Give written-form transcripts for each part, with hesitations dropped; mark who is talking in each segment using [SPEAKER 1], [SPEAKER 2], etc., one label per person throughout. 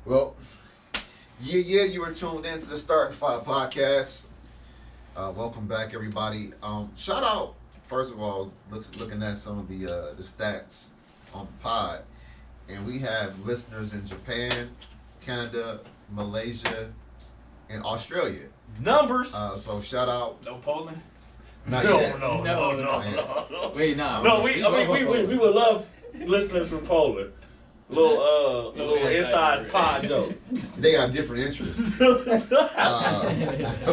[SPEAKER 1] Well, yeah, you were tuned into the Starting Five podcast. Welcome back, everybody. Shout out, first of all, looking at some of the stats on the pod, and we have listeners in Japan, Canada, Malaysia, and Australia.
[SPEAKER 2] Numbers.
[SPEAKER 1] So shout out.
[SPEAKER 3] No Poland?
[SPEAKER 1] Not
[SPEAKER 2] No,
[SPEAKER 1] yet.
[SPEAKER 2] no, no, no, no, no.
[SPEAKER 3] Wait, nah.
[SPEAKER 2] No, we would love listeners from Poland. Little inside pod joke.
[SPEAKER 1] They got different interests. But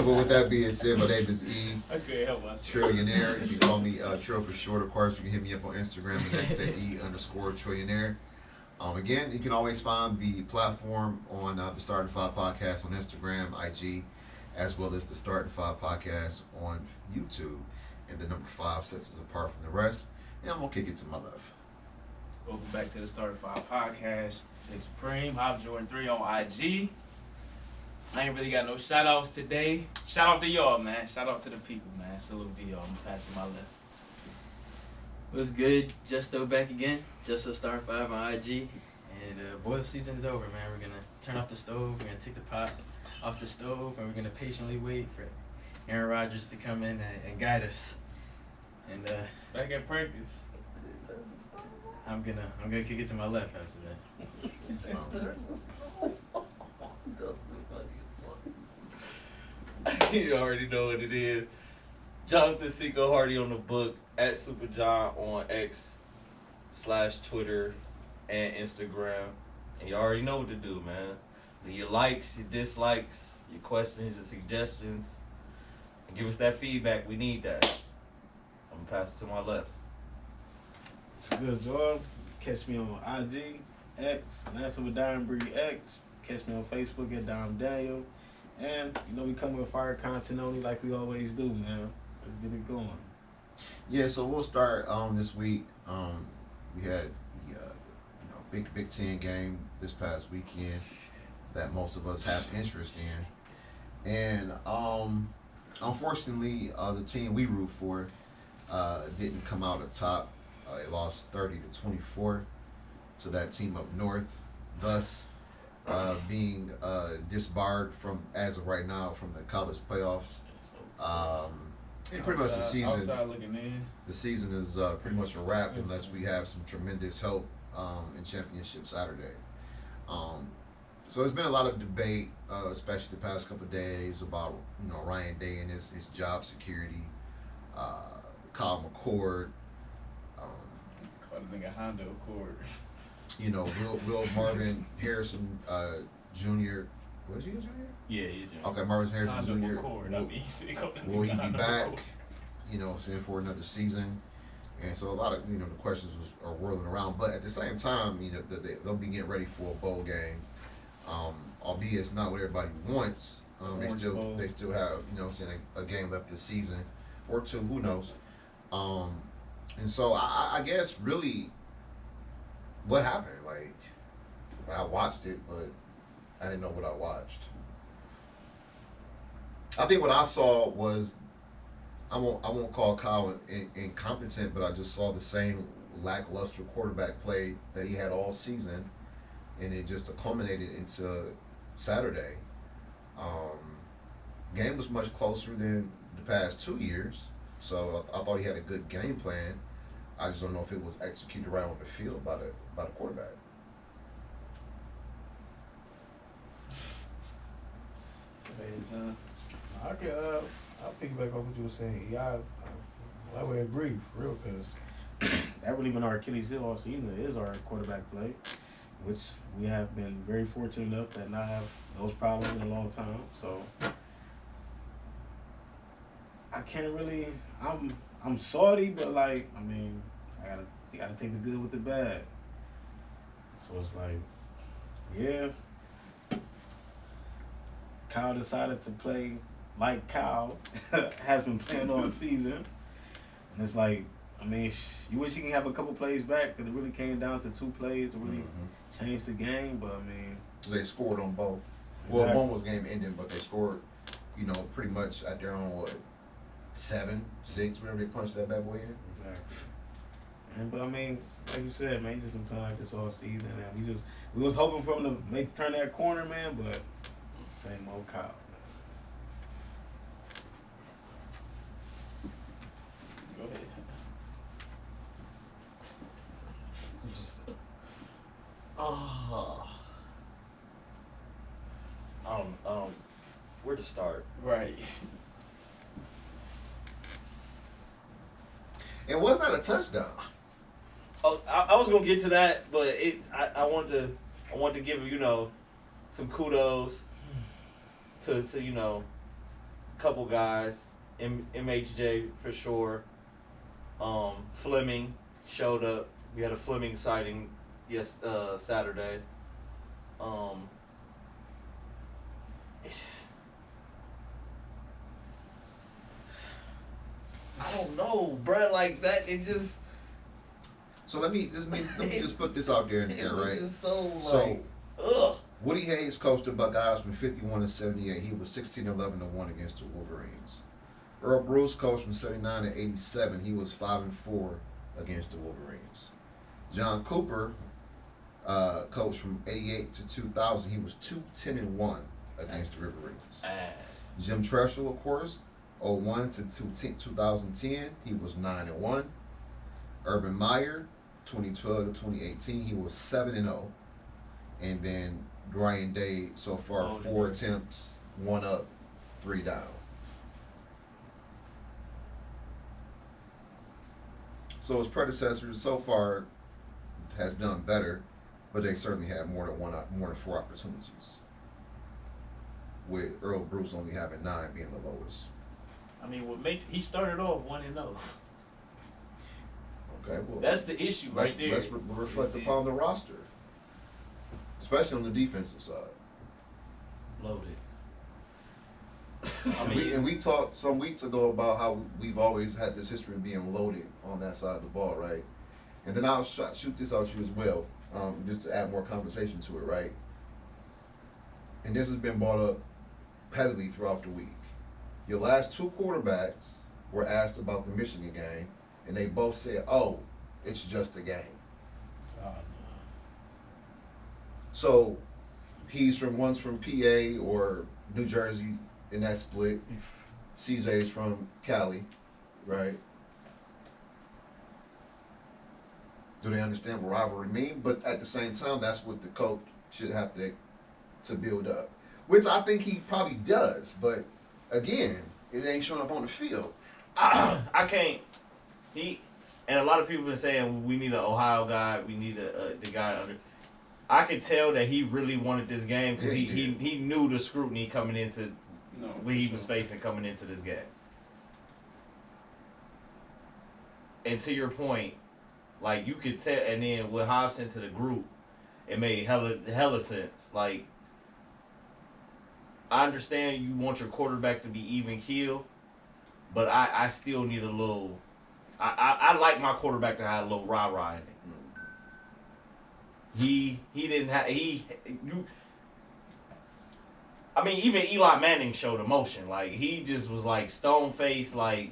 [SPEAKER 1] with that being said, my name is E.
[SPEAKER 3] I couldn't help myself.
[SPEAKER 1] Trillionaire. You can call me Trill for short. Of course, you can hit me up on Instagram and that's at E_Trillionaire. Again, you can always find the platform on the Starting Five podcast on Instagram, IG, as well as the Starting Five podcast on YouTube. And the number 5 sets us apart from the rest. And I'm gonna kick it to my left.
[SPEAKER 3] Welcome back to the Starter 5 podcast. It's Supreme, Hop Jordan 3 on IG. I ain't really got no shout outs today. Shout out to y'all, man. Shout out to the people, man. Salute to y'all. I'm passing my left.
[SPEAKER 4] What's good? Justo back again. Justo Star 5 on IG. And boil season is over, man. We're going to turn off the stove. We're going to take the pot off the stove. And we're going to patiently wait for Aaron Rodgers to come in and guide us. And
[SPEAKER 3] Back at practice.
[SPEAKER 4] I'm gonna kick it to my left after that.
[SPEAKER 2] You already know what it is. Jonathan Seco Hardy on the book at Super John on X/Twitter and Instagram. And you already know what to do, man. Leave your likes, your dislikes, your questions, your suggestions. And give us that feedback. We need that. I'm gonna pass it to my left.
[SPEAKER 5] It's good, Joel. Catch me on IG, X, Lancer with Dime Breed X. Catch me on Facebook at Dime Daniel. And, we come with fire content only like we always do, man. Let's get it going.
[SPEAKER 1] Yeah, so we'll start this week. We had the Big Ten game this past weekend that most of us have interest in, and unfortunately, the team we root for didn't come out atop. They lost 30-24 to that team up north, thus being disbarred from, as of right now, from the college playoffs. Pretty much the season.
[SPEAKER 3] Outside looking in.
[SPEAKER 1] The season is pretty much a wrap unless we have some tremendous help in Championship Saturday. So there's been a lot of debate, especially the past couple of days, about Ryan Day and his job security. Kyle McCord.
[SPEAKER 3] Called a nigga Honda Accord.
[SPEAKER 1] Will Marvin Harrison Jr. Was he a junior?
[SPEAKER 4] Yeah, you do.
[SPEAKER 1] Okay, Marvin Harrison
[SPEAKER 3] Honda
[SPEAKER 1] Jr.
[SPEAKER 3] Accord.
[SPEAKER 1] Will he be back? Saying for another season. And so a lot of the questions are whirling around, but at the same time, they'll be getting ready for a bowl game. Albeit it's not what everybody wants. They still have a game left this season or two, who knows. And so I guess really what happened, like, I watched it, but I didn't know what I watched. I think what I saw was, I won't call Kyle incompetent, but I just saw the same lackluster quarterback play that he had all season, and it just culminated into Saturday. Game was much closer than the past 2 years, so I thought he had a good game plan. I just don't know if it was executed right on the field by the quarterback.
[SPEAKER 5] I'll piggyback on what you were saying. Yeah, I would agree, for real, because that really been our Achilles heel all season. It is our quarterback play, which we have been very fortunate enough to not have those problems in a long time. So I can't really. I'm salty, but I gotta take the good with the bad. So it's like, yeah, Kyle decided to play like Kyle has been playing all season, and it's like, you wish you can have a couple plays back, because it really came down to 2 plays to really change the game. But
[SPEAKER 1] They scored on both.
[SPEAKER 5] Exactly.
[SPEAKER 1] Well, one was game ending, but they scored, pretty much at their own 7, 6, whenever they punched that bad boy in.
[SPEAKER 5] Exactly. And but I mean, like you said, man, he just been playing like this all season, and we was hoping for him to turn that corner, man. But same old Kyle.
[SPEAKER 3] Go ahead.
[SPEAKER 2] Oh. Where to start?
[SPEAKER 3] Right.
[SPEAKER 1] And was that a touchdown?
[SPEAKER 2] Oh, I was gonna get to that, but I wanted to give some kudos to a couple guys. MHJ for sure. Fleming showed up. We had a Fleming sighting Saturday. I don't know, bruh. Like that, it just.
[SPEAKER 1] So let me just put this out there in the air, right?
[SPEAKER 2] Just so
[SPEAKER 1] So,
[SPEAKER 2] ugh.
[SPEAKER 1] Woody Hayes coached the Buckeyes from 51-78. He was 16-11-1 against the Wolverines. Earl Bruce coached from 79-87. He was 5-4 against the Wolverines. John Cooper coached from 88 to 2000. He was 2-10-1 against the Wolverines.
[SPEAKER 2] Ass.
[SPEAKER 1] Jim Tressel, of course, 01 to 2010. He was 9-1. Urban Meyer, 2012 to 2018. He was 7-0. And then Ryan Day, so far, 4 attempts, 1 up, 3 down. So his predecessors so far has done better, but they certainly had more than 4 opportunities. With Earl Bruce only having 9 being the lowest.
[SPEAKER 3] I mean, he started off 1-0.
[SPEAKER 1] Okay, well
[SPEAKER 3] That's the issue right there.
[SPEAKER 1] Let's reflect upon the roster, especially on the defensive side.
[SPEAKER 2] Loaded.
[SPEAKER 1] We talked some weeks ago about how we've always had this history of being loaded on that side of the ball, right? And then I'll shoot this out to you as well, just to add more conversation to it, right? And this has been brought up heavily throughout the week. Your last 2 quarterbacks were asked about the Michigan game, and they both said, "Oh, it's just a game."
[SPEAKER 5] Oh, no.
[SPEAKER 1] So one's from PA or New Jersey in that split. CJ's from Cali, right? Do they understand what rivalry mean? But at the same time, that's what the coach should have to build up, which I think he probably does. But again, it ain't showing up on the field.
[SPEAKER 2] I can't. And a lot of people been saying we need an Ohio guy. We need the guy under. I could tell that he really wanted this game because
[SPEAKER 1] Yeah,
[SPEAKER 2] he knew the scrutiny coming into what he
[SPEAKER 3] for
[SPEAKER 2] was
[SPEAKER 3] sure.
[SPEAKER 2] facing coming into this game. And to your point, like you could tell, and then with Hobson to the group, it made hella sense. Like I understand you want your quarterback to be even keel, but I still need a little. I like my quarterback to have a little rah-rah in it. He didn't have I mean, even Eli Manning showed emotion. Like he just was like stone faced, like.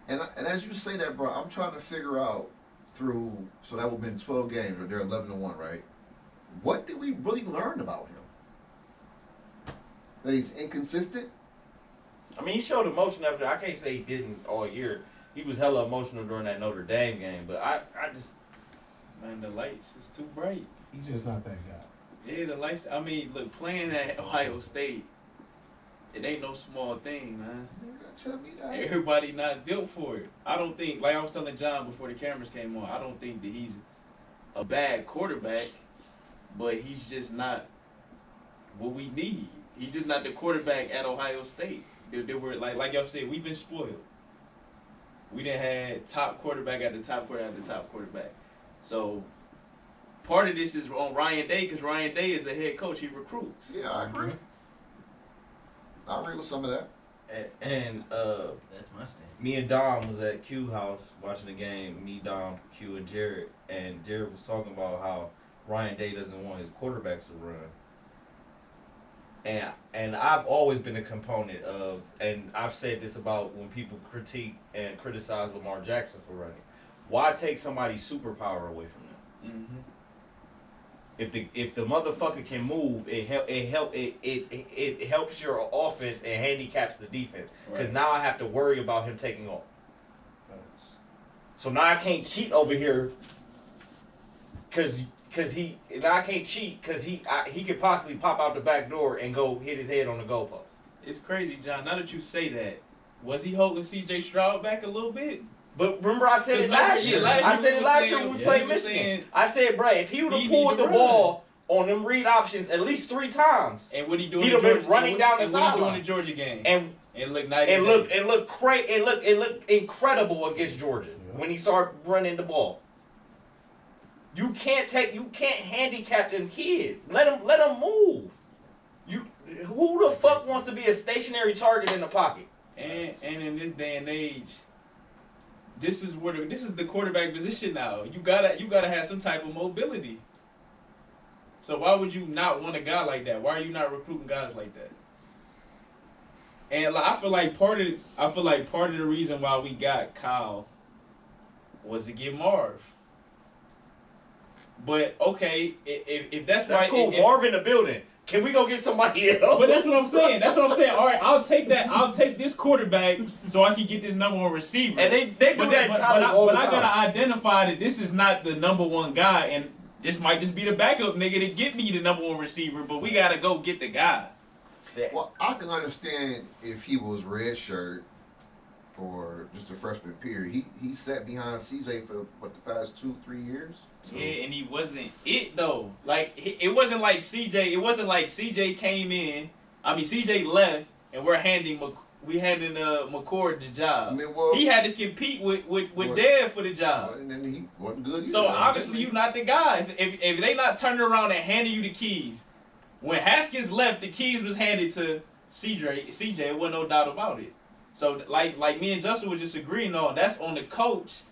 [SPEAKER 1] And as you say that, bro, I'm trying to figure out through. So that would have been 12 games, or they're 11-1, right? What did we really learn about him? That he's inconsistent.
[SPEAKER 2] I mean, he showed emotion after. I can't say he didn't all year. He was hella emotional during that Notre Dame game, but I just.
[SPEAKER 3] Man, the lights is too bright.
[SPEAKER 5] He's just not that guy.
[SPEAKER 3] Yeah, the lights. I mean, look, playing at Ohio State, it ain't no small thing, man.
[SPEAKER 1] You gotta tell me that.
[SPEAKER 3] Everybody not built for it. I don't think, like I was telling John before the cameras came on, I don't think that he's a bad quarterback, but he's just not what we need. He's just not the quarterback at Ohio State. They were like y'all said, we've been spoiled. We done had top quarterback at the top quarterback at the top quarterback. So part of this is on Ryan Day because Ryan Day is the head coach. He recruits.
[SPEAKER 1] Yeah, I agree. I agree with some of that.
[SPEAKER 2] And
[SPEAKER 4] That's my stance.
[SPEAKER 2] me and Dom was at Q house watching the game. Me, Dom, Q, and Jared. And Jared was talking about how Ryan Day doesn't want his quarterbacks to run. And I've always been a component of, and I've said this about when people critique and criticize Lamar Jackson for running. why take somebody's superpower away from them?
[SPEAKER 3] Mm-hmm.
[SPEAKER 2] If the motherfucker can move, it helps your offense and handicaps the defense. Because
[SPEAKER 3] Right.
[SPEAKER 2] now I have to worry about him taking off. So now I can't cheat over here. Cause now I can't cheat because he could possibly pop out the back door and go hit his head on the goalpost.
[SPEAKER 3] It's crazy, John. Now that you say that, was he holding C.J. Stroud back a little bit?
[SPEAKER 2] But remember, I said it last year. I said it last year when we played Michigan. I said, bro, if he would have pulled the ball on them read options at least 3 times,
[SPEAKER 3] and what he doing?
[SPEAKER 2] He'd have been running down the
[SPEAKER 3] sideline. What he doing
[SPEAKER 2] sideline.
[SPEAKER 3] in the Georgia game?
[SPEAKER 2] and
[SPEAKER 3] It looked nice.
[SPEAKER 2] it looked incredible against Georgia when he started running the ball. You can't handicap them kids. Let them move. Who the fuck wants to be a stationary target in the pocket?
[SPEAKER 3] And in this day and age, this is the quarterback position now. You gotta have some type of mobility. So why would you not want a guy like that? Why are you not recruiting guys like that? And I feel like part of the reason why we got Kyle was to get Marv. But okay, if that's right,
[SPEAKER 2] cool. Marv in the building. Can we go get somebody else?
[SPEAKER 3] But that's what I'm saying. All right, I'll take that. I'll take this quarterback so I can get this number 1 receiver.
[SPEAKER 2] And they do that in college all the time.
[SPEAKER 3] But I gotta identify that this is not the number 1 guy, and this might just be the backup nigga to get me the number 1 receiver. But we gotta go get the guy.
[SPEAKER 1] Well, I can understand if he was redshirt or just a freshman period. He sat behind CJ for the past 2-3 years. So.
[SPEAKER 3] Yeah, and he wasn't it though. Like it wasn't like CJ. It wasn't like CJ came in. I mean, CJ left, and we're handing McCord the job.
[SPEAKER 1] I mean, well,
[SPEAKER 3] he had to compete with Dev for the job.
[SPEAKER 1] And then he wasn't good either.
[SPEAKER 3] So obviously you're not the guy. If they not turning around and handing you the keys, when Haskins left, the keys was handed to CJ. It wasn't no doubt about it. So like me and Justin were just agreeing on, that's on the coach.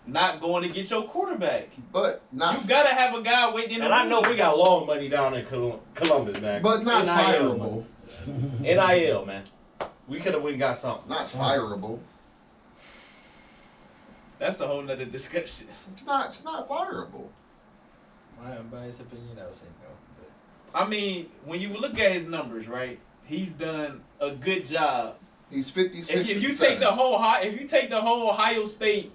[SPEAKER 3] Not going to get your quarterback.
[SPEAKER 1] But not.
[SPEAKER 3] You gotta have a guy waiting in the
[SPEAKER 2] And I know we got long money down in Columbus, man.
[SPEAKER 1] But not
[SPEAKER 2] NIL,
[SPEAKER 1] fireable.
[SPEAKER 2] NIL, man. We could have went and got something.
[SPEAKER 1] Not fireable.
[SPEAKER 3] That's a whole nother discussion.
[SPEAKER 1] It's not fireable.
[SPEAKER 4] My unbiased opinion, I would say no. But
[SPEAKER 3] I mean, when you look at his numbers, right? He's done a good job.
[SPEAKER 1] He's 56.
[SPEAKER 3] If you take the whole Ohio State,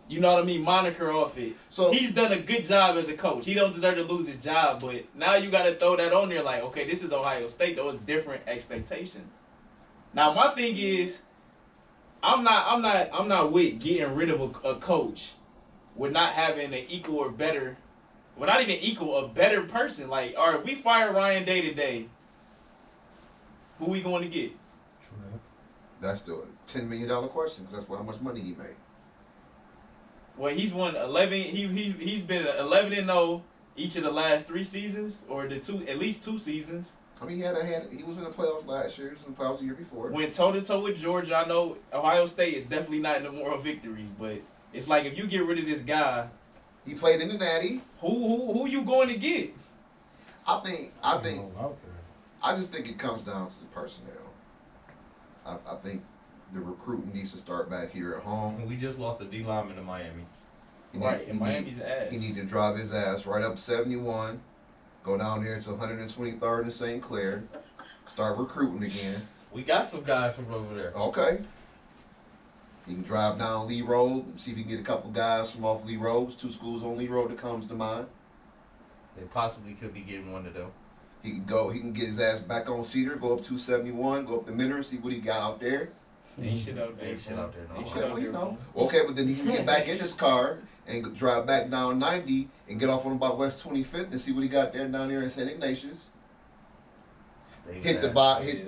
[SPEAKER 3] you know what I mean, moniker off it.
[SPEAKER 1] So
[SPEAKER 3] He's done a good job as a coach. He don't deserve to lose his job, but now you got to throw that on there like, okay, this is Ohio State. Those different expectations. Now my thing is, I'm not with getting rid of a coach with not having an equal or better, well, not even equal, a better person. Like, all right, if we fire Ryan Day today, who we going to get?
[SPEAKER 1] that's the $10 million question. 'Cause that's how much money he made.
[SPEAKER 3] Well, he's won 11. He's been 11-0 each of the last 3 seasons, or at least 2 seasons.
[SPEAKER 1] I mean, he was in the playoffs last year. He was in the playoffs the year before.
[SPEAKER 3] Went toe to toe with Georgia. I know Ohio State is definitely not in the moral victories, but it's like if you get rid of this guy,
[SPEAKER 1] He played in the Natty.
[SPEAKER 3] who you going to get?
[SPEAKER 1] I just think it comes down to the personnel. I think the recruiting needs to start back here at home.
[SPEAKER 2] We just lost a D lineman to Miami.
[SPEAKER 3] And Miami's ass.
[SPEAKER 1] He need to drive his ass right up 71, go down there to 123rd and St. Clair, start recruiting again.
[SPEAKER 2] We got some guys from over there.
[SPEAKER 1] Okay. He can drive down Lee Road and see if he can get a couple guys from off Lee Road. There's 2 schools on Lee Road that comes to mind.
[SPEAKER 2] They possibly could be getting one of them.
[SPEAKER 1] He can get his ass back on Cedar, go up 271, go up the Minter, see what he got out there.
[SPEAKER 3] Ain't shit out there.
[SPEAKER 2] Ain't shit out there, no.
[SPEAKER 3] Ain't shit
[SPEAKER 1] Okay,
[SPEAKER 3] out
[SPEAKER 1] well, you
[SPEAKER 3] there,
[SPEAKER 1] know.
[SPEAKER 3] fool.
[SPEAKER 1] Okay, but then he can get back in his car and drive back down 90 and get off on about West 25th and see what he got there down there in St. Ignatius. Hit byway,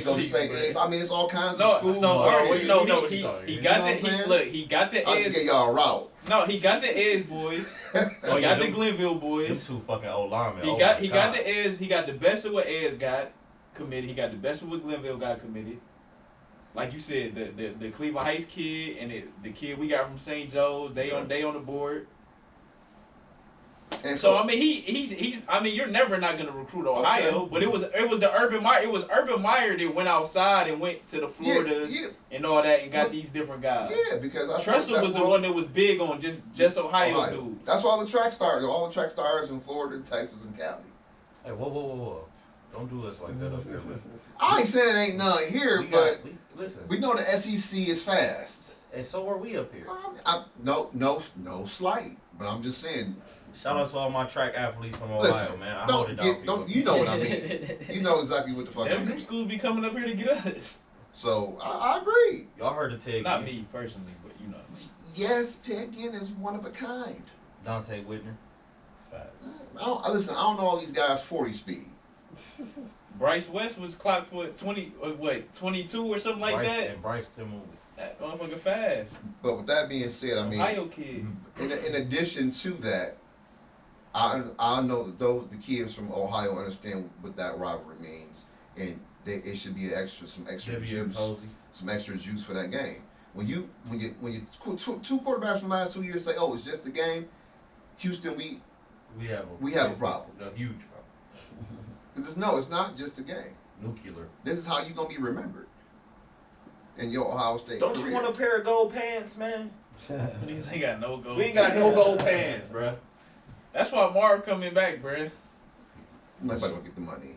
[SPEAKER 1] go to St. Ignatius. I mean, it's all kinds of schools.
[SPEAKER 3] He got the
[SPEAKER 1] I'll just get y'all a route.
[SPEAKER 3] No, he got the Eds boys. He got the Glenville
[SPEAKER 2] Them
[SPEAKER 3] boys.
[SPEAKER 2] 2 fucking old linemen.
[SPEAKER 3] He got the Eds. He got the best of what Eds got committed. He got the best of what Glenville got committed. Like you said, the Cleveland Heights kid and the kid we got from St. Joe's, they on the board.
[SPEAKER 1] And
[SPEAKER 3] So I mean, he's. I mean, you're never not gonna recruit Ohio,
[SPEAKER 1] Okay.
[SPEAKER 3] but it was the Urban Meyer. It was Urban Meyer that went outside and went to the Floridas
[SPEAKER 1] yeah.
[SPEAKER 3] and all that and got these different guys.
[SPEAKER 1] Yeah, because that's
[SPEAKER 3] Tressel was the one that was big on just Ohio dudes.
[SPEAKER 1] That's why all the track stars, in Florida, Texas, and Cali.
[SPEAKER 2] Hey, whoa. Don't do us like that up here, man.
[SPEAKER 1] I ain't saying it ain't none here, but
[SPEAKER 2] Listen.
[SPEAKER 1] we know the SEC is fast.
[SPEAKER 2] And so are we up here.
[SPEAKER 1] No slight, but I'm just saying.
[SPEAKER 2] Shout out to all my track athletes from Ohio,
[SPEAKER 1] Listen,
[SPEAKER 2] man. I hold it down for
[SPEAKER 1] don't
[SPEAKER 2] you.
[SPEAKER 1] you know what I mean? You know exactly what the fuck I
[SPEAKER 3] Them
[SPEAKER 1] mean.
[SPEAKER 3] schools be coming up here to get us.
[SPEAKER 1] So I agree.
[SPEAKER 2] Y'all heard the Ted
[SPEAKER 3] Not
[SPEAKER 2] Ginn.
[SPEAKER 3] me personally, but you know what I mean.
[SPEAKER 1] Yes, Ted Ginn is one of a kind.
[SPEAKER 2] Dante Whitner.
[SPEAKER 1] I don't know all these guys 40 speed.
[SPEAKER 3] Bryce West was clocked for 22 or something like
[SPEAKER 2] Bryce,
[SPEAKER 3] that.
[SPEAKER 2] And Bryce couldn't move.
[SPEAKER 3] That motherfucker fast.
[SPEAKER 1] But with that being said, I mean,
[SPEAKER 3] Ohio kid.
[SPEAKER 1] in addition to that, I know that the kids from Ohio understand what that rivalry means, and it should be some extra juice for that game. When you two quarterbacks from the last 2 years say, "Oh, it's just a game," Houston, we have a problem.
[SPEAKER 2] A huge problem.
[SPEAKER 1] Because it's not just a game.
[SPEAKER 2] Nuclear.
[SPEAKER 1] This is how you're gonna be remembered in your Ohio State
[SPEAKER 2] Don't
[SPEAKER 1] career.
[SPEAKER 2] you want a pair of gold pants, man?
[SPEAKER 3] Niggas ain't got no gold.
[SPEAKER 2] We ain't got no gold pants, bruh.
[SPEAKER 3] That's why Marv coming back, bruh.
[SPEAKER 1] Nobody gonna get the money.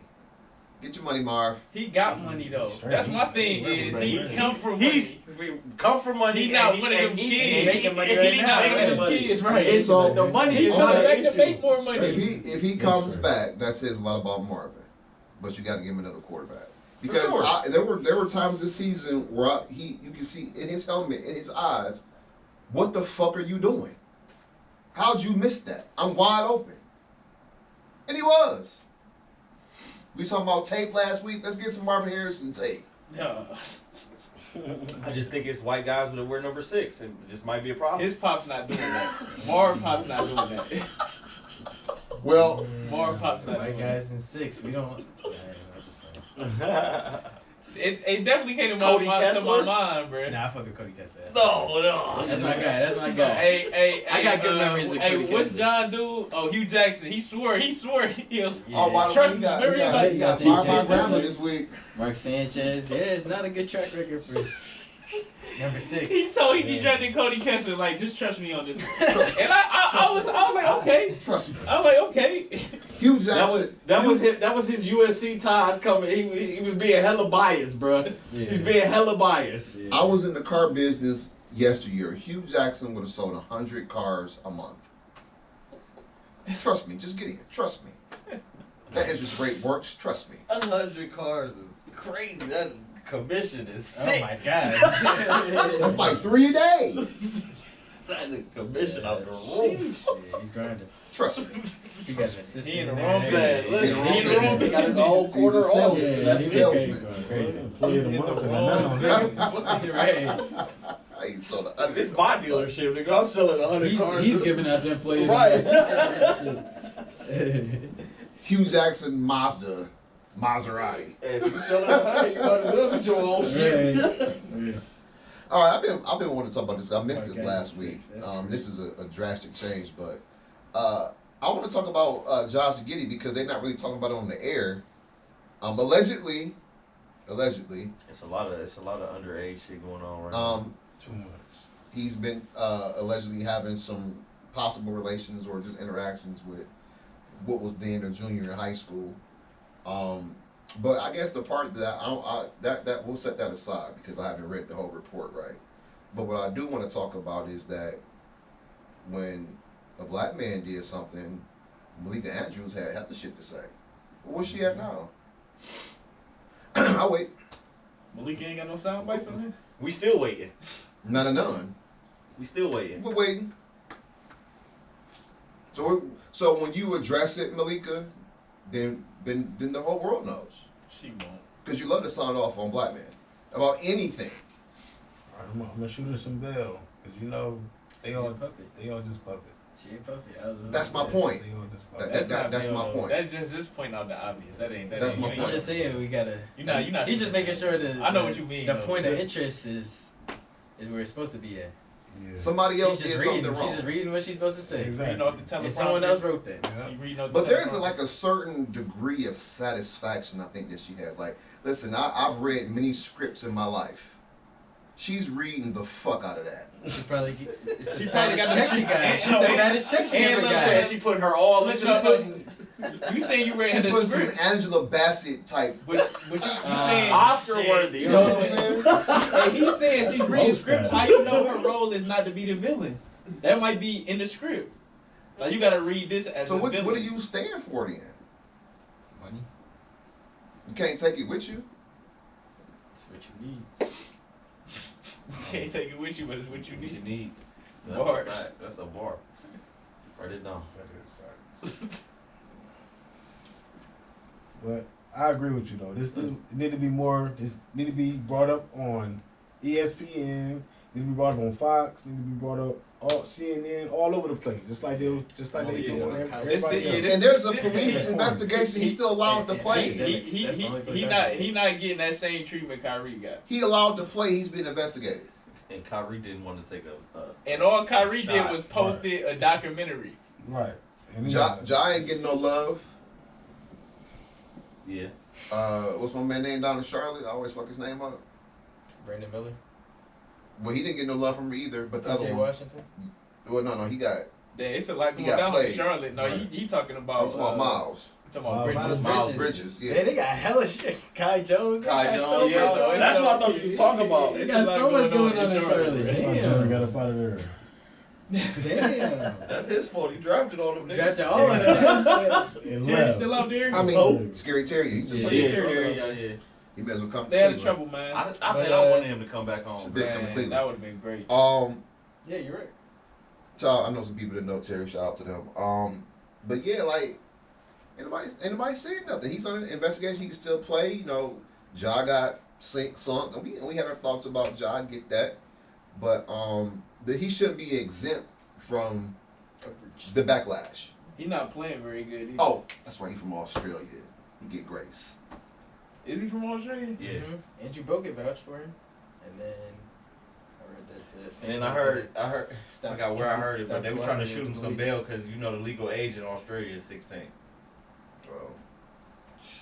[SPEAKER 1] Get your money, Marv.
[SPEAKER 3] He got money though. That's my thing is he come from
[SPEAKER 2] He's
[SPEAKER 3] money.
[SPEAKER 2] come from money.
[SPEAKER 3] He not
[SPEAKER 2] and
[SPEAKER 3] one of them
[SPEAKER 2] and
[SPEAKER 3] kids.
[SPEAKER 4] making money right
[SPEAKER 3] He's
[SPEAKER 4] now.
[SPEAKER 3] not one of them
[SPEAKER 4] Money.
[SPEAKER 3] kids, right?
[SPEAKER 1] So-
[SPEAKER 3] the money he
[SPEAKER 1] Okay.
[SPEAKER 3] coming back to make more
[SPEAKER 1] If
[SPEAKER 3] money.
[SPEAKER 1] he comes back, that says a lot about Marvin. But you got to give him another quarterback because
[SPEAKER 2] sure.
[SPEAKER 1] there were times this season where you can see in his helmet, in his eyes, what the fuck are you doing? How'd you miss that? I'm wide open, and he was. We talking about tape last week. Let's get some Marvin Harrison tape.
[SPEAKER 2] I just think it's white guys that wear number 6. It just might be a problem.
[SPEAKER 3] His pop's not doing that. Marv pop's not doing that.
[SPEAKER 1] Well,
[SPEAKER 3] Marv pop's not
[SPEAKER 4] White
[SPEAKER 3] doing that.
[SPEAKER 4] guys in 6. We don't.
[SPEAKER 3] It definitely came to
[SPEAKER 2] Cody
[SPEAKER 3] my
[SPEAKER 2] Kessler?
[SPEAKER 3] mind, bruh.
[SPEAKER 4] Nah, I fuck with Cody Kessler.
[SPEAKER 2] No.
[SPEAKER 4] That's my guy. That's my guy.
[SPEAKER 3] Hey,
[SPEAKER 4] I got good memories of
[SPEAKER 3] Hey,
[SPEAKER 4] Cody
[SPEAKER 3] what's
[SPEAKER 4] Kessler.
[SPEAKER 3] John do? Oh, Hugh Jackson. He swore. He was.
[SPEAKER 1] oh, by the
[SPEAKER 3] Trust
[SPEAKER 1] way,
[SPEAKER 3] me, remember
[SPEAKER 1] he got
[SPEAKER 4] everybody-
[SPEAKER 1] fired by Grambling this week.
[SPEAKER 4] Mark Sanchez. Yeah, it's not a good track record for number 6.
[SPEAKER 3] He told he drafted Cody Kessler, like, just trust me on this one. And I was like, okay.
[SPEAKER 1] Trust me.
[SPEAKER 3] I was like, okay.
[SPEAKER 1] Hugh Jackson.
[SPEAKER 6] That was his USC ties coming. He was being hella biased, bro. He was being hella biased.
[SPEAKER 1] I was in the car business yesteryear. Hugh Jackson would have sold 100 cars a month. Trust me, just get in. Trust me. That interest rate works. Trust me.
[SPEAKER 2] 100 cars is crazy. That commission is sick.
[SPEAKER 4] Oh my god.
[SPEAKER 1] That's like 3 a day.
[SPEAKER 2] That commission out the roof.
[SPEAKER 4] Yeah, he's grinding.
[SPEAKER 1] Trust me.
[SPEAKER 4] He got an assistant.
[SPEAKER 3] He in the
[SPEAKER 4] there
[SPEAKER 3] wrong
[SPEAKER 4] and
[SPEAKER 3] place.
[SPEAKER 4] everything.
[SPEAKER 2] Listen,
[SPEAKER 3] he in the wrong
[SPEAKER 6] He got his own
[SPEAKER 1] He's a
[SPEAKER 6] quarter off.
[SPEAKER 1] salesman.
[SPEAKER 6] That's
[SPEAKER 1] He's a
[SPEAKER 6] it.
[SPEAKER 1] salesman.
[SPEAKER 4] Crazy.
[SPEAKER 5] Employee of the
[SPEAKER 3] In the
[SPEAKER 5] month.
[SPEAKER 3] wrong-
[SPEAKER 4] Right.
[SPEAKER 1] He sold 100.
[SPEAKER 2] It's my dealership, nigga. I'm selling 100 cars.
[SPEAKER 4] He's giving out the employee.
[SPEAKER 2] Right.
[SPEAKER 1] Hugh Jackson Mazda Maserati.
[SPEAKER 2] If you selling 100, you might as well get your own shit.
[SPEAKER 1] All right, I've been wanting to talk about this. I missed this
[SPEAKER 4] Okay,
[SPEAKER 1] last
[SPEAKER 4] that's
[SPEAKER 1] week.
[SPEAKER 4] 6, that's
[SPEAKER 1] This is a drastic change, but I want to talk about Josh Giddey because they're not really talking about it on the air. Allegedly,
[SPEAKER 2] It's a lot of underage shit going on right now.
[SPEAKER 5] Too much.
[SPEAKER 1] he's been allegedly having some possible relations or just interactions with what was then a junior in high school. But I guess the part that that we'll set that aside because I haven't read the whole report right. But what I do want to talk about is that when a black man did something, Malika Andrews had the shit to say. Well, where's she at now? I'll wait.
[SPEAKER 3] Malika ain't got no sound bites on this?
[SPEAKER 2] We still waiting.
[SPEAKER 1] None.
[SPEAKER 2] We still waiting.
[SPEAKER 1] We're waiting. So when you address it, Malika, then the whole world knows.
[SPEAKER 3] She won't.
[SPEAKER 1] Because you love to sound off on black men about anything.
[SPEAKER 5] I'm gonna shoot her some bail because you know they all just puppet.
[SPEAKER 4] She a puppy.
[SPEAKER 1] That's my point.
[SPEAKER 5] They all just puppet.
[SPEAKER 1] That's
[SPEAKER 3] not
[SPEAKER 1] my
[SPEAKER 3] real,
[SPEAKER 1] point.
[SPEAKER 3] That's just this point out the obvious. That ain't.
[SPEAKER 1] That's my
[SPEAKER 3] ain't-
[SPEAKER 1] point.
[SPEAKER 4] I'm just saying we gotta.
[SPEAKER 3] You're not.
[SPEAKER 4] He's just making sure that
[SPEAKER 3] I know what you mean,
[SPEAKER 4] The
[SPEAKER 3] though.
[SPEAKER 4] point of interest is where it's supposed to be at.
[SPEAKER 5] Yeah.
[SPEAKER 1] Somebody else
[SPEAKER 4] She's
[SPEAKER 1] did
[SPEAKER 4] just
[SPEAKER 1] something
[SPEAKER 4] reading.
[SPEAKER 1] wrong.
[SPEAKER 4] She's just reading what she's supposed to say.
[SPEAKER 5] Exactly.
[SPEAKER 3] Reading off the teleprompter.
[SPEAKER 4] And someone else wrote that.
[SPEAKER 5] Yeah.
[SPEAKER 3] She reading off the
[SPEAKER 1] But there's
[SPEAKER 3] teleprompter.
[SPEAKER 1] like a certain degree of satisfaction I think that she has. Like, listen, I've read many scripts in my life. She's reading the fuck out of that.
[SPEAKER 4] She probably it's
[SPEAKER 3] She
[SPEAKER 4] the
[SPEAKER 3] probably got
[SPEAKER 4] fattest check she
[SPEAKER 3] the-
[SPEAKER 4] got.
[SPEAKER 3] and-
[SPEAKER 4] She's the
[SPEAKER 3] and-
[SPEAKER 4] fattest check she
[SPEAKER 3] and
[SPEAKER 4] ever
[SPEAKER 3] look,
[SPEAKER 4] got.
[SPEAKER 6] Saying she putting her all
[SPEAKER 3] Look,
[SPEAKER 6] into
[SPEAKER 3] y'all
[SPEAKER 6] the
[SPEAKER 3] put- You saying you read
[SPEAKER 1] She
[SPEAKER 3] the
[SPEAKER 1] put some
[SPEAKER 3] scripts,
[SPEAKER 1] Angela Bassett type.
[SPEAKER 3] but you saying
[SPEAKER 6] Oscar worthy.
[SPEAKER 1] You know what I'm saying?
[SPEAKER 3] Hey, he's saying she's reading
[SPEAKER 5] Most
[SPEAKER 3] scripts.
[SPEAKER 5] times.
[SPEAKER 3] How you know her role is not to be the villain? That might be in the script. Like you gotta read this as
[SPEAKER 1] So
[SPEAKER 3] a
[SPEAKER 1] what
[SPEAKER 3] villain.
[SPEAKER 1] do you stand for then?
[SPEAKER 4] Money.
[SPEAKER 1] You can't take it with you?
[SPEAKER 4] That's what you need.
[SPEAKER 3] You can't take it with you, but it's what you
[SPEAKER 2] What you
[SPEAKER 3] need.
[SPEAKER 2] need. That's
[SPEAKER 3] Bars.
[SPEAKER 2] a fact. That's a bar. Write it down.
[SPEAKER 5] That is fact. But I agree with you though. This need to be more. This need to be brought up on ESPN. Need to be brought up on Fox. Need to be brought up all CNN, all over the place. Just like they do everybody
[SPEAKER 3] yeah,
[SPEAKER 5] else.
[SPEAKER 3] this-
[SPEAKER 1] And there's a police investigation. He's still allowed to
[SPEAKER 3] He
[SPEAKER 1] play.
[SPEAKER 4] That's the only place
[SPEAKER 3] he
[SPEAKER 4] I
[SPEAKER 3] not
[SPEAKER 4] can
[SPEAKER 3] he not getting that same treatment Kyrie got.
[SPEAKER 1] He allowed to play. He's being investigated.
[SPEAKER 2] And Kyrie didn't want to take a
[SPEAKER 3] And all Kyrie did
[SPEAKER 2] shot.
[SPEAKER 3] was posted a documentary.
[SPEAKER 5] Right. And he
[SPEAKER 1] Ja,
[SPEAKER 5] got-
[SPEAKER 1] Ja ain't getting no love.
[SPEAKER 2] Yeah.
[SPEAKER 1] What's my man name down in Charlotte? I always fuck his name up.
[SPEAKER 4] Brandon Miller.
[SPEAKER 1] Well, he didn't get no love from me either. But the other
[SPEAKER 4] PJ
[SPEAKER 1] one.
[SPEAKER 4] Washington.
[SPEAKER 1] Well, no, he got.
[SPEAKER 3] Yeah, it's a lot
[SPEAKER 1] He
[SPEAKER 3] going
[SPEAKER 1] got
[SPEAKER 3] down
[SPEAKER 1] played.
[SPEAKER 3] in Charlotte. No,
[SPEAKER 1] Right.
[SPEAKER 3] he talking
[SPEAKER 1] I'm
[SPEAKER 3] about
[SPEAKER 1] talking about Miles.
[SPEAKER 3] talking about
[SPEAKER 5] Miles
[SPEAKER 3] Bridges.
[SPEAKER 1] Miles Bridges. Yeah.
[SPEAKER 4] Man, they got hella shit. Kai Jones. They
[SPEAKER 2] Kai
[SPEAKER 4] got
[SPEAKER 2] Jones,
[SPEAKER 4] so
[SPEAKER 2] yeah,
[SPEAKER 4] much.
[SPEAKER 3] though.
[SPEAKER 6] That's what I thought you were talking about.
[SPEAKER 4] They
[SPEAKER 3] It's
[SPEAKER 4] got
[SPEAKER 3] a lot
[SPEAKER 4] so much going on in
[SPEAKER 3] in
[SPEAKER 4] Charlotte.
[SPEAKER 3] Charlotte.
[SPEAKER 5] My
[SPEAKER 4] Damn.
[SPEAKER 5] Jordan got up out of there.
[SPEAKER 4] Damn.
[SPEAKER 2] That's his fault. He drafted all them niggas.
[SPEAKER 4] Drafted all of them.
[SPEAKER 5] And
[SPEAKER 3] Terry
[SPEAKER 5] left.
[SPEAKER 3] still out there?
[SPEAKER 1] I mean,
[SPEAKER 5] Oh.
[SPEAKER 1] Scary Terry. He's a
[SPEAKER 2] Yeah,
[SPEAKER 1] player.
[SPEAKER 2] Terry, yeah.
[SPEAKER 1] He may as well come.
[SPEAKER 3] Stay out of
[SPEAKER 1] Cleveland.
[SPEAKER 3] trouble, man.
[SPEAKER 2] I
[SPEAKER 4] But,
[SPEAKER 2] think I wanted him to come back home.
[SPEAKER 1] Big come to
[SPEAKER 3] Man,
[SPEAKER 1] Cleveland.
[SPEAKER 3] that would have been great.
[SPEAKER 4] Yeah, you're right.
[SPEAKER 1] So I know some people that know Terry. Shout out to them. But yeah, like anybody saying nothing. He's under investigation. He can still play. You know, Ja got sunk. And we had our thoughts about Ja. I get that, but that he shouldn't be exempt from
[SPEAKER 3] Coverage.
[SPEAKER 1] the backlash.
[SPEAKER 3] He not playing very good. Either.
[SPEAKER 1] Oh, that's why he's from Australia. He get grace.
[SPEAKER 3] Is he from Australia?
[SPEAKER 2] Yeah.
[SPEAKER 4] Mhm. Andrew Bogut vouched for him, and then I read that.
[SPEAKER 2] And then I heard, I
[SPEAKER 4] Stop-
[SPEAKER 2] forgot where I heard it, but
[SPEAKER 4] stop
[SPEAKER 2] they was trying to
[SPEAKER 4] cooperating
[SPEAKER 2] shoot him
[SPEAKER 4] with
[SPEAKER 2] some
[SPEAKER 4] police.
[SPEAKER 2] bail because you know the legal age in Australia is 16.
[SPEAKER 1] Well,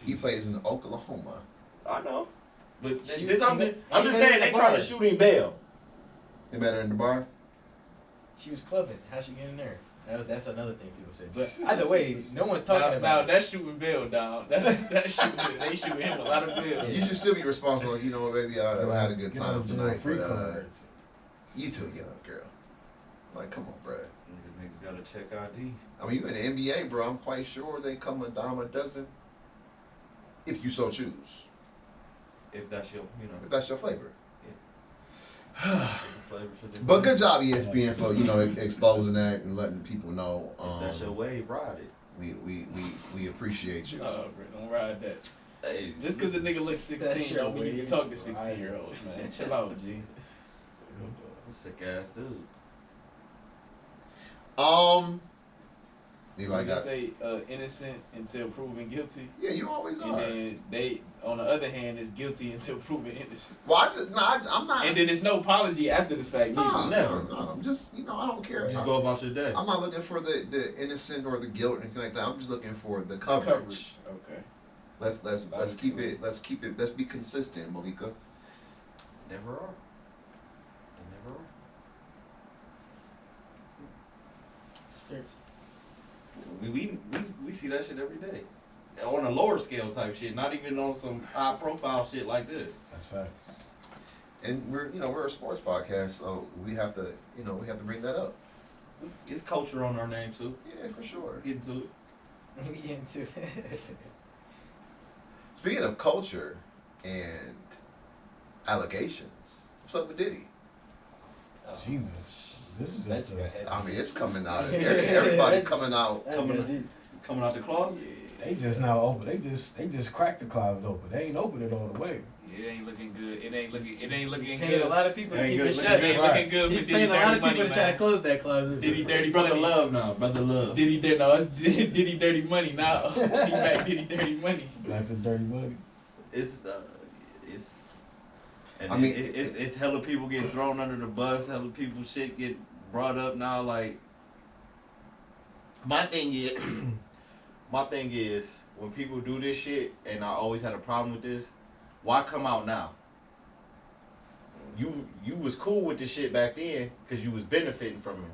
[SPEAKER 1] he plays in Oklahoma.
[SPEAKER 2] I know, but
[SPEAKER 4] She-
[SPEAKER 2] this,
[SPEAKER 4] she
[SPEAKER 2] I'm
[SPEAKER 4] met-
[SPEAKER 2] just
[SPEAKER 4] they met
[SPEAKER 2] saying
[SPEAKER 4] at
[SPEAKER 2] they
[SPEAKER 4] the
[SPEAKER 2] trying to
[SPEAKER 4] bar.
[SPEAKER 2] shoot him bail.
[SPEAKER 1] They met her in the bar.
[SPEAKER 4] She was clubbing. How's she getting there? That's another thing people say. But either way, no one's talking
[SPEAKER 3] Now
[SPEAKER 4] about it.
[SPEAKER 3] that's shooting Bill down. That's shooting. They shooting him a lot of Bill.
[SPEAKER 1] You should still be responsible. Like, you know what, baby, I had a good
[SPEAKER 5] Get
[SPEAKER 1] time
[SPEAKER 5] out of jail
[SPEAKER 1] tonight.
[SPEAKER 5] free
[SPEAKER 1] But,
[SPEAKER 5] cards.
[SPEAKER 1] you too young, girl. Like, come on, bro.
[SPEAKER 2] Niggas gotta check ID.
[SPEAKER 1] I mean, you in the NBA, bro. I'm quite sure they come a dime a dozen, if you so choose.
[SPEAKER 2] If that's your,
[SPEAKER 1] If that's your flavor.
[SPEAKER 2] flavor for the
[SPEAKER 1] But good job, ESPN, for exposing that and letting people know.
[SPEAKER 2] If that's your wave, ride it.
[SPEAKER 1] We appreciate you.
[SPEAKER 3] Oh, bro, don't ride that.
[SPEAKER 2] Hey,
[SPEAKER 3] Just because a nigga looks
[SPEAKER 4] That's
[SPEAKER 3] 16
[SPEAKER 4] your
[SPEAKER 3] don't mean you can
[SPEAKER 4] wave,
[SPEAKER 3] talk to
[SPEAKER 4] bro.
[SPEAKER 3] 16-year-olds, man. Chill out, G.
[SPEAKER 2] sick ass dude.
[SPEAKER 1] Anybody
[SPEAKER 3] You
[SPEAKER 1] got?
[SPEAKER 3] say innocent until proven guilty,
[SPEAKER 1] Yeah, you always
[SPEAKER 3] and
[SPEAKER 1] are.
[SPEAKER 3] then they, on the other hand, is guilty until proven innocent.
[SPEAKER 1] Well, I'm not.
[SPEAKER 3] And then there's no apology after the fact.
[SPEAKER 1] no,
[SPEAKER 3] Neither.
[SPEAKER 2] never.
[SPEAKER 1] No, I'm just, I don't care.
[SPEAKER 2] Just go about your day.
[SPEAKER 1] I'm not looking for the innocent or the guilt or anything like that. I'm just looking for the
[SPEAKER 3] Coverage.
[SPEAKER 1] coverage.
[SPEAKER 3] Okay.
[SPEAKER 1] Let's keep it. Let's be consistent, Malika.
[SPEAKER 2] Never are. They never are.
[SPEAKER 4] It's fierce.
[SPEAKER 2] We see that shit every day. On a lower scale type shit, not even on some high profile shit like this.
[SPEAKER 5] That's fact.
[SPEAKER 1] And we're a sports podcast, so we have to bring that up.
[SPEAKER 2] It's culture on our name too.
[SPEAKER 1] Yeah, for sure.
[SPEAKER 2] Get into it.
[SPEAKER 4] We get into it.
[SPEAKER 1] Speaking of culture and allegations, what's up with Diddy?
[SPEAKER 5] Jesus. This is
[SPEAKER 4] That's
[SPEAKER 5] just
[SPEAKER 4] got heavy.
[SPEAKER 1] I mean, it's coming out. Everybody coming out.
[SPEAKER 4] That's
[SPEAKER 2] Coming
[SPEAKER 4] got
[SPEAKER 2] up.
[SPEAKER 4] deep.
[SPEAKER 2] Coming out the closet.
[SPEAKER 5] they just now open. They just cracked the closet open. They ain't open it all the way.
[SPEAKER 3] Yeah, it ain't looking good. It ain't looking
[SPEAKER 4] He's
[SPEAKER 3] good.
[SPEAKER 4] paying a lot of people to
[SPEAKER 2] Ain't
[SPEAKER 4] keep
[SPEAKER 2] good
[SPEAKER 4] it
[SPEAKER 2] looking
[SPEAKER 4] shut.
[SPEAKER 3] It ain't
[SPEAKER 5] Right.
[SPEAKER 3] looking good
[SPEAKER 4] He's
[SPEAKER 3] for
[SPEAKER 4] paying
[SPEAKER 3] Diddy
[SPEAKER 4] a lot
[SPEAKER 3] Dirty
[SPEAKER 4] of people
[SPEAKER 3] Money,
[SPEAKER 4] to try to
[SPEAKER 3] man.
[SPEAKER 4] close that closet.
[SPEAKER 3] Diddy Dirty
[SPEAKER 2] Brother
[SPEAKER 3] Money.
[SPEAKER 2] Love now. Brother Love.
[SPEAKER 3] Diddy Dirty, no, it's Diddy Dirty Money now. He back Diddy Dirty Money.
[SPEAKER 5] Like the dirty money.
[SPEAKER 2] It's And
[SPEAKER 1] I mean,
[SPEAKER 2] it's hella people get thrown under the bus. Hella people shit get brought up now. Like my thing is, when people do this shit, and I always had a problem with this. Why come out now? You was cool with this shit back then because you was benefiting from it.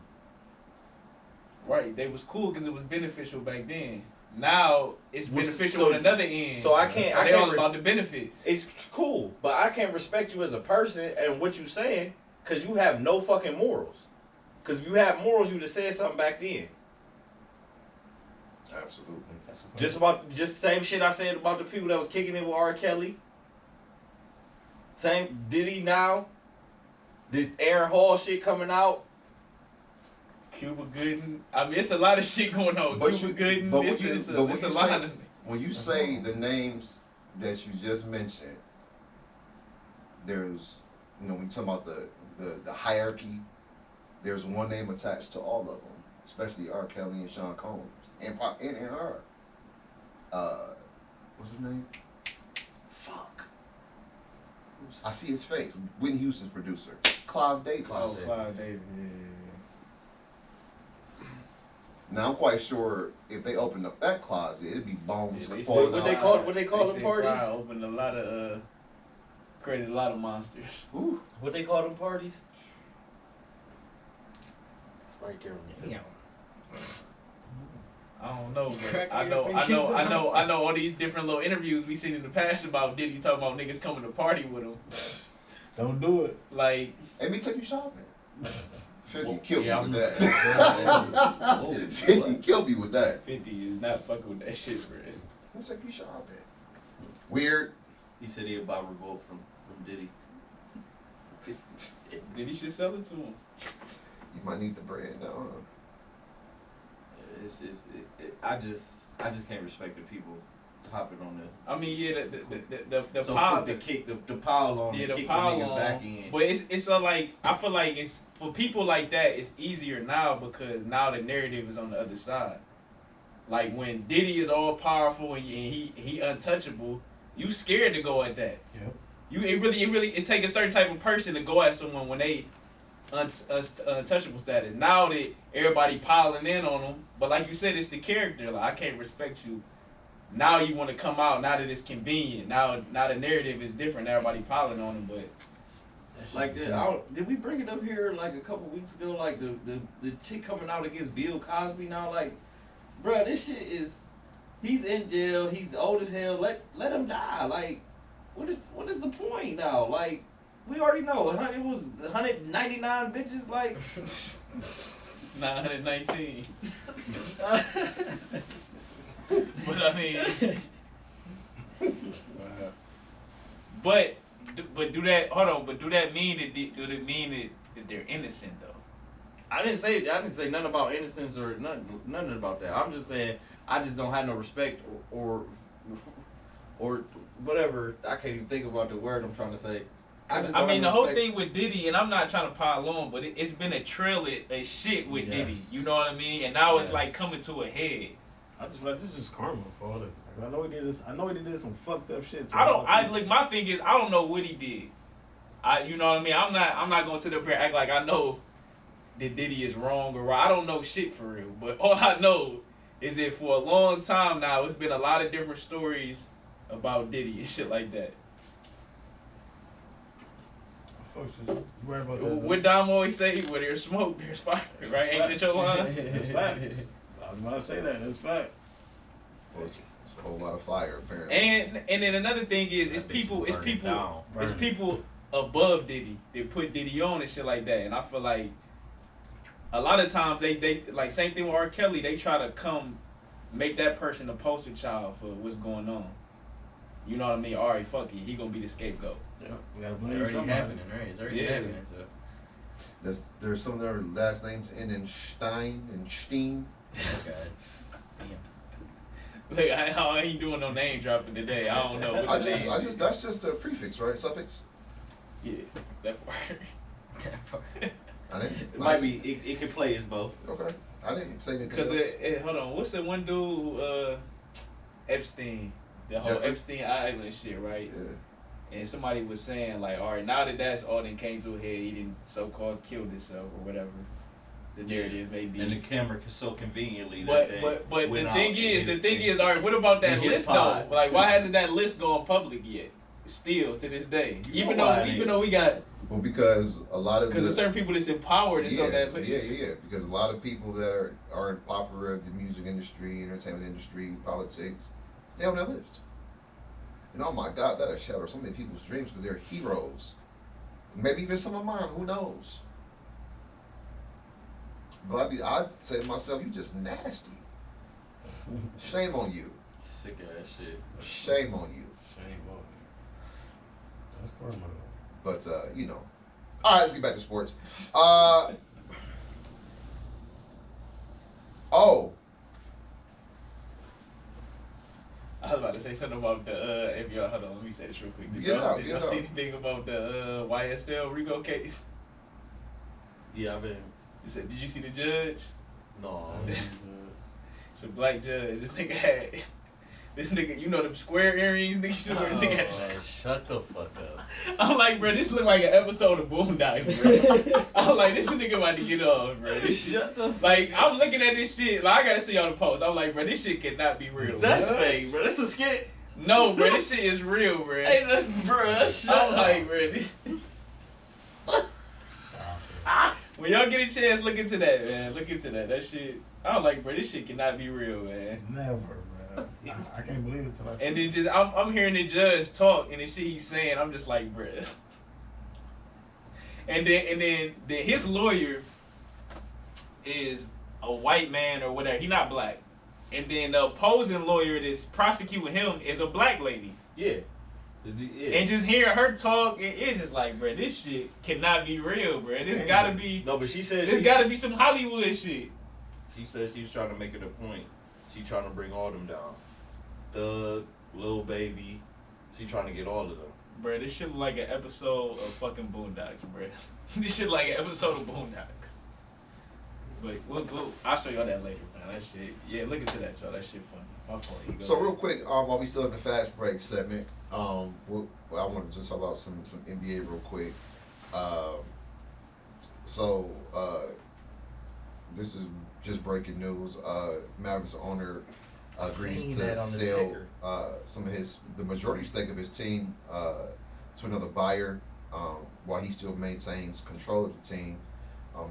[SPEAKER 3] Right, they was cool because it was beneficial back then. Now it's
[SPEAKER 2] Was-
[SPEAKER 3] beneficial
[SPEAKER 2] so-
[SPEAKER 3] on another end.
[SPEAKER 2] So I can't.
[SPEAKER 3] So
[SPEAKER 2] I
[SPEAKER 3] they
[SPEAKER 2] can't
[SPEAKER 3] all about the benefits.
[SPEAKER 2] It's cool, but I can't respect you as a person and what you saying because you have no fucking morals. Because if you had morals, you'd have said something back then.
[SPEAKER 1] Absolutely.
[SPEAKER 2] Just same shit I said about the people that was kicking it with R. Kelly. Same Diddy now. This Aaron Hall shit coming out.
[SPEAKER 3] Cuba Gooden. I mean, it's a lot of shit going on.
[SPEAKER 1] But
[SPEAKER 3] Cuba
[SPEAKER 1] you-
[SPEAKER 3] Gooden.
[SPEAKER 1] but when
[SPEAKER 3] It's
[SPEAKER 1] you-
[SPEAKER 3] a
[SPEAKER 1] but when
[SPEAKER 3] it's a
[SPEAKER 1] you
[SPEAKER 3] lot
[SPEAKER 1] say-
[SPEAKER 3] of.
[SPEAKER 1] When you say the names that you just mentioned, there's, when you talk about the hierarchy, there's one name attached to all of them, especially R. Kelly and Sean Combs and her. What's his name? Fuck. I see his face. Whitney Houston's producer, Clive Davis.
[SPEAKER 3] Oh, Clive Davis.
[SPEAKER 1] Now I'm quite sure if they opened up that closet, it'd be bones
[SPEAKER 3] Yeah, they
[SPEAKER 1] falling
[SPEAKER 3] said-
[SPEAKER 1] out.
[SPEAKER 2] What they call them
[SPEAKER 3] said
[SPEAKER 2] parties?
[SPEAKER 3] Clive opened a lot of created a lot of monsters.
[SPEAKER 1] Ooh.
[SPEAKER 2] What they call them parties? It's right there.
[SPEAKER 3] I don't know, but
[SPEAKER 4] Crack
[SPEAKER 3] I
[SPEAKER 4] me
[SPEAKER 3] know,
[SPEAKER 4] up
[SPEAKER 3] I know,
[SPEAKER 4] against
[SPEAKER 3] I know, I know all these different little interviews we seen in the past about Diddy talking about niggas coming to party with him.
[SPEAKER 5] Don't do it.
[SPEAKER 3] Like,
[SPEAKER 1] Let me take you shopping. 50
[SPEAKER 2] Well,
[SPEAKER 1] killed
[SPEAKER 2] yeah,
[SPEAKER 1] me with
[SPEAKER 2] I'm-
[SPEAKER 1] that.
[SPEAKER 2] Oh,
[SPEAKER 1] 50 killed me with that.
[SPEAKER 3] 50 is not fucking with that shit, bro.
[SPEAKER 1] Let me take you shopping. Weird.
[SPEAKER 2] He said he about revolt from Diddy.
[SPEAKER 3] Diddy should sell it to him.
[SPEAKER 1] You might need the bread now, huh?
[SPEAKER 2] I just can't respect the people hopping on the
[SPEAKER 3] I mean, yeah, the
[SPEAKER 2] so
[SPEAKER 3] pile,
[SPEAKER 2] quick to kick the pile on
[SPEAKER 3] yeah,
[SPEAKER 2] and
[SPEAKER 3] the
[SPEAKER 2] kick
[SPEAKER 3] pile
[SPEAKER 2] the niggas
[SPEAKER 3] on.
[SPEAKER 2] back in.
[SPEAKER 3] But it's a, like, I feel like it's for people like that. It's easier now because now the narrative is on the other side. Like when Diddy is all powerful and he untouchable, you scared to go at that.
[SPEAKER 5] Yep.
[SPEAKER 3] It take a certain type of person to go at someone when they untouchable status. Now that everybody piling in on them, but like you said, it's the character. Like, I can't respect you. Now you want to come out. Now that it's convenient. Now the narrative is different. Everybody piling on them, but
[SPEAKER 2] Like did we bring it up here like a couple weeks ago? Like the chick coming out against Bill Cosby now. Like, bruh, this shit is. He's in jail. He's old as hell. Let him die. Like, what is the point now? Like, we already know. It was 199 bitches. Like,
[SPEAKER 3] 919. But I mean, but do that? Hold on. But do that mean that they're innocent though?
[SPEAKER 2] I didn't say nothing about innocence or nothing about that. I'm just saying I just don't have no respect or whatever. I can't even think about the word I'm trying to say. just
[SPEAKER 3] I
[SPEAKER 2] don't
[SPEAKER 3] mean, the
[SPEAKER 2] have
[SPEAKER 3] whole
[SPEAKER 2] respect.
[SPEAKER 3] thing with Diddy, and I'm not trying to pile on, but it's been a trail of shit with
[SPEAKER 5] Yes.
[SPEAKER 3] Diddy. You know what I mean? And now it's
[SPEAKER 5] Yes.
[SPEAKER 3] like coming to a head.
[SPEAKER 5] I just feel like this is karma for all the. I know he did this. I know he did some fucked up shit. to
[SPEAKER 3] I
[SPEAKER 5] a
[SPEAKER 3] don't.
[SPEAKER 5] lot of
[SPEAKER 3] I
[SPEAKER 5] people.
[SPEAKER 3] like my thing is I don't know what he did. You know what I mean? I'm not gonna sit up here and act like I know that Diddy is wrong or right. I don't know shit for real. But all I know is that for a long time now, it's been a lot of different stories about Diddy and shit like that.
[SPEAKER 5] Folks, just you worry about that.
[SPEAKER 3] What Dom always say, where there's smoke, there's fire, right? Ain't that your line?
[SPEAKER 5] That's facts. I was about to say that. That's facts.
[SPEAKER 1] Well, it's a whole lot of fire, apparently.
[SPEAKER 3] And then another thing is, it's
[SPEAKER 2] That bitch
[SPEAKER 3] people, it's
[SPEAKER 2] burning
[SPEAKER 3] people,
[SPEAKER 2] down.
[SPEAKER 3] it's
[SPEAKER 5] Burning.
[SPEAKER 3] people above Diddy that put Diddy on and shit like that. And I feel like a lot of times they like same thing with R. Kelly. They try to come make that person a poster child for what's going on. You know what I mean? All right, fuck it, he gonna be the scapegoat.
[SPEAKER 5] Yeah, we gotta
[SPEAKER 4] It's
[SPEAKER 5] blame
[SPEAKER 4] already
[SPEAKER 5] somebody.
[SPEAKER 4] happening, right? It's already
[SPEAKER 3] Yeah.
[SPEAKER 4] happening. So
[SPEAKER 1] There's some of their last names end in Stein and Steen.
[SPEAKER 4] okay.
[SPEAKER 3] Like I ain't doing no name dropping today. I don't know what the name is.
[SPEAKER 1] That's just a prefix, right? Suffix.
[SPEAKER 3] Yeah, that part.
[SPEAKER 4] That part.
[SPEAKER 1] I didn't.
[SPEAKER 2] It might be. It could play as both.
[SPEAKER 1] Okay. I didn't say anything.
[SPEAKER 3] Cause
[SPEAKER 1] else.
[SPEAKER 3] hold on, what's that one dude? Epstein, the whole
[SPEAKER 1] Jeffrey?
[SPEAKER 3] Epstein Island shit, right?
[SPEAKER 1] Yeah.
[SPEAKER 3] And somebody was saying like, all right, now that that's all that came to a head, he didn't so-called killed himself or whatever the narrative may be.
[SPEAKER 2] And the camera so conveniently
[SPEAKER 3] But
[SPEAKER 2] that
[SPEAKER 3] but
[SPEAKER 2] they
[SPEAKER 3] the
[SPEAKER 2] went
[SPEAKER 3] thing
[SPEAKER 2] out
[SPEAKER 3] is,
[SPEAKER 2] and
[SPEAKER 3] the thing is, all right, what about that
[SPEAKER 2] in his
[SPEAKER 3] list
[SPEAKER 2] pod.
[SPEAKER 3] though? Like, why hasn't that list gone public yet? Still to this day,
[SPEAKER 2] You
[SPEAKER 3] even
[SPEAKER 2] know why it
[SPEAKER 3] though
[SPEAKER 2] ain't.
[SPEAKER 3] we got
[SPEAKER 1] Well, because a lot of
[SPEAKER 3] because there's certain people that's empowered and so that
[SPEAKER 1] yeah. Because a lot of people that are in popular the music industry, entertainment industry, politics, they on that list. And oh my God, that has shattered so many people's dreams because they're heroes. Maybe even some of mine. Who knows? But I'd say to myself, you just nasty. Shame on you.
[SPEAKER 2] sick ass shit.
[SPEAKER 1] Shame on you.
[SPEAKER 5] Shame on you. That's karma.
[SPEAKER 1] But you know. All right, let's get back to sports. Oh.
[SPEAKER 3] I was about to say something about the if y'all hold on, let me say this real quick. Did
[SPEAKER 1] Get it
[SPEAKER 3] y'all,
[SPEAKER 1] out,
[SPEAKER 3] did
[SPEAKER 1] get
[SPEAKER 3] y'all
[SPEAKER 1] it
[SPEAKER 3] see
[SPEAKER 1] out.
[SPEAKER 3] anything about the YSL Rico case?
[SPEAKER 2] Yeah, I've been.
[SPEAKER 3] It said, did you see the judge?
[SPEAKER 2] No.
[SPEAKER 3] It's a black judge. This nigga had this nigga, you know them square earrings nigga used to wear. Nigga had-
[SPEAKER 2] Man, shut the fuck up.
[SPEAKER 3] I'm like, bro, this look like an episode of Boondocks, bro. I'm like, this nigga about to get off, bro. This shit-
[SPEAKER 2] Shut the fuck
[SPEAKER 3] Like, I'm looking at this shit. Like, I gotta see y'all the post. I'm like, bro, this shit cannot be real.
[SPEAKER 2] That's
[SPEAKER 3] bro.
[SPEAKER 2] fake, bro. That's a skit.
[SPEAKER 3] No, bro, this shit is real, bro.
[SPEAKER 2] Hey, look, bro, shut
[SPEAKER 3] I'm
[SPEAKER 2] up.
[SPEAKER 3] like, bro. When y'all get a chance, look into that, man. Look into that. That shit. I'm like, bro, this shit cannot be real, man.
[SPEAKER 5] Never, bro. I can't believe it till I see
[SPEAKER 3] And
[SPEAKER 5] it.
[SPEAKER 3] then just, I'm hearing the judge talk, and the shit he's saying, I'm just like, bro. And then his lawyer is a white man or whatever. He not black. And then the opposing lawyer that's prosecuting him is a black lady.
[SPEAKER 2] Yeah. Yeah.
[SPEAKER 3] And just hearing her talk, it's just like, bro, this shit cannot be real, bro. This gotta be,
[SPEAKER 2] No, but she said
[SPEAKER 3] this
[SPEAKER 2] she,
[SPEAKER 3] gotta be some Hollywood shit.
[SPEAKER 2] she said she was trying to make it a point. She trying to bring all them down. Thug, Lil Baby. She trying to get all of them.
[SPEAKER 3] Bro, this shit look like an episode of fucking Boondocks, bro. This shit like an episode of Boondocks. But I'll show y'all that later, man. That shit, yeah, look into that, y'all. That shit funny. My fault. You go
[SPEAKER 1] So
[SPEAKER 3] ahead.
[SPEAKER 1] real quick, while we still in the fast break segment, I want to just talk about some NBA real quick. This is just breaking news. Mavericks owner agrees
[SPEAKER 4] Seen
[SPEAKER 1] to
[SPEAKER 4] that on the
[SPEAKER 1] sell
[SPEAKER 4] ticker.
[SPEAKER 1] some of the majority stake of his team to another buyer, while he still maintains control of the team.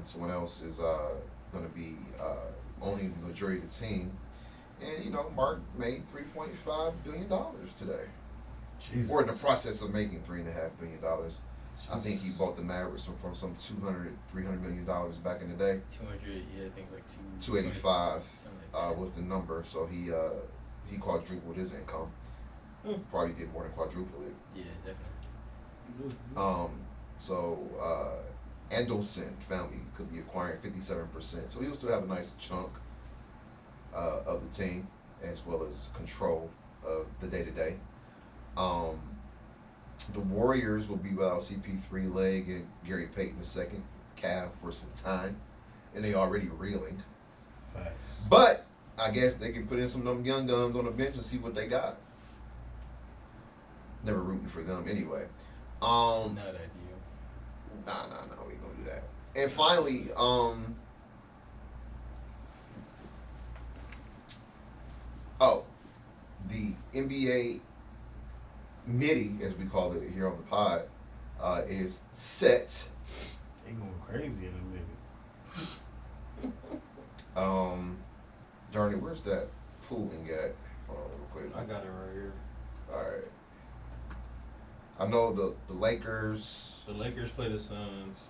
[SPEAKER 1] Someone else is going to be owning the majority of the team. And, you know, Mark made $3.5 billion today.
[SPEAKER 5] Jesus.
[SPEAKER 1] Or in the process of making $3.5 billion. I think he bought the Mavericks from some $300 million back in the day.
[SPEAKER 4] 200, yeah, things like
[SPEAKER 1] 285
[SPEAKER 4] something like that.
[SPEAKER 1] was the number. So he quadrupled his income. Probably did more than quadruple it.
[SPEAKER 4] Yeah, definitely.
[SPEAKER 1] Andelson family could be acquiring 57%. So he will still have a nice chunk of the team, as well as control of the day-to-day. The Warriors will be without CP3 leg and Gary Payton II calf for some time, and they already reeling.
[SPEAKER 5] Facts.
[SPEAKER 1] But I guess they can put in some of them young guns on the bench and see what they got. Never rooting for them anyway.
[SPEAKER 4] Not ideal.
[SPEAKER 1] Nah, we ain't gonna do that. And finally, the NBA MIDI, as we call it here on the pod, is set.
[SPEAKER 5] They going crazy in a minute.
[SPEAKER 1] Darn it, where's that pooling at? Hold on real quick.
[SPEAKER 2] I got it right here.
[SPEAKER 1] All right. I know the Lakers.
[SPEAKER 2] The Lakers play the Suns.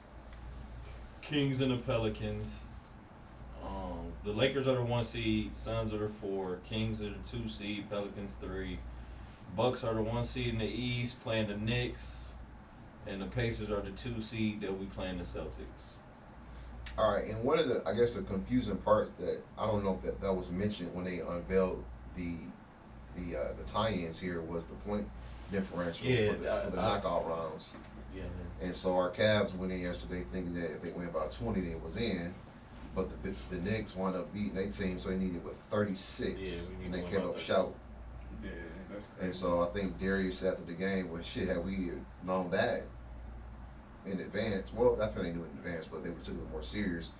[SPEAKER 2] Kings and the Pelicans. The Lakers are the 1 seed. Suns are the 4. Kings are the 2 seed. Pelicans 3. Bucks are the 1 seed in the East, playing the Knicks, and the Pacers are the 2 seed. They'll be playing the Celtics.
[SPEAKER 1] All right, and one of the, I guess, the confusing parts that I don't know if that was mentioned when they unveiled the tie-ins here was the point differential for the knockout rounds.
[SPEAKER 2] Yeah.
[SPEAKER 1] And so our Cavs went in yesterday thinking that if they win by 20, they was in. But the Knicks wound up beating their team, so they needed 36,
[SPEAKER 2] Yeah, we need
[SPEAKER 1] and they
[SPEAKER 2] one
[SPEAKER 1] came
[SPEAKER 2] about
[SPEAKER 1] up
[SPEAKER 2] that.
[SPEAKER 1] short.
[SPEAKER 3] Yeah, That's
[SPEAKER 1] And
[SPEAKER 3] crazy.
[SPEAKER 1] so I think Darius said after the game, well, shit, had we known that in advance, well, definitely knew in advance, but they would took it more serious.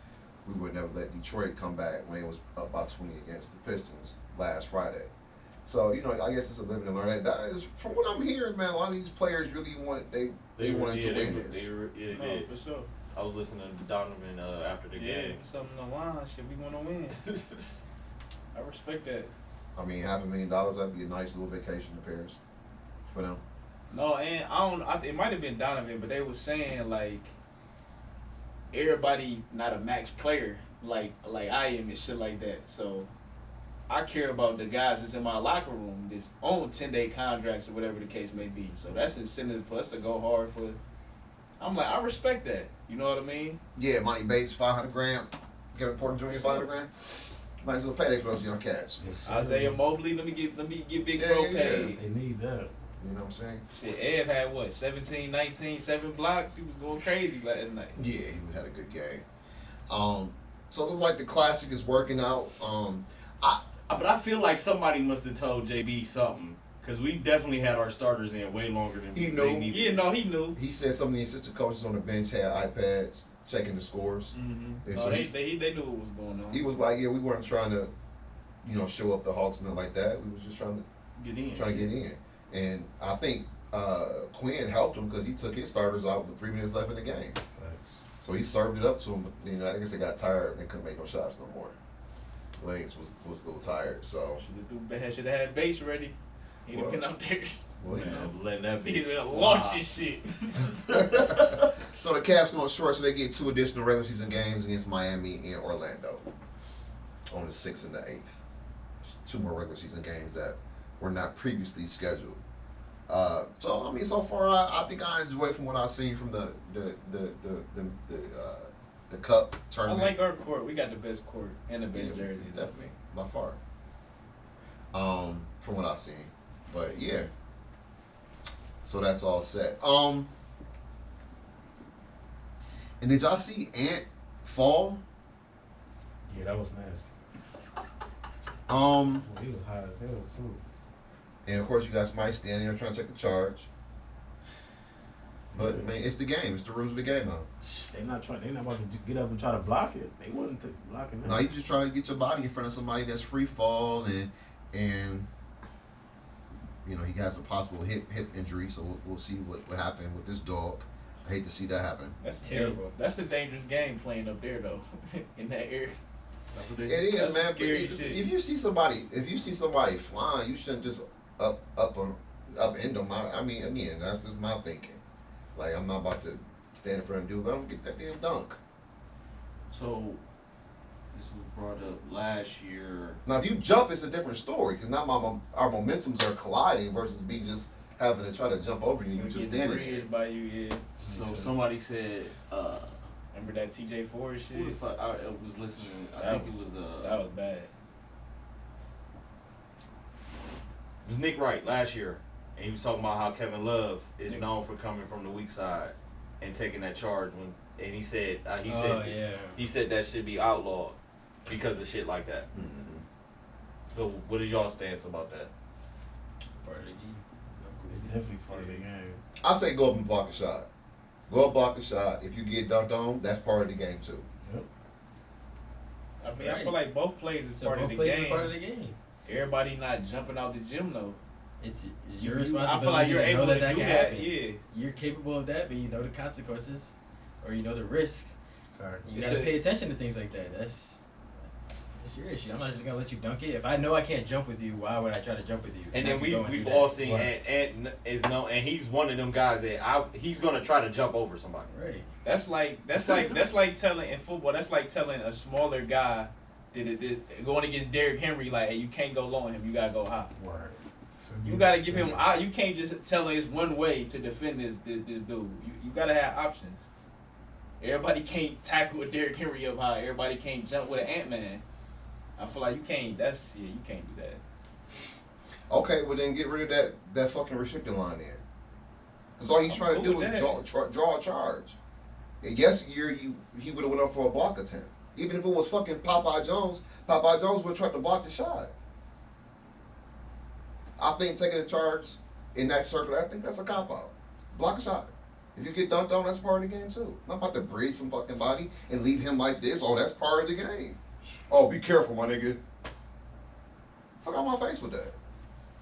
[SPEAKER 1] We would never let Detroit come back when it was up by 20 against the Pistons last Friday. So, you know, I guess it's a living to learn. That is, from what I'm hearing, man, a lot of these players really wanted they wanted to win this.
[SPEAKER 2] They
[SPEAKER 3] No,
[SPEAKER 2] did.
[SPEAKER 3] for sure.
[SPEAKER 2] I was listening to Donovan after the
[SPEAKER 3] Yeah,
[SPEAKER 2] game.
[SPEAKER 3] something on the line. Shit, we want to win. I respect that.
[SPEAKER 1] I mean, $500,000, that'd be a nice little vacation to Paris for them.
[SPEAKER 3] No, and it might have been Donovan, but they was saying like everybody not a max player like I am and shit like that. So I care about the guys that's in my locker room that's on 10-day contracts or whatever the case may be. So that's incentive for us to go hard for. I'm like, I respect that. You know what I mean?
[SPEAKER 1] Yeah, Monty Bates, 500 grand. Kevin Porter Jr., 500 grand. Nice little payday for those young cats.
[SPEAKER 5] Yes, sir.
[SPEAKER 3] Isaiah Mobley, let me get Big
[SPEAKER 1] Yeah,
[SPEAKER 3] Bro
[SPEAKER 1] yeah, yeah.
[SPEAKER 3] paid.
[SPEAKER 5] They need that.
[SPEAKER 1] You know what I'm saying?
[SPEAKER 3] Shit, Ev had what, 17, 19, 7 blocks? He was going crazy last night.
[SPEAKER 1] Yeah, he had a good game. So it looks like the classic is working out.
[SPEAKER 2] But I feel like somebody must have told JB something. Because we definitely had our starters in way longer than
[SPEAKER 1] He
[SPEAKER 2] they
[SPEAKER 1] knew.
[SPEAKER 2] needed.
[SPEAKER 3] Yeah, no, he knew.
[SPEAKER 1] He said some of the assistant coaches on the bench had iPads checking the scores.
[SPEAKER 3] Mm-hmm.
[SPEAKER 1] And
[SPEAKER 3] No,
[SPEAKER 1] so
[SPEAKER 3] they
[SPEAKER 1] he's-
[SPEAKER 3] knew what was going on.
[SPEAKER 1] He was like, yeah, we weren't trying to, you know, show up the Hawks and nothing like that. We was just trying to
[SPEAKER 2] Get in.
[SPEAKER 1] get in. And I think Quinn helped him because he took his starters out with 3 minutes left in the game.
[SPEAKER 5] Facts.
[SPEAKER 1] So he served it up to him. But, you know, I guess they got tired and they couldn't make no shots no more. Legs was a little tired. So,
[SPEAKER 3] Should have had base ready. He'd have
[SPEAKER 1] Well,
[SPEAKER 3] been out there.
[SPEAKER 1] well, you
[SPEAKER 2] Man,
[SPEAKER 1] know.
[SPEAKER 2] letting that be.
[SPEAKER 3] He'd have been launching shit.
[SPEAKER 1] So the Cavs going short, so they get 2 additional regular season games against Miami and Orlando on the 6th and the 8th. 2 more regular season games that were not previously scheduled. So I mean, so far I think I enjoy from what I've seen from the Cup
[SPEAKER 3] I
[SPEAKER 1] tournament.
[SPEAKER 3] like our court. We got the best court and the best jerseys.
[SPEAKER 1] definitely by far. From what I've seen, but yeah. So that's all set. And did y'all see Ant fall?
[SPEAKER 5] Yeah, that was nasty.
[SPEAKER 1] Well,
[SPEAKER 5] He was high as hell too.
[SPEAKER 1] and of course you got somebody standing there trying to take the charge. But I mean, it's the game. It's the rules of the game now.
[SPEAKER 5] They're not about to get up and try to block it. They wasn't blocking that.
[SPEAKER 1] Now you just trying to get your body in front of somebody that's free fall and you know he has a possible hip injury. So we'll see what happened with this dog. I hate to see that happen.
[SPEAKER 3] That's terrible. That's a dangerous game playing up there though, in that area.
[SPEAKER 1] It is,
[SPEAKER 3] That's
[SPEAKER 1] man.
[SPEAKER 3] some scary
[SPEAKER 1] But
[SPEAKER 3] shit.
[SPEAKER 1] if you see somebody flying, you shouldn't just up end them. I mean, again, that's just my thinking. Like I'm not about to stand in front of dude. Let him get that damn dunk.
[SPEAKER 2] So, this was brought up last year.
[SPEAKER 1] Now, if you jump, it's a different story because now our momentums are colliding versus me just having to try to jump over you. You just
[SPEAKER 3] Get
[SPEAKER 1] standing there.
[SPEAKER 3] bridged by you, yeah.
[SPEAKER 2] So somebody said,
[SPEAKER 3] Remember that TJ Ford shit?
[SPEAKER 2] who the fuck, I was listening, I
[SPEAKER 3] That
[SPEAKER 2] think
[SPEAKER 3] was-
[SPEAKER 2] it
[SPEAKER 3] That was bad.
[SPEAKER 2] was Nick Wright last year. And he was talking about how Kevin Love is
[SPEAKER 3] Nick-
[SPEAKER 2] known for coming from the weak side and taking that charge and he said,
[SPEAKER 4] yeah.
[SPEAKER 2] he said that should be outlawed because of shit like that.
[SPEAKER 1] Mhm.
[SPEAKER 2] So what is y'all stance about that?
[SPEAKER 4] Part of the game.
[SPEAKER 5] It's definitely part of the game.
[SPEAKER 1] I say go up and block a shot. Go up, block a shot. If you get dunked on, that's part of the game too.
[SPEAKER 3] I mean, I
[SPEAKER 4] Right.
[SPEAKER 3] feel like both plays is
[SPEAKER 4] So
[SPEAKER 3] part of
[SPEAKER 4] both
[SPEAKER 3] the
[SPEAKER 4] plays
[SPEAKER 3] game.
[SPEAKER 4] are part of the game.
[SPEAKER 3] Everybody not jumping out the gym though.
[SPEAKER 4] It's your
[SPEAKER 3] You-
[SPEAKER 4] responsibility.
[SPEAKER 3] I feel like you're
[SPEAKER 4] to know
[SPEAKER 3] able
[SPEAKER 4] that
[SPEAKER 3] to
[SPEAKER 4] that
[SPEAKER 3] do
[SPEAKER 4] can
[SPEAKER 3] that.
[SPEAKER 4] happen.
[SPEAKER 3] Yeah.
[SPEAKER 4] You're capable of that, but you know the consequences, or you know the risks.
[SPEAKER 5] Sorry.
[SPEAKER 4] You
[SPEAKER 3] It's
[SPEAKER 4] gotta
[SPEAKER 3] a-
[SPEAKER 4] pay attention to things like that. That's your issue. I'm not just gonna let you dunk it. If I know I can't jump with you, why would I try to jump with you?
[SPEAKER 2] And
[SPEAKER 4] I
[SPEAKER 2] then
[SPEAKER 4] can go and
[SPEAKER 2] we've
[SPEAKER 4] do
[SPEAKER 2] all
[SPEAKER 4] that.
[SPEAKER 2] seen Ant is known, and he's one of them guys that he's gonna try to jump over somebody.
[SPEAKER 4] Right.
[SPEAKER 3] That's like telling in football. That's like telling a smaller guy that going against Derrick Henry, like, hey, you can't go low on him. You gotta go high.
[SPEAKER 5] Word. So
[SPEAKER 3] You gotta give him. You can't just tell him it's one way to defend this dude. You gotta have options. Everybody can't tackle with Derrick Henry up high. Everybody can't jump with an Ant-Man. I feel like you can't. You can't do that.
[SPEAKER 1] Okay, well then get rid of that fucking restricted line then. Because all he's
[SPEAKER 3] I'm
[SPEAKER 1] trying to
[SPEAKER 3] cool
[SPEAKER 1] do
[SPEAKER 3] with
[SPEAKER 1] is
[SPEAKER 3] that.
[SPEAKER 1] draw a charge. And yesteryear, he would have went up for a block attempt. Even if it was fucking Popeye Jones would have tried to block the shot. I think taking a charge in that circle, I think that's a cop out. Block a shot. If you get dunked on, that's part of the game too. I'm not about to breed some fucking body and leave him like this. Oh, that's part of the game. Oh, be careful, my nigga. Fuck out my face with that.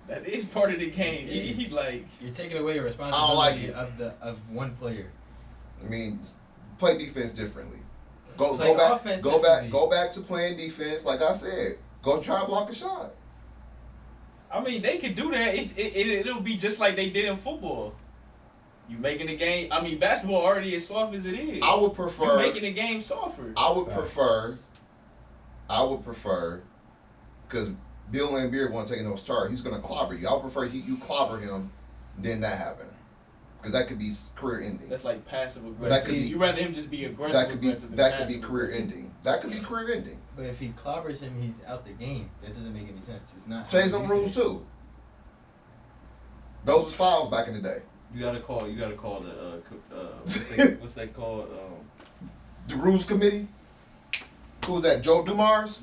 [SPEAKER 3] That is part of the game.
[SPEAKER 4] It
[SPEAKER 3] He
[SPEAKER 4] is.
[SPEAKER 3] like
[SPEAKER 4] You're taking away a
[SPEAKER 1] like
[SPEAKER 4] responsibility
[SPEAKER 1] it.
[SPEAKER 4] of one player.
[SPEAKER 1] I mean, play defense differently.
[SPEAKER 4] Play offense differently.
[SPEAKER 1] Go back to playing defense. Like I said, go try to block a shot.
[SPEAKER 3] I mean, they could do that. It'll be just like they did in football. You making the game. I mean, basketball already as soft as it is.
[SPEAKER 1] I would
[SPEAKER 3] You
[SPEAKER 1] prefer.
[SPEAKER 3] making the game softer.
[SPEAKER 1] I would
[SPEAKER 5] Fact.
[SPEAKER 1] prefer, because Bill Laimbeer wasn't taking those charges. He's gonna clobber you. I would prefer you clobber him than that happen, because that could be career ending.
[SPEAKER 3] That's like passive
[SPEAKER 1] That
[SPEAKER 3] aggressive.
[SPEAKER 1] could be-
[SPEAKER 3] You rather him just be aggressive.
[SPEAKER 1] That could be
[SPEAKER 3] aggressive than
[SPEAKER 1] that could be
[SPEAKER 3] passive
[SPEAKER 1] career
[SPEAKER 3] aggressive.
[SPEAKER 1] ending. That could be career ending.
[SPEAKER 4] But if he clobbers him, he's out the game. That doesn't make any sense. It's not.
[SPEAKER 1] Change them rules too. Those was fouls back in the day.
[SPEAKER 2] You gotta call the what's they called?
[SPEAKER 1] The rules committee. Who was that? Joe Dumars.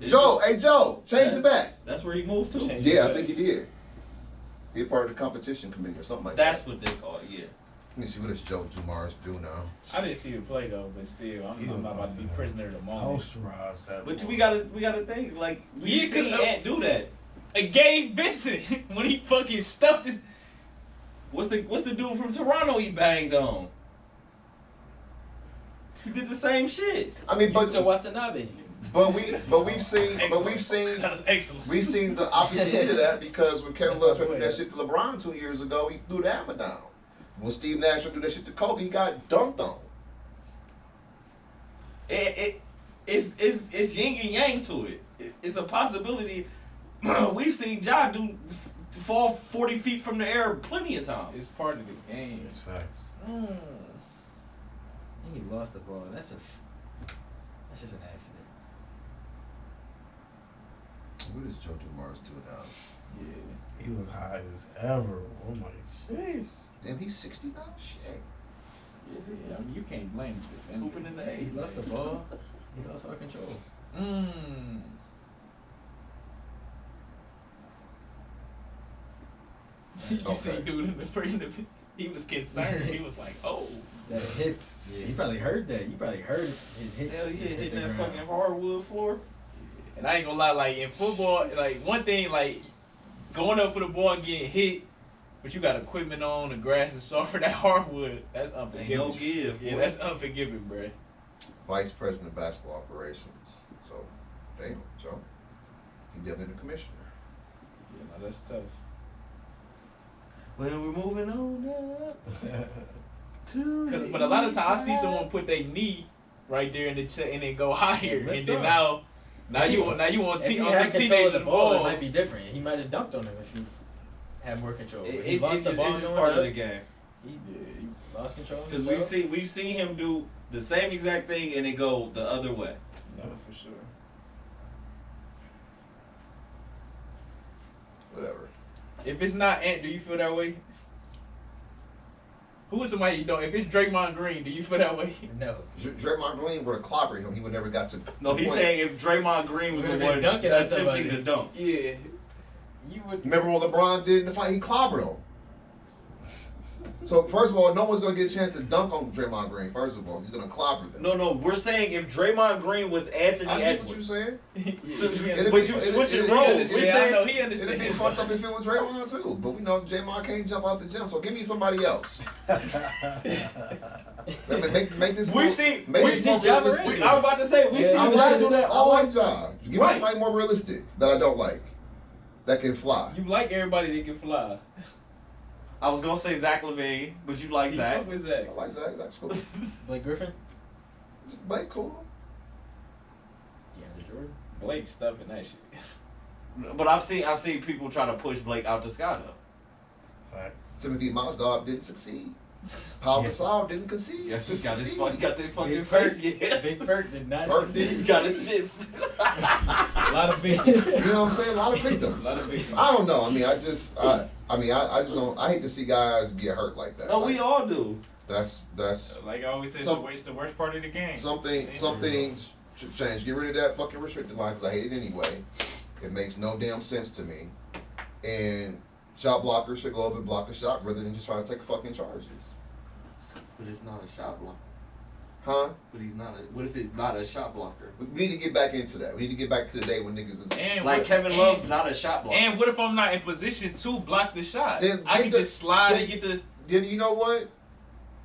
[SPEAKER 2] Is
[SPEAKER 1] Joe, hey Joe, change it back.
[SPEAKER 2] That's where he moved to.
[SPEAKER 3] Change
[SPEAKER 1] Yeah, I think he did. He part of the competition committee or something like
[SPEAKER 2] That's
[SPEAKER 1] that.
[SPEAKER 2] what they call it. Yeah.
[SPEAKER 1] Let me see what does Joe Dumars do now.
[SPEAKER 3] I didn't see the play though, but still, I'm not about to be prisoner of the moment.
[SPEAKER 5] Posterized that.
[SPEAKER 2] But
[SPEAKER 5] boy.
[SPEAKER 2] we gotta think like we
[SPEAKER 3] Yeah,
[SPEAKER 2] seen
[SPEAKER 3] 'cause,
[SPEAKER 2] Ant do that.
[SPEAKER 3] Gabe Vincent when he fucking stuffed his.
[SPEAKER 2] What's the dude from Toronto he banged on? He did the same shit.
[SPEAKER 1] I mean,
[SPEAKER 4] But to Watanabe.
[SPEAKER 1] we've seen
[SPEAKER 3] That was excellent.
[SPEAKER 1] we've seen the opposite end of that, because when Kevin
[SPEAKER 5] That's
[SPEAKER 1] Love
[SPEAKER 5] my
[SPEAKER 1] tried to do
[SPEAKER 5] boy.
[SPEAKER 1] that shit to LeBron 2 years ago, he threw the hammer down. When Steve Nash tried to do that shit to Kobe, he got dunked on.
[SPEAKER 2] It's yin and yang to it. It's a possibility. We've seen Ja do fall 40 feet from the air plenty of times.
[SPEAKER 3] It's part of the game.
[SPEAKER 5] It's facts.
[SPEAKER 4] He lost the ball. That's just an accident.
[SPEAKER 1] What does Joe Dumars do now?
[SPEAKER 3] Yeah.
[SPEAKER 5] He was high as ever. Oh my shit.
[SPEAKER 1] Damn, he's 60 now? Shit.
[SPEAKER 3] Yeah, I mean, you can't blame the defender.
[SPEAKER 2] Hooping in the
[SPEAKER 4] He
[SPEAKER 2] 80s.
[SPEAKER 4] lost the ball. He lost all control.
[SPEAKER 3] You
[SPEAKER 1] Okay.
[SPEAKER 3] see, dude, in the front of it, he was concerned. He was like, "Oh,
[SPEAKER 4] That hit. Yeah, he probably heard that. You probably heard his hit.
[SPEAKER 2] Hell yeah,
[SPEAKER 4] his hit
[SPEAKER 2] hitting
[SPEAKER 4] the
[SPEAKER 2] that
[SPEAKER 4] ground.
[SPEAKER 2] fucking hardwood floor.
[SPEAKER 3] And I ain't gonna lie, like in football, like one thing, like going up for the ball and getting hit, but you got equipment on, the grass is soft for that hardwood. That's
[SPEAKER 2] Ain't
[SPEAKER 3] unforgiving.
[SPEAKER 2] no give.
[SPEAKER 3] Yeah,
[SPEAKER 2] boy.
[SPEAKER 3] that's unforgiving, bruh.
[SPEAKER 1] Vice President of Basketball Operations. So, damn, Joe. He definitely the commissioner.
[SPEAKER 3] Yeah, no, that's tough.
[SPEAKER 2] Well, we're moving on up to.
[SPEAKER 3] But a lot of times I see someone put their knee right there in the check and then go higher,
[SPEAKER 4] Yeah, lift
[SPEAKER 3] and then
[SPEAKER 4] up.
[SPEAKER 3] now you want
[SPEAKER 4] If he
[SPEAKER 3] on
[SPEAKER 4] had
[SPEAKER 3] some
[SPEAKER 4] control
[SPEAKER 3] teenagers
[SPEAKER 4] of the ball, it
[SPEAKER 3] ball.
[SPEAKER 4] might be different. He might have dunked on him if he had more control. But he
[SPEAKER 2] It,
[SPEAKER 4] lost
[SPEAKER 2] it's
[SPEAKER 4] the
[SPEAKER 2] just,
[SPEAKER 4] ball
[SPEAKER 2] it's just
[SPEAKER 4] going
[SPEAKER 2] part of
[SPEAKER 4] up.
[SPEAKER 2] the game.
[SPEAKER 4] He lost control. of
[SPEAKER 2] Because
[SPEAKER 4] himself.
[SPEAKER 2] we've seen him do the same exact thing and it go the other way.
[SPEAKER 3] No, for sure.
[SPEAKER 1] Whatever.
[SPEAKER 3] If it's not Ant, do you feel that way? Who is somebody you don't? If it's Draymond Green, do you feel that way?
[SPEAKER 4] No.
[SPEAKER 1] Draymond Green would have clobbered him. He would never got to.
[SPEAKER 2] No,
[SPEAKER 1] to
[SPEAKER 2] he's
[SPEAKER 1] play.
[SPEAKER 2] saying if Draymond Green was the
[SPEAKER 4] Would've been
[SPEAKER 2] one
[SPEAKER 4] dunking on
[SPEAKER 2] attempting
[SPEAKER 4] somebody.
[SPEAKER 2] to dunk.
[SPEAKER 3] Yeah.
[SPEAKER 4] You would.
[SPEAKER 1] Remember what LeBron did in the fight? He clobbered him. So first of all, no one's gonna get a chance to dunk on Draymond Green. First of all, he's gonna clobber them.
[SPEAKER 2] No, we're saying if Draymond Green was Anthony
[SPEAKER 1] I get what you're
[SPEAKER 2] Edwards.
[SPEAKER 1] saying.
[SPEAKER 2] So,
[SPEAKER 1] It
[SPEAKER 2] but
[SPEAKER 1] is-
[SPEAKER 2] you
[SPEAKER 1] it is-
[SPEAKER 2] switching
[SPEAKER 1] it is-
[SPEAKER 2] roles.
[SPEAKER 1] it is-
[SPEAKER 2] We're
[SPEAKER 3] Yeah, I know
[SPEAKER 2] saying
[SPEAKER 3] he
[SPEAKER 1] It'd
[SPEAKER 3] understands.
[SPEAKER 1] be fucked up if it was Draymond too, but we know Draymond can't jump out the gym. So give me somebody else. Make this.
[SPEAKER 2] We've seen-
[SPEAKER 1] Make
[SPEAKER 2] we've
[SPEAKER 1] this
[SPEAKER 2] seen
[SPEAKER 1] more
[SPEAKER 4] Ja
[SPEAKER 1] realistic.
[SPEAKER 4] Morant.
[SPEAKER 2] I was about to say we
[SPEAKER 4] Yeah,
[SPEAKER 2] seen
[SPEAKER 4] I
[SPEAKER 2] Ja
[SPEAKER 4] like
[SPEAKER 2] do that
[SPEAKER 1] I
[SPEAKER 2] all.
[SPEAKER 1] like Ja. Give me
[SPEAKER 2] Right.
[SPEAKER 1] somebody more realistic that I don't like. That can fly.
[SPEAKER 3] You like everybody that can fly.
[SPEAKER 2] I was gonna say Zach LaVine, but you like
[SPEAKER 3] You
[SPEAKER 2] Zach.
[SPEAKER 3] fuck with Zach.
[SPEAKER 1] I like Zach. Zach's cool.
[SPEAKER 4] Blake Griffin.
[SPEAKER 1] Blake cool.
[SPEAKER 4] DeAndre Jordan.
[SPEAKER 3] Blake stuffing that shit.
[SPEAKER 2] But I've seen people try to push Blake out to Sky though.
[SPEAKER 5] Facts.
[SPEAKER 1] Timothy Mozgov didn't succeed. Paul
[SPEAKER 4] Yeah.
[SPEAKER 1] Gasol didn't concede.
[SPEAKER 2] Yeah,
[SPEAKER 1] to
[SPEAKER 2] he got
[SPEAKER 1] succeed.
[SPEAKER 2] that fucking
[SPEAKER 4] Big
[SPEAKER 2] face.
[SPEAKER 4] Perk.
[SPEAKER 2] Yeah.
[SPEAKER 4] Big Perk did not
[SPEAKER 1] Perk
[SPEAKER 4] succeed.
[SPEAKER 2] He's got his shit.
[SPEAKER 3] A lot of big.
[SPEAKER 1] You know what I'm saying? A lot of victims.
[SPEAKER 3] A lot of victims.
[SPEAKER 1] I don't know. I mean, I just don't. I hate to see guys get hurt like that.
[SPEAKER 2] No,
[SPEAKER 1] Like,
[SPEAKER 2] we all do.
[SPEAKER 1] That's
[SPEAKER 3] Like I always say, it's the worst part of the game.
[SPEAKER 1] some things should change. Get rid of that fucking restricted line because I hate it anyway. It makes no damn sense to me. and shot blockers should go up and block a shot rather than just try to take fucking charges.
[SPEAKER 2] But it's not a shot blocker.
[SPEAKER 1] Huh?
[SPEAKER 2] But he's not a. What if it's not a shot blocker?
[SPEAKER 1] We need to get back into that. We need to get back to the day when niggas is
[SPEAKER 3] And
[SPEAKER 2] Like
[SPEAKER 3] what-
[SPEAKER 2] Kevin
[SPEAKER 3] and-
[SPEAKER 2] Love's not a shot blocker.
[SPEAKER 3] And what if I'm not in position to block the shot?
[SPEAKER 1] Then
[SPEAKER 3] I
[SPEAKER 1] get
[SPEAKER 3] can
[SPEAKER 1] the-
[SPEAKER 3] just slide
[SPEAKER 1] then-
[SPEAKER 3] and get the.
[SPEAKER 1] Then you know what?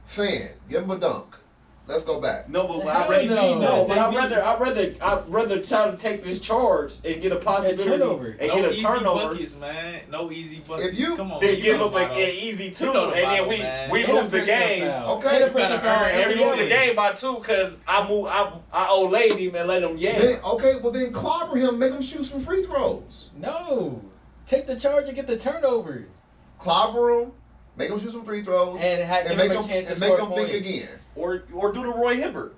[SPEAKER 1] Fan, give him a dunk. Let's go back.
[SPEAKER 2] no, but
[SPEAKER 4] Hell
[SPEAKER 2] I'd rather
[SPEAKER 4] no.
[SPEAKER 6] No, but
[SPEAKER 4] JB.
[SPEAKER 6] I'd rather try to take this charge and get a possibility
[SPEAKER 4] turnover.
[SPEAKER 6] and
[SPEAKER 3] No
[SPEAKER 6] get a
[SPEAKER 3] easy
[SPEAKER 6] turnover.
[SPEAKER 3] buckets, man. No easy buckets.
[SPEAKER 1] If you-
[SPEAKER 3] Come on,
[SPEAKER 6] Then
[SPEAKER 3] you
[SPEAKER 6] give
[SPEAKER 3] know
[SPEAKER 6] up
[SPEAKER 3] about
[SPEAKER 6] an easy two,
[SPEAKER 3] You know the
[SPEAKER 6] and then
[SPEAKER 3] bottom,
[SPEAKER 6] we
[SPEAKER 3] man.
[SPEAKER 6] we
[SPEAKER 4] And a
[SPEAKER 6] lose the
[SPEAKER 4] personal
[SPEAKER 6] game.
[SPEAKER 4] foul.
[SPEAKER 1] Okay.
[SPEAKER 4] And a
[SPEAKER 1] You
[SPEAKER 4] personal
[SPEAKER 3] gotta
[SPEAKER 4] foul
[SPEAKER 3] earn
[SPEAKER 6] And we
[SPEAKER 4] every
[SPEAKER 6] lose the
[SPEAKER 4] other.
[SPEAKER 6] game by 2 because I old lady him and let him yell.
[SPEAKER 1] Then, okay, well then clobber him, make him shoot some free throws.
[SPEAKER 4] No. Take the charge and get the turnover.
[SPEAKER 1] Clobber him, make him shoot some free throws,
[SPEAKER 4] And give
[SPEAKER 1] make
[SPEAKER 4] him a
[SPEAKER 1] him,
[SPEAKER 4] chance to
[SPEAKER 1] and
[SPEAKER 4] score
[SPEAKER 1] make him
[SPEAKER 4] points.
[SPEAKER 1] think again.
[SPEAKER 2] or do the Roy Hibbert.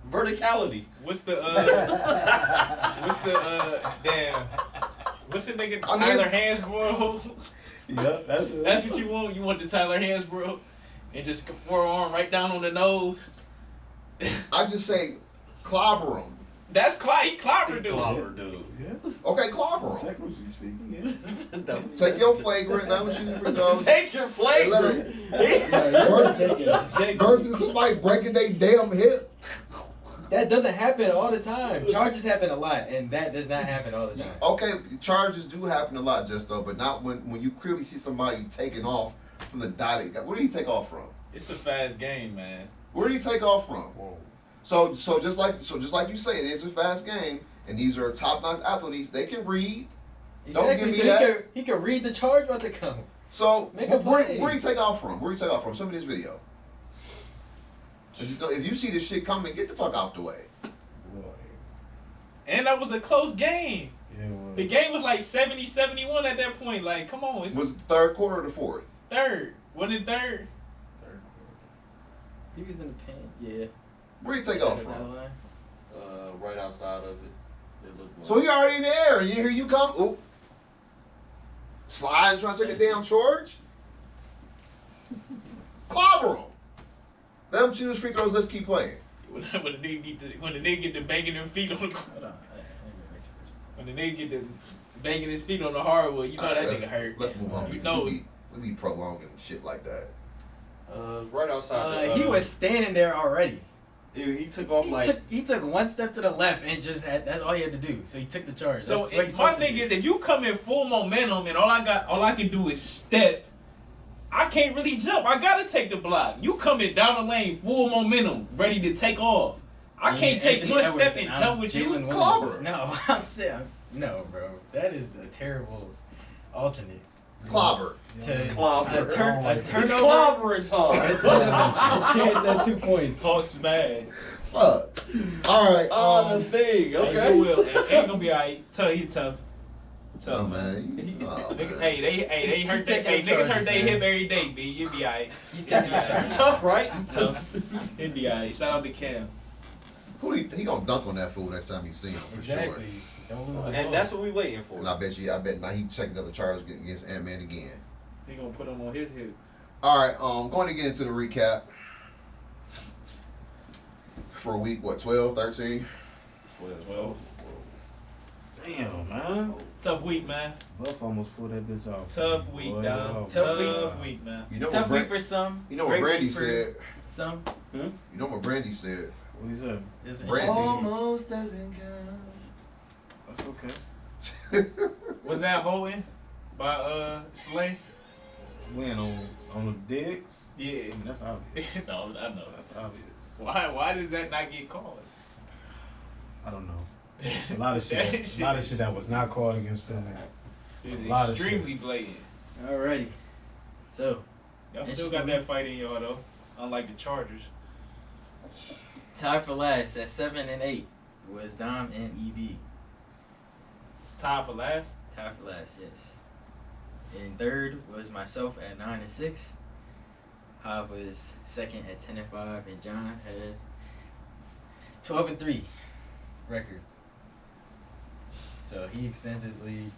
[SPEAKER 2] Verticality.
[SPEAKER 3] What's the damn? What's the nigga
[SPEAKER 1] I mean,
[SPEAKER 3] Tyler
[SPEAKER 1] it's-
[SPEAKER 3] Hansbrough?
[SPEAKER 5] Yep, that's it.
[SPEAKER 3] That's what you want. You want the Tyler Hansbrough, and just forearm right down on the nose.
[SPEAKER 1] I just say clobber him.
[SPEAKER 3] That's he clobbered dude.
[SPEAKER 2] Clobber, dude.
[SPEAKER 5] Yeah,
[SPEAKER 1] Okay, clobber him.
[SPEAKER 5] technically speaking, yeah.
[SPEAKER 1] Take your flagrant, let him shoot free throws.
[SPEAKER 6] Take your flagrant.
[SPEAKER 1] Versus somebody breaking their damn hip.
[SPEAKER 4] That doesn't happen all the time. Charges happen a lot, and that does not happen all the time.
[SPEAKER 1] Okay, charges do happen a lot, just though, but not when you clearly see somebody taking off from the dotted. Where did he take off from?
[SPEAKER 3] It's a fast game, man.
[SPEAKER 1] Where did he take off from? So just like you say, it is a fast game, and these are top-notch athletes. They can read. Don't
[SPEAKER 4] Exactly.
[SPEAKER 1] give me
[SPEAKER 4] So
[SPEAKER 1] that.
[SPEAKER 4] he can read the charge about to come.
[SPEAKER 1] So
[SPEAKER 4] Make a
[SPEAKER 1] where
[SPEAKER 4] play.
[SPEAKER 1] did he take off from? Where did he take off from? Show me this video. If you see this shit coming, get the fuck out the way.
[SPEAKER 3] And that was a close game.
[SPEAKER 5] Yeah, well,
[SPEAKER 3] The game was like 70-71 at that point. Like, come on, it's
[SPEAKER 1] Was it the third quarter or the fourth?
[SPEAKER 3] third. Wasn't it third?
[SPEAKER 5] third
[SPEAKER 4] He was in the paint. Yeah.
[SPEAKER 1] Where did he take off
[SPEAKER 4] That
[SPEAKER 1] from?
[SPEAKER 4] line.
[SPEAKER 2] Right outside of it. It looked like-
[SPEAKER 1] So he already in the air, and here you come. Oop. Slide and trying to take a damn charge. Clobber him. Let him shoot his free throws. Let's keep playing.
[SPEAKER 3] When the nigga get to banging them feet on the
[SPEAKER 4] Hold on.
[SPEAKER 3] when the nigga get to banging his feet on the hardwood, you know that
[SPEAKER 1] Alright,
[SPEAKER 3] nigga hurt.
[SPEAKER 1] Let's move on.
[SPEAKER 3] You know,
[SPEAKER 1] We be prolonging shit like that.
[SPEAKER 2] right outside.
[SPEAKER 4] He was standing there already.
[SPEAKER 2] He took off
[SPEAKER 4] He took one step to the left and just that's all he had to do. So he took the charge.
[SPEAKER 3] so
[SPEAKER 4] That's what he's
[SPEAKER 3] my
[SPEAKER 4] supposed to
[SPEAKER 3] thing
[SPEAKER 4] do.
[SPEAKER 3] is, if you come in full momentum and all I can do is step, I can't really jump. I gotta take the block. You coming down the lane full momentum, ready to take off. I
[SPEAKER 4] And
[SPEAKER 3] can't take
[SPEAKER 4] Anthony
[SPEAKER 3] one
[SPEAKER 4] Edwards
[SPEAKER 3] step and
[SPEAKER 4] I'm
[SPEAKER 3] jump with
[SPEAKER 4] Jalen
[SPEAKER 3] you.
[SPEAKER 4] Williams.
[SPEAKER 1] Clobber.
[SPEAKER 4] No, I'm saying no, bro. That is a terrible alternate.
[SPEAKER 1] Clobber.
[SPEAKER 4] To
[SPEAKER 2] Clobber.
[SPEAKER 4] a
[SPEAKER 5] It's
[SPEAKER 6] It's
[SPEAKER 4] turnover.
[SPEAKER 6] clobbering time.
[SPEAKER 4] Chance at 2 points.
[SPEAKER 3] Hawks bad.
[SPEAKER 1] Fuck. All right.
[SPEAKER 6] Oh, the thing.
[SPEAKER 3] Okay.
[SPEAKER 6] Okay.
[SPEAKER 3] You will. Ain't gonna be alright. Tell you tough.
[SPEAKER 1] Oh,
[SPEAKER 3] Tough.
[SPEAKER 1] man. Oh,
[SPEAKER 3] Nigga,
[SPEAKER 1] man.
[SPEAKER 3] hey, they
[SPEAKER 4] Keep
[SPEAKER 3] hurt. They,
[SPEAKER 4] taking
[SPEAKER 3] hey,
[SPEAKER 4] the
[SPEAKER 3] niggas hurt
[SPEAKER 4] charges,
[SPEAKER 3] they
[SPEAKER 4] man.
[SPEAKER 3] hip every day, B. You be alright.
[SPEAKER 4] You take the
[SPEAKER 3] Yeah.
[SPEAKER 4] charge.
[SPEAKER 2] tough, right?
[SPEAKER 3] Tough. It be alright. Shout out to Cam.
[SPEAKER 1] Who he gonna dunk on that fool next time you see him for
[SPEAKER 4] Exactly.
[SPEAKER 1] sure.
[SPEAKER 4] Don't lose the ball.
[SPEAKER 2] And that's what we waiting for.
[SPEAKER 1] And I bet now he check another charge against Ant-Man again.
[SPEAKER 3] He gonna put him on his hip.
[SPEAKER 1] All right, going to get into the recap for week 12, 13.
[SPEAKER 3] 12.
[SPEAKER 5] Damn, man.
[SPEAKER 3] Tough week, man.
[SPEAKER 5] Buff almost pulled that bitch off.
[SPEAKER 3] Tough week,
[SPEAKER 5] Boy,
[SPEAKER 3] dog.
[SPEAKER 5] oh,
[SPEAKER 4] Tough
[SPEAKER 3] Tough
[SPEAKER 4] week.
[SPEAKER 3] week, man.
[SPEAKER 1] You know
[SPEAKER 4] Tough
[SPEAKER 1] what
[SPEAKER 4] week for some.
[SPEAKER 1] you know what
[SPEAKER 4] great
[SPEAKER 1] Brandy
[SPEAKER 4] week for
[SPEAKER 1] said.
[SPEAKER 4] Some.
[SPEAKER 1] You know what Brandy said.
[SPEAKER 5] What he said?
[SPEAKER 4] It's
[SPEAKER 1] Brandy.
[SPEAKER 2] Almost doesn't count.
[SPEAKER 5] That's okay.
[SPEAKER 3] Was that holding by Slay?
[SPEAKER 5] Win on the digs. I
[SPEAKER 3] Yeah.
[SPEAKER 5] mean, that's obvious.
[SPEAKER 3] No, I know.
[SPEAKER 5] That's obvious.
[SPEAKER 3] Why does that not get called?
[SPEAKER 5] I don't know. A lot of shit. A lot of shit that was not called against Philly.
[SPEAKER 3] It's
[SPEAKER 5] A lot of
[SPEAKER 3] extremely blatant.
[SPEAKER 4] Alrighty. So,
[SPEAKER 3] Y'all still
[SPEAKER 4] Interesting
[SPEAKER 3] got that
[SPEAKER 4] week.
[SPEAKER 3] fight in y'all though, unlike the Chargers.
[SPEAKER 4] tied for last at 7 and 8 was Dom and EB.
[SPEAKER 3] Tied for last.
[SPEAKER 4] Tied for last, yes. And third was myself at 9 and 6. Hav was second at 10 and 5, and John had 12 and 3 record. So he extends his lead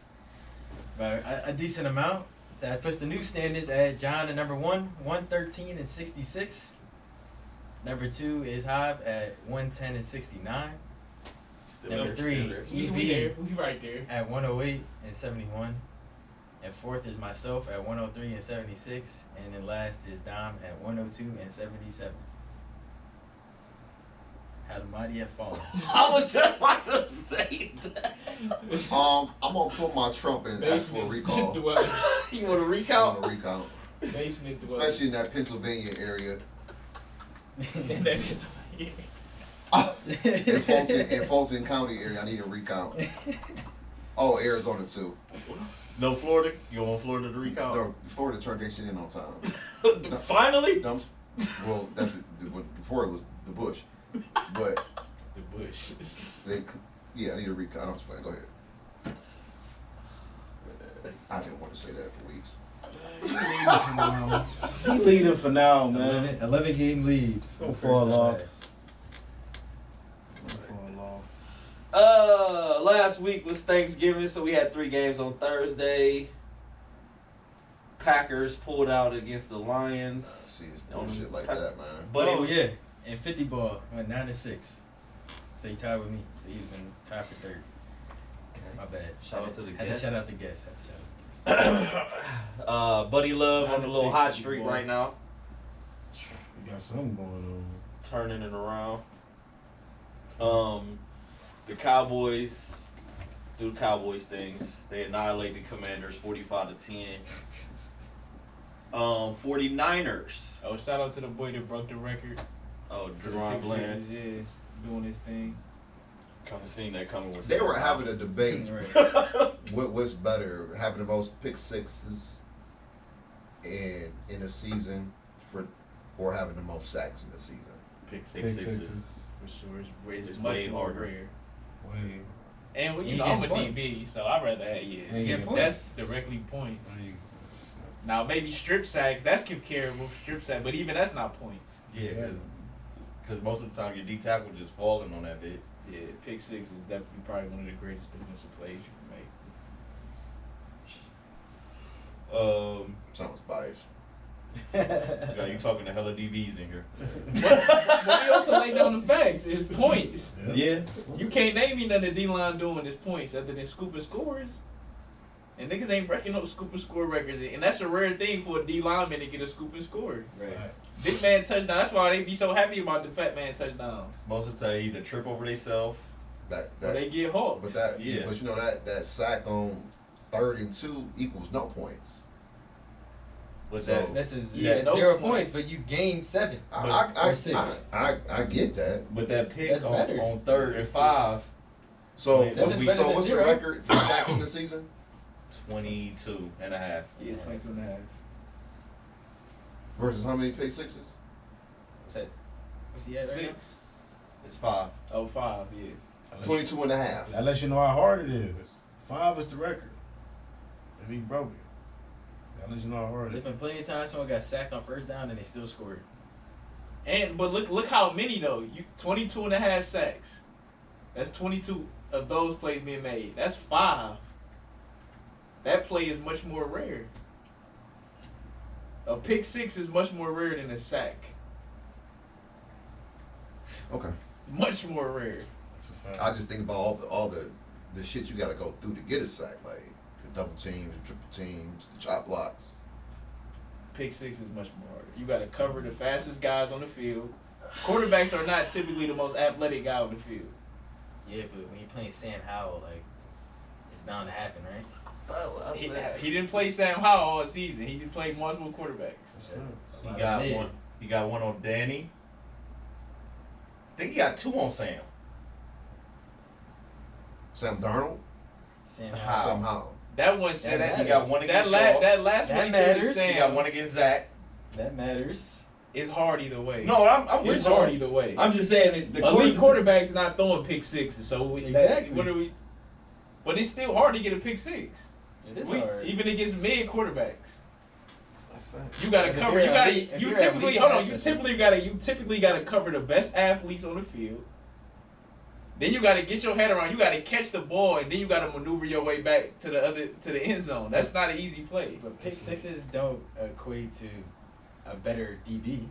[SPEAKER 4] by a decent amount. That puts the new standards at John at number 1, 113 and 66. Number 2 is Hav at 110 and 69.
[SPEAKER 3] Still
[SPEAKER 4] Number
[SPEAKER 3] there,
[SPEAKER 4] 3,
[SPEAKER 3] still there. We there.
[SPEAKER 4] EB
[SPEAKER 3] We right there.
[SPEAKER 4] at 108 and 71. And fourth is myself at 103 and 76. And then last is Dom at 102 and 77. How the mighty have fallen.
[SPEAKER 2] I was just about to say that.
[SPEAKER 1] I'm gonna put my trump in ask for a recall.
[SPEAKER 3] dwellers.
[SPEAKER 2] You want to
[SPEAKER 1] I
[SPEAKER 2] recount?
[SPEAKER 1] want a recount,
[SPEAKER 3] Basement dwellers.
[SPEAKER 1] especially in that Pennsylvania area.
[SPEAKER 3] In that Pennsylvania.
[SPEAKER 1] In Fulton County area, I need a recount. Oh, Arizona too.
[SPEAKER 2] No Florida? You want Florida to recount?
[SPEAKER 1] Florida turned their shit in on time.
[SPEAKER 2] Finally?
[SPEAKER 1] Well, that's before it was the Bush, but
[SPEAKER 3] The Bush.
[SPEAKER 1] I need a recount. I don't explain. Go ahead. I didn't want to say that for weeks.
[SPEAKER 5] He leading for now, man.
[SPEAKER 4] 11 game lead.
[SPEAKER 5] Gonna
[SPEAKER 4] From
[SPEAKER 5] fall
[SPEAKER 4] first to
[SPEAKER 5] off.
[SPEAKER 4] last.
[SPEAKER 2] Last week was Thanksgiving, so we had 3 games on Thursday. Packers pulled out against the Lions.
[SPEAKER 1] See, it's bullshit like that, man.
[SPEAKER 2] But
[SPEAKER 4] Oh, yeah. And 50 ball went 9-6. So he tied with me. So he's been tied for third. My bad.
[SPEAKER 2] Shout out to the
[SPEAKER 4] Had
[SPEAKER 2] guests.
[SPEAKER 4] to shout out the guests.
[SPEAKER 2] Buddy Love on a little
[SPEAKER 3] 9-6
[SPEAKER 2] hot
[SPEAKER 3] 50
[SPEAKER 2] streak
[SPEAKER 3] ball.
[SPEAKER 2] right now,
[SPEAKER 5] You got something going on.
[SPEAKER 2] turning it around. The Cowboys do Cowboys things. They annihilate the Commanders 45-10. 49ers.
[SPEAKER 3] Oh, shout out to the boy that broke the record.
[SPEAKER 2] Oh,
[SPEAKER 3] For the
[SPEAKER 2] Deron
[SPEAKER 3] pick
[SPEAKER 2] Bland.
[SPEAKER 3] sixes, yeah, doing his thing.
[SPEAKER 2] Kind of seen that coming with
[SPEAKER 1] They were having a debate.
[SPEAKER 4] Right.
[SPEAKER 1] What's better, having the most pick sixes in a season, or having the most sacks in a season?
[SPEAKER 2] Pick
[SPEAKER 5] Pick
[SPEAKER 2] sixes.
[SPEAKER 5] sixes.
[SPEAKER 3] For sure.
[SPEAKER 2] It's
[SPEAKER 3] It's much
[SPEAKER 2] way
[SPEAKER 3] more
[SPEAKER 2] harder.
[SPEAKER 3] rare.
[SPEAKER 5] Way.
[SPEAKER 3] And well, you
[SPEAKER 4] You
[SPEAKER 3] know, I'm a
[SPEAKER 4] get points.
[SPEAKER 3] DB, so I'd rather have
[SPEAKER 5] And you get
[SPEAKER 3] That's directly points. Now maybe strip sacks, that's comparable, strip sack, but even that's not points.
[SPEAKER 2] Yeah, because most of the time your D tackle just falling on that bit.
[SPEAKER 3] Yeah, pick six is definitely probably one of the greatest defensive plays you can make.
[SPEAKER 1] Sounds biased.
[SPEAKER 2] Yeah, you talking to hella DBs in here.
[SPEAKER 3] But we also lay down the facts. It's points.
[SPEAKER 2] Yeah.
[SPEAKER 3] You can't name me none of D-line doing his points other than scooping scores. And niggas ain't breaking no scooping score records. And that's a rare thing for a D lineman to get a scooping score.
[SPEAKER 4] Right.
[SPEAKER 3] Big man touchdown. That's why they be so happy about the fat man touchdowns.
[SPEAKER 2] Most of the time, either trip over themselves.
[SPEAKER 3] Or they get hawked.
[SPEAKER 1] But that,
[SPEAKER 2] Yeah.
[SPEAKER 1] but you know that sack on 3rd and 2 equals no points.
[SPEAKER 2] But
[SPEAKER 1] So-
[SPEAKER 2] that,
[SPEAKER 4] That's a
[SPEAKER 3] Yeah, no
[SPEAKER 4] 0
[SPEAKER 3] points.
[SPEAKER 4] points, but you gained 7.
[SPEAKER 1] I
[SPEAKER 4] or 6.
[SPEAKER 1] I get that.
[SPEAKER 2] but that pick
[SPEAKER 4] That's better.
[SPEAKER 2] on 3rd and 5,
[SPEAKER 1] So
[SPEAKER 2] Seven
[SPEAKER 1] what's,
[SPEAKER 4] is better than
[SPEAKER 1] what's the
[SPEAKER 4] 0.
[SPEAKER 1] record for sacks in the season?
[SPEAKER 2] 22 and a half.
[SPEAKER 3] Yeah, 22 and a half.
[SPEAKER 1] Versus how many pick sixes?
[SPEAKER 4] What's he at right now?
[SPEAKER 2] It's 5.
[SPEAKER 3] Oh, 5, yeah.
[SPEAKER 1] 22 and a half.
[SPEAKER 5] That lets you know how hard it is. 5 is the record. And he broke it. That lets you know how hard it
[SPEAKER 4] There's
[SPEAKER 5] is.
[SPEAKER 4] been plenty of times someone got sacked on first down and they still scored.
[SPEAKER 3] But look how many though. 22 and a half sacks. That's 22 of those plays being made. That's 5. That play is much more rare. A pick six is much more rare than a sack.
[SPEAKER 1] Okay.
[SPEAKER 3] Much more rare.
[SPEAKER 5] That's a fact.
[SPEAKER 1] I just think about all the shit you got to go through to get a sack, like the double teams, the triple teams, the chop blocks.
[SPEAKER 3] Pick six is much more harder. You got to cover the fastest guys on the field. Quarterbacks are not typically the most athletic guy on the field.
[SPEAKER 4] Yeah, but when you're playing Sam Howell, like, it's bound to happen, right?
[SPEAKER 3] He didn't play Sam Howell all season. He did play multiple quarterbacks.
[SPEAKER 5] That's fair.
[SPEAKER 4] A lot
[SPEAKER 2] He got
[SPEAKER 4] of mid.
[SPEAKER 2] one. He got one on Danny. I think he got 2 on Sam.
[SPEAKER 1] Sam Darnold,
[SPEAKER 4] Sam
[SPEAKER 2] How?
[SPEAKER 4] Howell.
[SPEAKER 1] somehow.
[SPEAKER 3] That one said
[SPEAKER 4] That
[SPEAKER 3] that.
[SPEAKER 2] He got one
[SPEAKER 3] That,
[SPEAKER 2] against Shaw.
[SPEAKER 3] that last
[SPEAKER 4] That
[SPEAKER 3] one he threw to
[SPEAKER 4] matters.
[SPEAKER 2] He got
[SPEAKER 3] Sam
[SPEAKER 2] one against Zach.
[SPEAKER 4] That matters.
[SPEAKER 3] is hard either way.
[SPEAKER 2] No, I'm with
[SPEAKER 3] It's
[SPEAKER 2] you.
[SPEAKER 3] hard either way.
[SPEAKER 6] I'm just saying that the
[SPEAKER 3] Elite quarterbacks not throwing pick sixes, so
[SPEAKER 4] Exactly.
[SPEAKER 3] what are we? But it's still hard to get a pick six.
[SPEAKER 4] It is hard.
[SPEAKER 3] Even against mid quarterbacks.
[SPEAKER 1] That's fact.
[SPEAKER 3] You gotta
[SPEAKER 4] If
[SPEAKER 3] cover.
[SPEAKER 4] you're
[SPEAKER 3] You gotta.
[SPEAKER 4] elite- if
[SPEAKER 3] You
[SPEAKER 4] you're
[SPEAKER 3] typically
[SPEAKER 4] elite
[SPEAKER 3] hold on.
[SPEAKER 4] pass
[SPEAKER 3] You
[SPEAKER 4] rusher.
[SPEAKER 3] typically gotta cover the best athletes on the field. Then you gotta get your head around. You gotta catch the ball, and then you gotta maneuver your way back to the end zone. That's not an easy play.
[SPEAKER 4] But pick sixes don't equate to a better DB.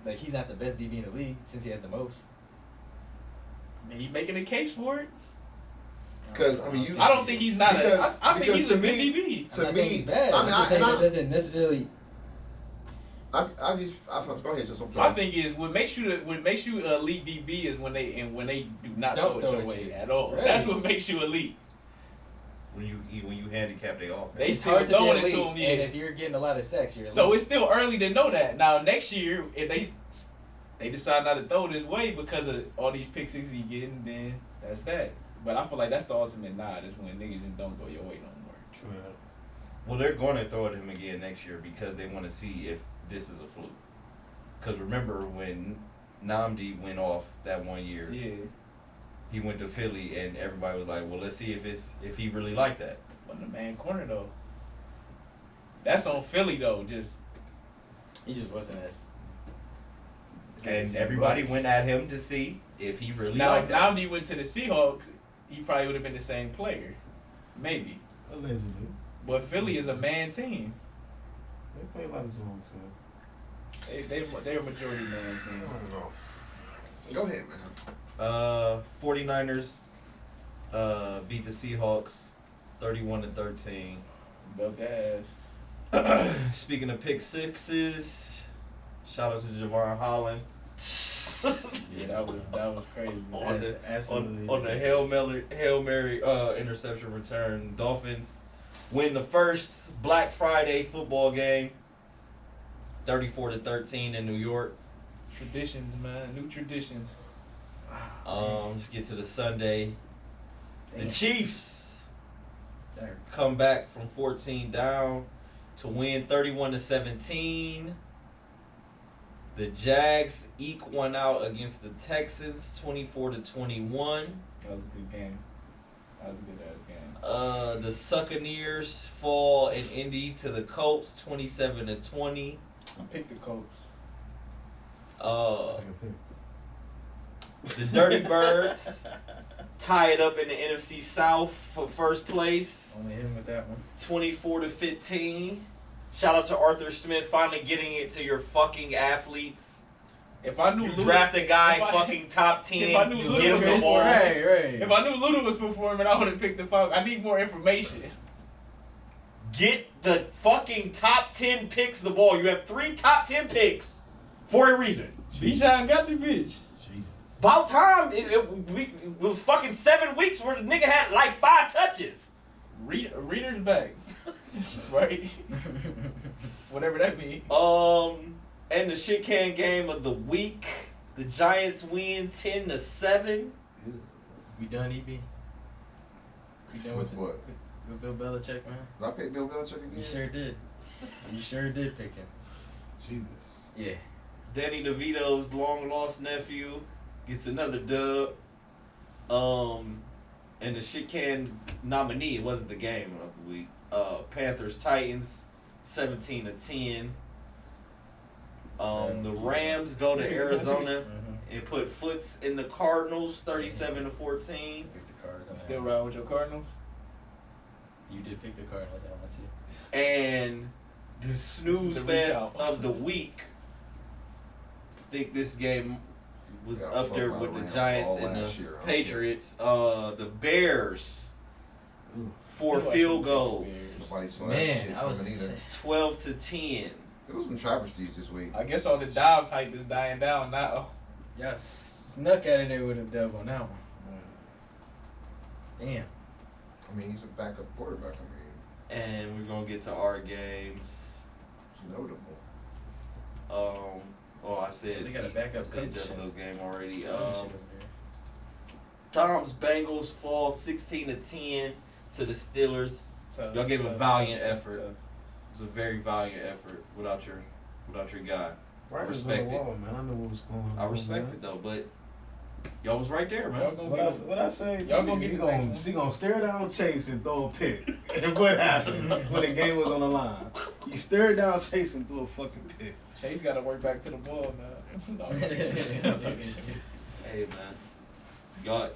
[SPEAKER 4] Like, he's not the best DB in the league since he has the most.
[SPEAKER 3] I mean, he making a case for it.
[SPEAKER 1] Because I mean,
[SPEAKER 3] I don't think he's not.
[SPEAKER 1] Because-
[SPEAKER 3] I think
[SPEAKER 1] because
[SPEAKER 3] he's
[SPEAKER 1] to
[SPEAKER 3] a good
[SPEAKER 1] me-
[SPEAKER 3] DB.
[SPEAKER 7] I'm
[SPEAKER 1] to
[SPEAKER 7] not saying
[SPEAKER 1] me,
[SPEAKER 7] he's bad.
[SPEAKER 1] I
[SPEAKER 7] I'm
[SPEAKER 1] mean,
[SPEAKER 7] just saying
[SPEAKER 1] I-
[SPEAKER 7] that doesn't necessarily.
[SPEAKER 1] I go ahead. So I'm
[SPEAKER 3] My
[SPEAKER 1] sorry.
[SPEAKER 3] thing is what makes you elite DB is when they do not
[SPEAKER 7] Don't
[SPEAKER 3] throw it
[SPEAKER 7] throw
[SPEAKER 3] your
[SPEAKER 7] it
[SPEAKER 3] way
[SPEAKER 7] you.
[SPEAKER 3] at all.
[SPEAKER 7] Right.
[SPEAKER 3] That's what makes you elite.
[SPEAKER 2] When you handicap their offense.
[SPEAKER 3] They
[SPEAKER 7] It's
[SPEAKER 3] still
[SPEAKER 7] hard to be
[SPEAKER 3] throwing it
[SPEAKER 7] elite,
[SPEAKER 3] to him. Yeah.
[SPEAKER 7] and if you're getting a lot of sacks, you're
[SPEAKER 3] So
[SPEAKER 7] elite.
[SPEAKER 3] it's still early to know that. Now next year, if they decide not to throw it his way because of all these pick sixes he getting, then that's that. But I feel like that's the ultimate nod is when niggas just don't go your way no more.
[SPEAKER 5] True that.
[SPEAKER 2] Well, they're going to throw it him again next year because they want to see if this is a fluke. Because remember when Namdi went off that one year,
[SPEAKER 3] Yeah.
[SPEAKER 2] he went to Philly and everybody was like, well, let's see if he really like that.
[SPEAKER 3] Wasn't a man corner though. That's on Philly though. Just
[SPEAKER 7] He just wasn't as.
[SPEAKER 2] And everybody went at him to see if he really
[SPEAKER 3] now
[SPEAKER 2] liked
[SPEAKER 3] if
[SPEAKER 2] that.
[SPEAKER 3] Namdi went to the Seahawks, he probably would have been the same player, maybe.
[SPEAKER 5] Allegedly.
[SPEAKER 3] But Philly is a man team.
[SPEAKER 5] They play a lot of zones, man.
[SPEAKER 3] They're a majority man
[SPEAKER 1] I
[SPEAKER 3] team.
[SPEAKER 1] don't know. Go ahead, man.
[SPEAKER 2] 49ers beat the Seahawks 31-13.
[SPEAKER 3] Belt the ass.
[SPEAKER 2] Speaking of pick sixes, shout out to Javon Holland.
[SPEAKER 3] Yeah, that was crazy.
[SPEAKER 2] on
[SPEAKER 5] That's
[SPEAKER 2] the
[SPEAKER 5] absolutely
[SPEAKER 2] on the Hail Mary interception return. Dolphins win the first Black Friday football game 34-13 in New York.
[SPEAKER 3] Traditions, man. New traditions.
[SPEAKER 2] Let's get to the Sunday. The
[SPEAKER 7] Damn.
[SPEAKER 2] Chiefs
[SPEAKER 7] There.
[SPEAKER 2] come back from 14 down to win 31-17. The Jags eke one out against the Texans 24-21.
[SPEAKER 3] That was a good game. That was a good ass game.
[SPEAKER 2] The Succaneers fall in Indy to the Colts 27-20.
[SPEAKER 3] I picked the Colts.
[SPEAKER 5] That's a good pick.
[SPEAKER 2] The Dirty Birds tie it up in the NFC South for first place,
[SPEAKER 7] Only him with that one.
[SPEAKER 2] 24-15. Shout out to Arthur Smith finally getting it to your fucking athletes.
[SPEAKER 3] If I knew
[SPEAKER 2] You
[SPEAKER 3] Luda,
[SPEAKER 2] draft a guy
[SPEAKER 3] if I-
[SPEAKER 2] fucking top 10,
[SPEAKER 3] if I knew
[SPEAKER 2] you
[SPEAKER 3] Luda
[SPEAKER 2] give him the
[SPEAKER 3] was
[SPEAKER 2] ball.
[SPEAKER 7] Right, right.
[SPEAKER 3] if I knew Luda was performing, I would have picked the Falcons. I need more information.
[SPEAKER 2] Get the fucking top 10 picks the ball. You have 3 top 10 picks for a reason.
[SPEAKER 3] Bijan got the bitch.
[SPEAKER 5] Jesus.
[SPEAKER 2] About time. It was fucking 7 weeks where the nigga had like 5 touches.
[SPEAKER 3] Reader's back. Right? Whatever that means.
[SPEAKER 2] And the shit can game of the week. The Giants win 10-7.
[SPEAKER 7] We done, EB? We done
[SPEAKER 1] With
[SPEAKER 7] the-
[SPEAKER 1] what?
[SPEAKER 7] With Bill Belichick, man?
[SPEAKER 1] Did I pick Bill Belichick again?
[SPEAKER 7] You sure did. You sure did pick him.
[SPEAKER 5] Jesus.
[SPEAKER 7] Yeah.
[SPEAKER 2] Danny DeVito's long lost nephew gets another dub. And the shit can nominee, it wasn't the game of the week. Panthers Titans 17-10. The Rams go to Arizona and put Foots in the Cardinals 37-14.
[SPEAKER 7] Pick the Cards. on
[SPEAKER 3] Still
[SPEAKER 7] that.
[SPEAKER 3] ride with your Cardinals?
[SPEAKER 7] You did pick the Cardinals. I want to.
[SPEAKER 2] And the snooze
[SPEAKER 3] the
[SPEAKER 2] fest
[SPEAKER 3] recount.
[SPEAKER 2] of the week. I think this game was
[SPEAKER 1] Yeah,
[SPEAKER 2] up
[SPEAKER 1] fuck
[SPEAKER 2] there
[SPEAKER 1] my
[SPEAKER 2] with the
[SPEAKER 1] Rams
[SPEAKER 2] Giants
[SPEAKER 1] all
[SPEAKER 2] and the
[SPEAKER 1] last year. I don't
[SPEAKER 2] Patriots. The Bears
[SPEAKER 5] Ooh.
[SPEAKER 2] 4
[SPEAKER 3] You
[SPEAKER 2] field
[SPEAKER 3] watching the
[SPEAKER 2] goals,
[SPEAKER 3] Bears.
[SPEAKER 1] Nobody saw that
[SPEAKER 7] Man,
[SPEAKER 1] shit
[SPEAKER 7] I
[SPEAKER 1] coming
[SPEAKER 7] was.
[SPEAKER 1] either.
[SPEAKER 2] 12-10.
[SPEAKER 1] It was some travesties this week.
[SPEAKER 3] I guess all the Dobbs hype is dying down now.
[SPEAKER 7] Y'all snuck out of there with a dub on that one. Damn.
[SPEAKER 1] I mean, he's a backup quarterback. I mean,
[SPEAKER 2] And we're gonna get to our games.
[SPEAKER 1] it's notable.
[SPEAKER 2] I said
[SPEAKER 7] They got a backup
[SPEAKER 2] I said
[SPEAKER 7] coach.
[SPEAKER 2] just those game already.
[SPEAKER 7] Shit over there.
[SPEAKER 2] Tom's Bengals fall 16-10 to the Steelers.
[SPEAKER 3] Tough,
[SPEAKER 2] Y'all gave a
[SPEAKER 3] tough,
[SPEAKER 2] valiant
[SPEAKER 3] tough,
[SPEAKER 2] effort.
[SPEAKER 3] tough.
[SPEAKER 2] It was a very valiant effort without your guy.
[SPEAKER 5] Right
[SPEAKER 2] respect it.
[SPEAKER 5] wall, man. I know what was going on.
[SPEAKER 2] I respect
[SPEAKER 5] man.
[SPEAKER 2] it though, but y'all was right there,
[SPEAKER 3] Y'all
[SPEAKER 2] man.
[SPEAKER 3] gonna
[SPEAKER 5] What I say?
[SPEAKER 3] Y'all gonna get
[SPEAKER 5] he
[SPEAKER 3] the next
[SPEAKER 5] gonna,
[SPEAKER 3] one.
[SPEAKER 5] he gonna stare down Chase and throw a pick. And what happened when the game was on the line? He stared down Chase and threw a fucking pick.
[SPEAKER 3] Chase got to work back to the ball now. No, I'm talking shit.
[SPEAKER 2] Hey man, y'all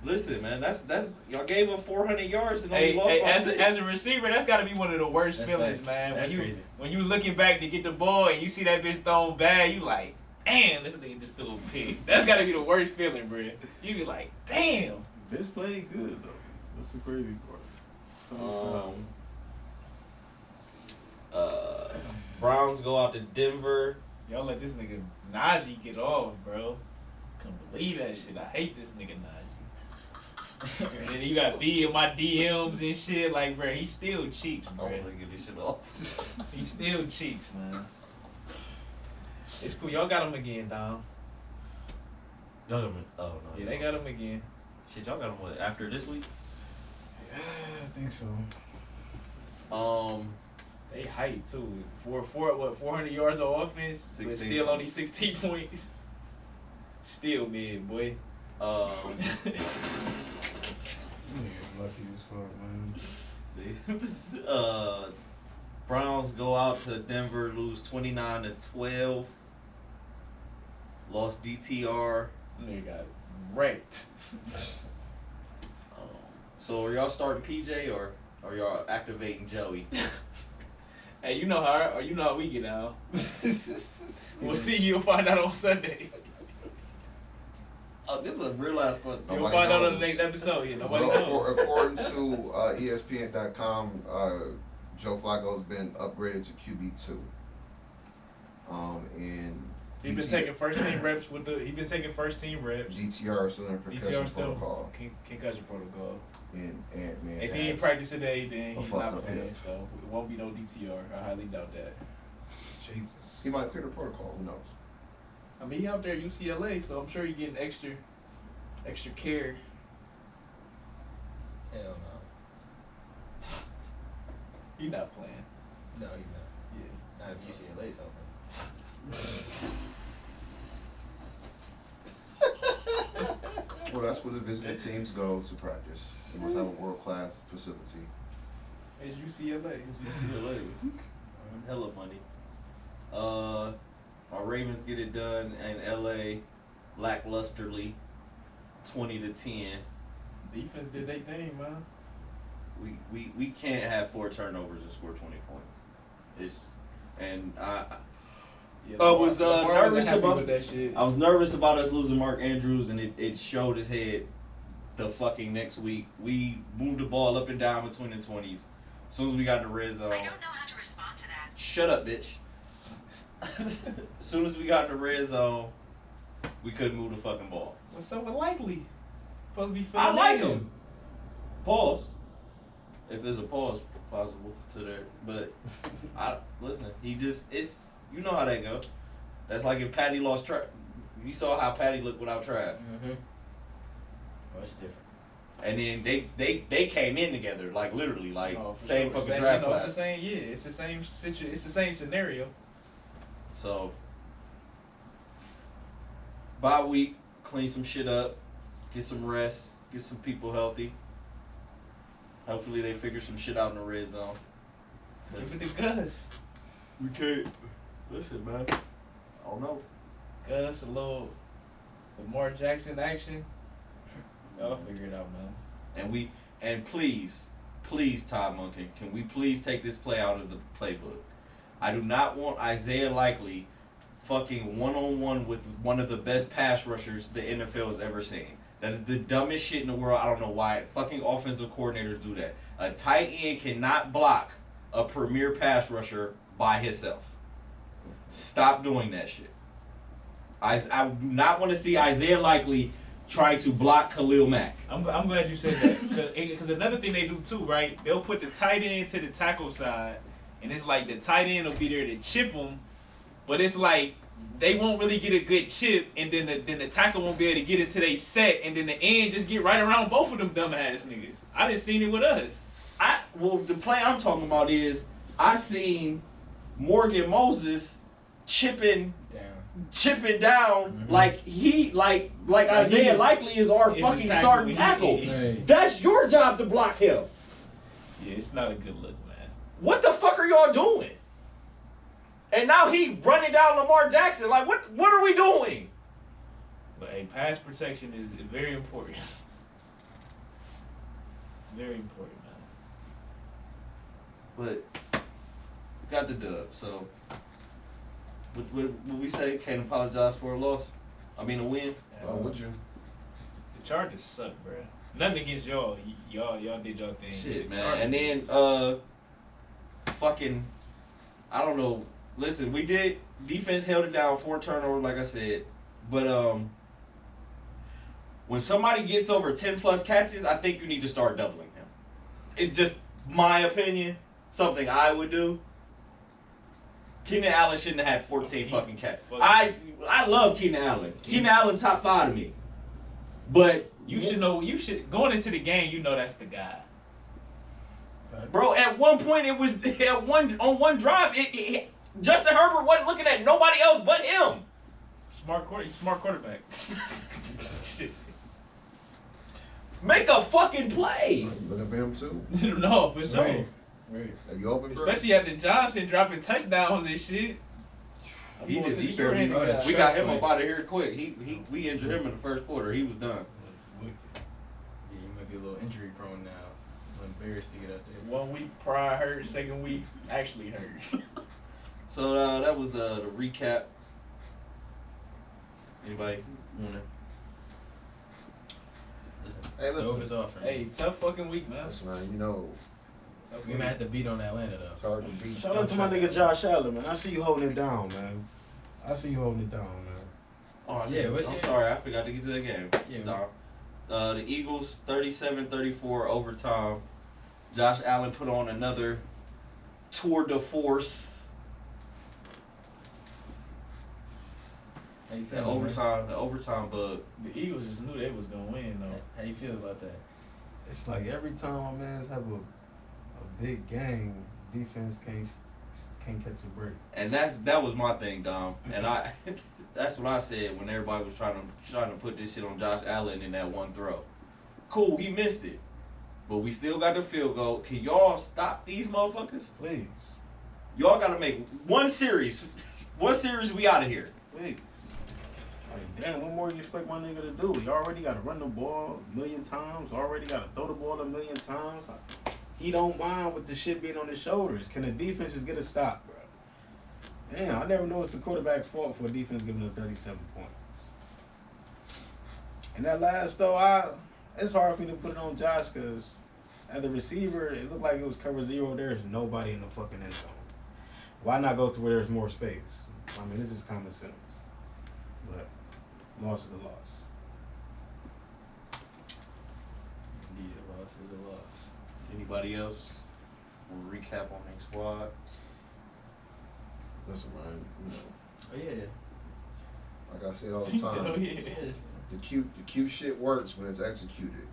[SPEAKER 2] listen, man. That's y'all gave him 400 yards and only
[SPEAKER 3] Hey,
[SPEAKER 2] lost by
[SPEAKER 3] as
[SPEAKER 2] 6.
[SPEAKER 3] a receiver, that's got to be one of the worst
[SPEAKER 7] That's
[SPEAKER 3] feelings,
[SPEAKER 7] facts.
[SPEAKER 3] man.
[SPEAKER 7] That's
[SPEAKER 3] when you
[SPEAKER 7] crazy.
[SPEAKER 3] when you looking back to get the ball and you see that bitch thrown bad, you like, damn, this nigga just threw a pick. That's got to be the worst feeling, bro. You be like, damn.
[SPEAKER 5] Bitch played good though. That's the crazy part.
[SPEAKER 2] Browns go out to Denver.
[SPEAKER 3] Y'all let this nigga Najee get off, bro. Couldn't believe that shit. I hate this nigga Najee. And then you got B in my DMs and shit. Like, bro, he still cheeks, bro.
[SPEAKER 2] I'm gonna get this shit off.
[SPEAKER 3] He still cheeks, man. It's cool. Y'all got him again, Dom.
[SPEAKER 2] Y'all got him. Oh no.
[SPEAKER 3] Yeah, they got him again.
[SPEAKER 2] Shit, y'all got him what, after this week?
[SPEAKER 5] Yeah, I think so.
[SPEAKER 3] They hype too. For 400 yards of offense, but
[SPEAKER 2] 16
[SPEAKER 3] still only 16 points. Still mid, boy.
[SPEAKER 5] Niggas lucky as fuck, man.
[SPEAKER 2] Browns go out to Denver, lose 29-12. Lost DTR.
[SPEAKER 3] Nigga got wrecked.
[SPEAKER 2] So are y'all starting PJ or are y'all activating Joey?
[SPEAKER 3] Hey, you know how we get out. We'll see. You'll find out on Sunday.
[SPEAKER 2] Oh, this is a real ass question.
[SPEAKER 3] You'll
[SPEAKER 1] Nobody
[SPEAKER 3] find out on
[SPEAKER 1] knows.
[SPEAKER 3] the next episode. Yeah, nobody
[SPEAKER 1] Well,
[SPEAKER 3] knows.
[SPEAKER 1] according to ESPN.com, Joe Flacco's been upgraded to QB2. And
[SPEAKER 3] He been taking first team reps with the. He been taking first team reps.
[SPEAKER 1] DTR is still in concussion
[SPEAKER 3] DTR still
[SPEAKER 1] protocol.
[SPEAKER 3] concussion protocol.
[SPEAKER 1] And man,
[SPEAKER 3] If he ain't practice today, then
[SPEAKER 1] a
[SPEAKER 3] he's
[SPEAKER 1] fucked
[SPEAKER 3] not
[SPEAKER 1] up
[SPEAKER 3] playing.
[SPEAKER 1] hip.
[SPEAKER 3] So it won't be no DTR. I highly doubt that.
[SPEAKER 5] Jesus.
[SPEAKER 1] he might clear the protocol. Who knows?
[SPEAKER 3] I mean, he out there at UCLA, so I'm sure he getting extra care.
[SPEAKER 7] Hell no.
[SPEAKER 3] He not playing.
[SPEAKER 7] No, he's not.
[SPEAKER 3] Yeah.
[SPEAKER 7] Not if UCLA's open.
[SPEAKER 1] Well, that's where the visiting teams go to practice. They must have a world-class facility.
[SPEAKER 3] It's UCLA.
[SPEAKER 2] UCLA. Hella money. Our Ravens get it done in LA lacklusterly, 20-10.
[SPEAKER 3] Defense did they thing, man.
[SPEAKER 2] We can't have 4 turnovers and score 20 points.
[SPEAKER 3] Yeah,
[SPEAKER 2] I was
[SPEAKER 3] Lamar
[SPEAKER 2] nervous
[SPEAKER 3] wasn't happy
[SPEAKER 2] about
[SPEAKER 3] with that shit.
[SPEAKER 2] I was nervous about us losing Mark Andrews, and it showed his head the fucking next week. We moved the ball up and down between the 20s. As soon as we got in the red zone.
[SPEAKER 8] I don't know how to respond to that.
[SPEAKER 2] Shut up, bitch. As soon as we got in the red zone, we couldn't move the fucking ball.
[SPEAKER 3] What's up with Likely? Supposed to be
[SPEAKER 2] I
[SPEAKER 3] filling
[SPEAKER 2] like
[SPEAKER 3] in.
[SPEAKER 2] him. Pause. If there's a pause possible to there, but listen. It's you know how that go. That's like if Patty lost track. You saw how Patty looked without Trav,
[SPEAKER 7] Mm-hmm. Well, it's different.
[SPEAKER 2] and then they came in together like literally like
[SPEAKER 3] Oh, for
[SPEAKER 2] same
[SPEAKER 3] sure.
[SPEAKER 2] fucking draft
[SPEAKER 3] It's
[SPEAKER 2] class.
[SPEAKER 3] the same. Yeah, it's the same It's the same scenario.
[SPEAKER 2] So bye week, clean some shit up, get some rest, get some people healthy. Hopefully they figure some shit out in the red zone.
[SPEAKER 3] Give it to Gus.
[SPEAKER 2] We can't. Listen, man. I don't know.
[SPEAKER 3] Gus, a little Lamar Jackson action. Y'all figure it out, man.
[SPEAKER 2] And please, Todd Monken, can we please take this play out of the playbook? I do not want Isaiah Likely fucking one-on-one with one of the best pass rushers the NFL has ever seen. That is the dumbest shit in the world. I don't know why fucking offensive coordinators do that. A tight end cannot block a premier pass rusher by himself. Stop doing that shit. I do not want to see Isaiah Likely try to block Khalil Mack.
[SPEAKER 3] I'm glad you said that because another thing they do too, right? They'll put the tight end to the tackle side, and it's like the tight end will be there to chip them, but it's like they won't really get a good chip, and then the tackle won't be able to get into their set, and then the end just get right around both of them dumbass niggas. I didn't see it with us.
[SPEAKER 2] Well, the play I'm talking about is I seen Morgan Moses chipping down like Isaiah Likely is our
[SPEAKER 3] In the
[SPEAKER 2] fucking
[SPEAKER 3] tackle,
[SPEAKER 2] starting
[SPEAKER 3] he-
[SPEAKER 2] tackle.
[SPEAKER 6] Hey.
[SPEAKER 2] That's your job to block him.
[SPEAKER 3] Yeah, it's not a good look, man.
[SPEAKER 2] What the fuck are y'all doing? And now he running down Lamar Jackson. Like, what are we doing?
[SPEAKER 3] But hey, pass protection is very important. Very important, man.
[SPEAKER 2] But we got the dub, so what we say? Can't apologize for a loss. I mean a win.
[SPEAKER 1] Why would you?
[SPEAKER 3] The Chargers suck, bro. Nothing against y'all. Y'all did y'all thing.
[SPEAKER 2] Shit,
[SPEAKER 3] The
[SPEAKER 2] man. And then fucking, I don't know. Listen, we did defense held it down, 4 turnovers, like I said. But when somebody gets over 10 plus catches, I think you need to start doubling him. It's just my opinion, something I would do. Keenan Allen shouldn't have had 14 fucking catches. I love Keenan Allen. Keenan Allen top 5 to me. But
[SPEAKER 3] You should know. Going into the game. You know that's the guy.
[SPEAKER 2] bro, at one point it was on one drive. Justin Herbert wasn't looking at nobody else but him.
[SPEAKER 3] Smart quarterback. Shit.
[SPEAKER 2] Make a fucking play.
[SPEAKER 1] Look at him too.
[SPEAKER 3] No, for sure.
[SPEAKER 4] Right. Right.
[SPEAKER 1] Are you open, bro?
[SPEAKER 3] Especially after Johnson dropping touchdowns and shit. I'm
[SPEAKER 2] He
[SPEAKER 3] going
[SPEAKER 2] did.
[SPEAKER 3] to
[SPEAKER 2] He
[SPEAKER 3] the store
[SPEAKER 2] barely.
[SPEAKER 3] and
[SPEAKER 4] that
[SPEAKER 2] We got
[SPEAKER 4] trust
[SPEAKER 2] him
[SPEAKER 4] me.
[SPEAKER 2] up out of here quick. We injured him in the first quarter. He was done.
[SPEAKER 4] Yeah, you might be a little injury prone now. I'm embarrassed to get out there.
[SPEAKER 3] 1 week prior hurt, second week actually hurt.
[SPEAKER 2] So that was the recap. Anybody wanna?
[SPEAKER 4] Listen,
[SPEAKER 1] Hey,
[SPEAKER 4] stove
[SPEAKER 1] listen.
[SPEAKER 4] is off for me.
[SPEAKER 3] Hey, tough fucking week, man.
[SPEAKER 1] Listen, man, you know,
[SPEAKER 3] Tough
[SPEAKER 4] We might have to beat on Atlanta
[SPEAKER 1] it's
[SPEAKER 4] though.
[SPEAKER 1] hard to beat.
[SPEAKER 5] Shout out to my nigga Josh Allen, man. I see you holding it down, man. I see you holding it down, man.
[SPEAKER 2] Oh
[SPEAKER 4] Yeah, what's
[SPEAKER 2] I'm
[SPEAKER 4] your-
[SPEAKER 2] sorry, I forgot to get to the game.
[SPEAKER 4] Yeah,
[SPEAKER 2] The Eagles 37-34 overtime. Josh Allen put on another tour de force.
[SPEAKER 4] How you
[SPEAKER 2] The
[SPEAKER 4] feeling, man?
[SPEAKER 2] the overtime bug.
[SPEAKER 3] The Eagles just knew they was gonna win though.
[SPEAKER 4] How you feel about that?
[SPEAKER 5] It's like every time my mans have a big game, defense can't catch a break.
[SPEAKER 2] And that was my thing, Dom. And I that's what I said when everybody was trying to put this shit on Josh Allen in that one throw. Cool, he missed it. But we still got the field goal. Can y'all stop these motherfuckers?
[SPEAKER 5] Please,
[SPEAKER 2] Y'all gotta make one series. One series we out of here.
[SPEAKER 5] please. Like, damn, what more you expect my nigga to do? He already got to run the ball a million times. Already got to throw the ball a million times. He don't mind with the shit being on his shoulders. Can the defense just get a stop, bro? Damn, I never know it's the quarterback's fault for a defense giving up 37 points. And that last though, it's hard for me to put it on Josh because as a receiver, it looked like it was cover 0. There's nobody in the fucking end zone. Why not go to where there's more space? I mean, this is common sense. But loss is a loss.
[SPEAKER 4] Indeed, a loss is a loss.
[SPEAKER 2] Anybody else? We'll recap on next squad.
[SPEAKER 1] Listen, man, you know,
[SPEAKER 4] Oh yeah.
[SPEAKER 1] like I say all the
[SPEAKER 3] He said,
[SPEAKER 1] time,
[SPEAKER 3] "Oh yeah."
[SPEAKER 1] the cute shit works when it's executed.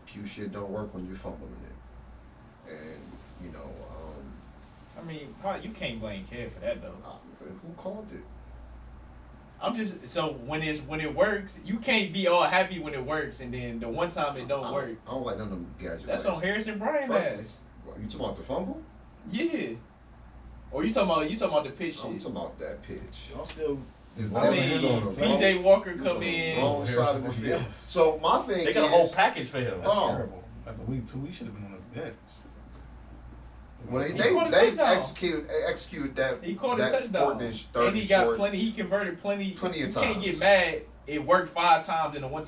[SPEAKER 1] Cute shit don't work when you're fumbling it. And you know,
[SPEAKER 3] I mean, you can't blame Kev for that though.
[SPEAKER 1] who called it?
[SPEAKER 3] I'm just so when it works, you can't be all happy when it works, and then the one time it don't work.
[SPEAKER 1] I don't like none of them gadgets.
[SPEAKER 3] That's on Harrison Bryant ass.
[SPEAKER 1] What, you talking about the fumble?
[SPEAKER 3] Yeah. Or you talking about the pitch
[SPEAKER 1] I'm
[SPEAKER 3] shit?
[SPEAKER 1] talking about that pitch.
[SPEAKER 5] Y'all still.
[SPEAKER 3] I mean, PJ Walker come in.
[SPEAKER 1] Wrong side of the field.
[SPEAKER 5] Yes.
[SPEAKER 1] So my thing
[SPEAKER 2] They got a
[SPEAKER 1] is,
[SPEAKER 2] whole package for him.
[SPEAKER 5] That's
[SPEAKER 1] Hold on.
[SPEAKER 5] terrible. After week 2, he should have been on the bench.
[SPEAKER 1] when
[SPEAKER 3] He caught a
[SPEAKER 1] they
[SPEAKER 3] touchdown.
[SPEAKER 1] executed that.
[SPEAKER 3] He caught a
[SPEAKER 1] that
[SPEAKER 3] touchdown,
[SPEAKER 1] 4th and
[SPEAKER 3] and
[SPEAKER 1] 30
[SPEAKER 3] he got
[SPEAKER 1] short.
[SPEAKER 3] plenty. He converted plenty.
[SPEAKER 1] Plenty of
[SPEAKER 3] You can't
[SPEAKER 1] times.
[SPEAKER 3] get mad. It worked 5 times, and the one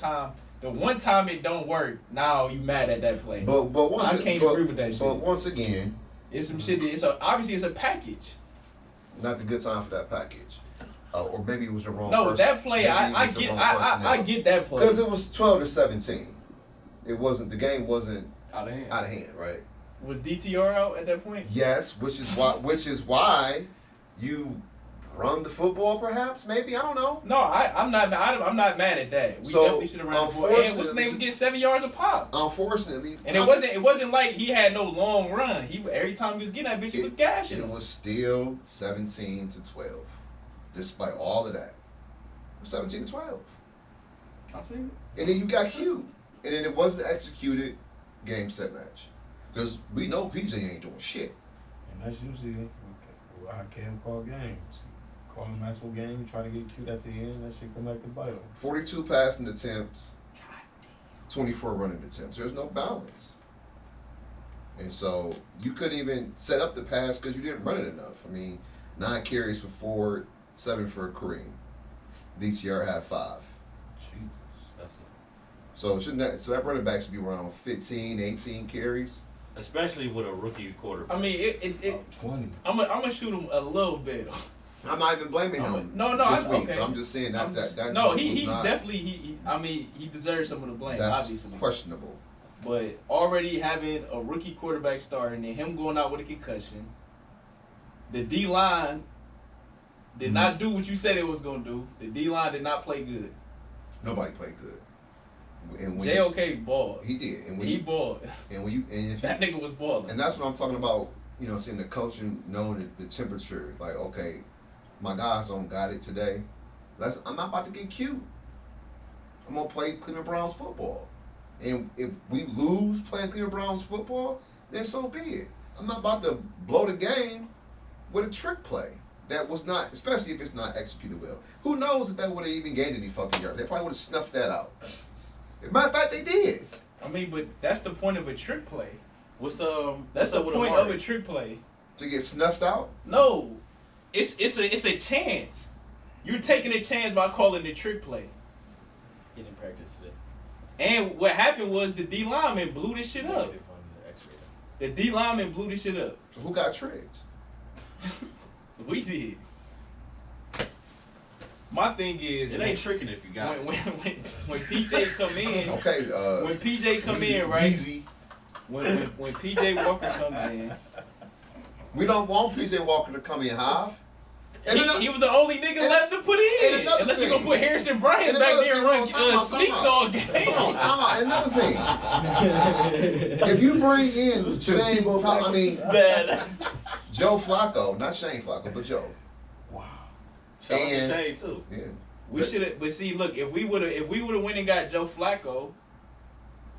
[SPEAKER 3] time it don't work. Now you mad at that play.
[SPEAKER 1] But once
[SPEAKER 3] I can't agree with that shit.
[SPEAKER 1] But once again,
[SPEAKER 3] It's some shit. Obviously it's a package.
[SPEAKER 1] not the good time for that package. Or maybe it was the wrong
[SPEAKER 3] No,
[SPEAKER 1] person.
[SPEAKER 3] that play I get that play.
[SPEAKER 1] Because it was 12-17. It wasn't, the game wasn't
[SPEAKER 2] Out of hand.
[SPEAKER 1] out of hand, right?
[SPEAKER 3] Was DTR out at that point?
[SPEAKER 1] Yes, which is why you run the football, perhaps, maybe, I don't know.
[SPEAKER 3] No, I'm not mad at that. We
[SPEAKER 1] So,
[SPEAKER 3] definitely should have run the ball. And what's his
[SPEAKER 1] unfortunately-
[SPEAKER 3] name was getting 7 yards a pop.
[SPEAKER 1] Unfortunately,
[SPEAKER 3] And it wasn't like he had no long run. Every time he was getting that bitch, he was gashing
[SPEAKER 1] It
[SPEAKER 3] him.
[SPEAKER 1] was still 17-12, despite all of that. It was 17-12.
[SPEAKER 2] I see it.
[SPEAKER 1] And then you got cute. And then it wasn't executed game, set, match. Because we know PJ ain't doing shit.
[SPEAKER 5] And that's usually how Cam call games. Call a Maxwell game, try to get cute at the end, that shit come back to bite him.
[SPEAKER 1] 42 passing attempts, 24 running attempts. There's no balance. And so you couldn't even set up the pass because you didn't run it enough. I mean, 9 carries for Ford, 7 for Kareem. DTR had 5.
[SPEAKER 5] Jesus.
[SPEAKER 2] That's it.
[SPEAKER 1] So that running back should be around 15, 18 carries.
[SPEAKER 2] Especially with a rookie quarterback.
[SPEAKER 3] I mean, it
[SPEAKER 5] 20.
[SPEAKER 3] I'm gonna shoot him a little bit.
[SPEAKER 1] I'm not even blaming him
[SPEAKER 3] No,
[SPEAKER 1] this week,
[SPEAKER 3] okay.
[SPEAKER 1] but I'm just saying that
[SPEAKER 3] I'm
[SPEAKER 1] that
[SPEAKER 3] just-
[SPEAKER 1] that
[SPEAKER 3] no,
[SPEAKER 1] just
[SPEAKER 3] he's
[SPEAKER 1] was not,
[SPEAKER 3] definitely I mean, he deserves some of the blame,
[SPEAKER 1] that's
[SPEAKER 3] obviously.
[SPEAKER 1] questionable.
[SPEAKER 3] But already having a rookie quarterback starting and him going out with a concussion, the D line did not do what you said it was gonna do. The D line did not play good.
[SPEAKER 1] Nobody played good. And when
[SPEAKER 3] JOK balled.
[SPEAKER 1] he did, and when
[SPEAKER 3] He
[SPEAKER 1] you,
[SPEAKER 3] balled.
[SPEAKER 1] and when you and if you,
[SPEAKER 3] That nigga was balling.
[SPEAKER 1] and that's what I'm talking about. You know, seeing the coaching, knowing the temperature. Like, okay, my guys don't got it today. I'm not about to get cute. I'm gonna play Cleveland Browns football, and if we lose playing Cleveland Browns football, then so be it. I'm not about to blow the game with a trick play that was not, especially if it's not executed well. Who knows if that would have even gained any fucking yards? They probably would have snuffed that out. As a matter of fact, they did.
[SPEAKER 3] I mean, but that's the point of a trick play.
[SPEAKER 2] What's
[SPEAKER 3] That's the
[SPEAKER 2] with
[SPEAKER 3] point
[SPEAKER 2] Amari?
[SPEAKER 3] of a trick play.
[SPEAKER 1] To get snuffed out.
[SPEAKER 3] No, it's a chance. You're taking a chance by calling the trick play.
[SPEAKER 4] He didn't practice today.
[SPEAKER 3] And what happened was the D lineman blew this shit up.
[SPEAKER 4] Negative on the X-ray.
[SPEAKER 3] The D lineman blew this shit up.
[SPEAKER 1] So who got tricked?
[SPEAKER 3] We did. My thing is,
[SPEAKER 2] It ain't tricking if you got
[SPEAKER 3] when,
[SPEAKER 2] it.
[SPEAKER 3] when PJ come in,
[SPEAKER 1] Okay.
[SPEAKER 3] when PJ come in, right?
[SPEAKER 1] Easy.
[SPEAKER 3] When PJ Walker comes in,
[SPEAKER 1] We don't want PJ Walker to come in half. And
[SPEAKER 3] he was the only nigga left to put
[SPEAKER 1] and
[SPEAKER 3] in.
[SPEAKER 1] another
[SPEAKER 3] Unless you're
[SPEAKER 1] thing.
[SPEAKER 3] gonna put Harrison Bryant
[SPEAKER 1] And
[SPEAKER 3] back
[SPEAKER 1] another
[SPEAKER 3] there and
[SPEAKER 1] thing,
[SPEAKER 3] run
[SPEAKER 1] time out,
[SPEAKER 3] sneaks
[SPEAKER 1] time out.
[SPEAKER 3] all game.
[SPEAKER 1] Hold on, time out. Another thing. If you bring in Shane, I mean
[SPEAKER 2] Man.
[SPEAKER 1] Joe Flacco, not Shane Flacco, but Joe.
[SPEAKER 2] Shout out to
[SPEAKER 1] And-
[SPEAKER 2] Shane too.
[SPEAKER 1] Yeah.
[SPEAKER 3] We should have, but see, look, if we would have went and got Joe Flacco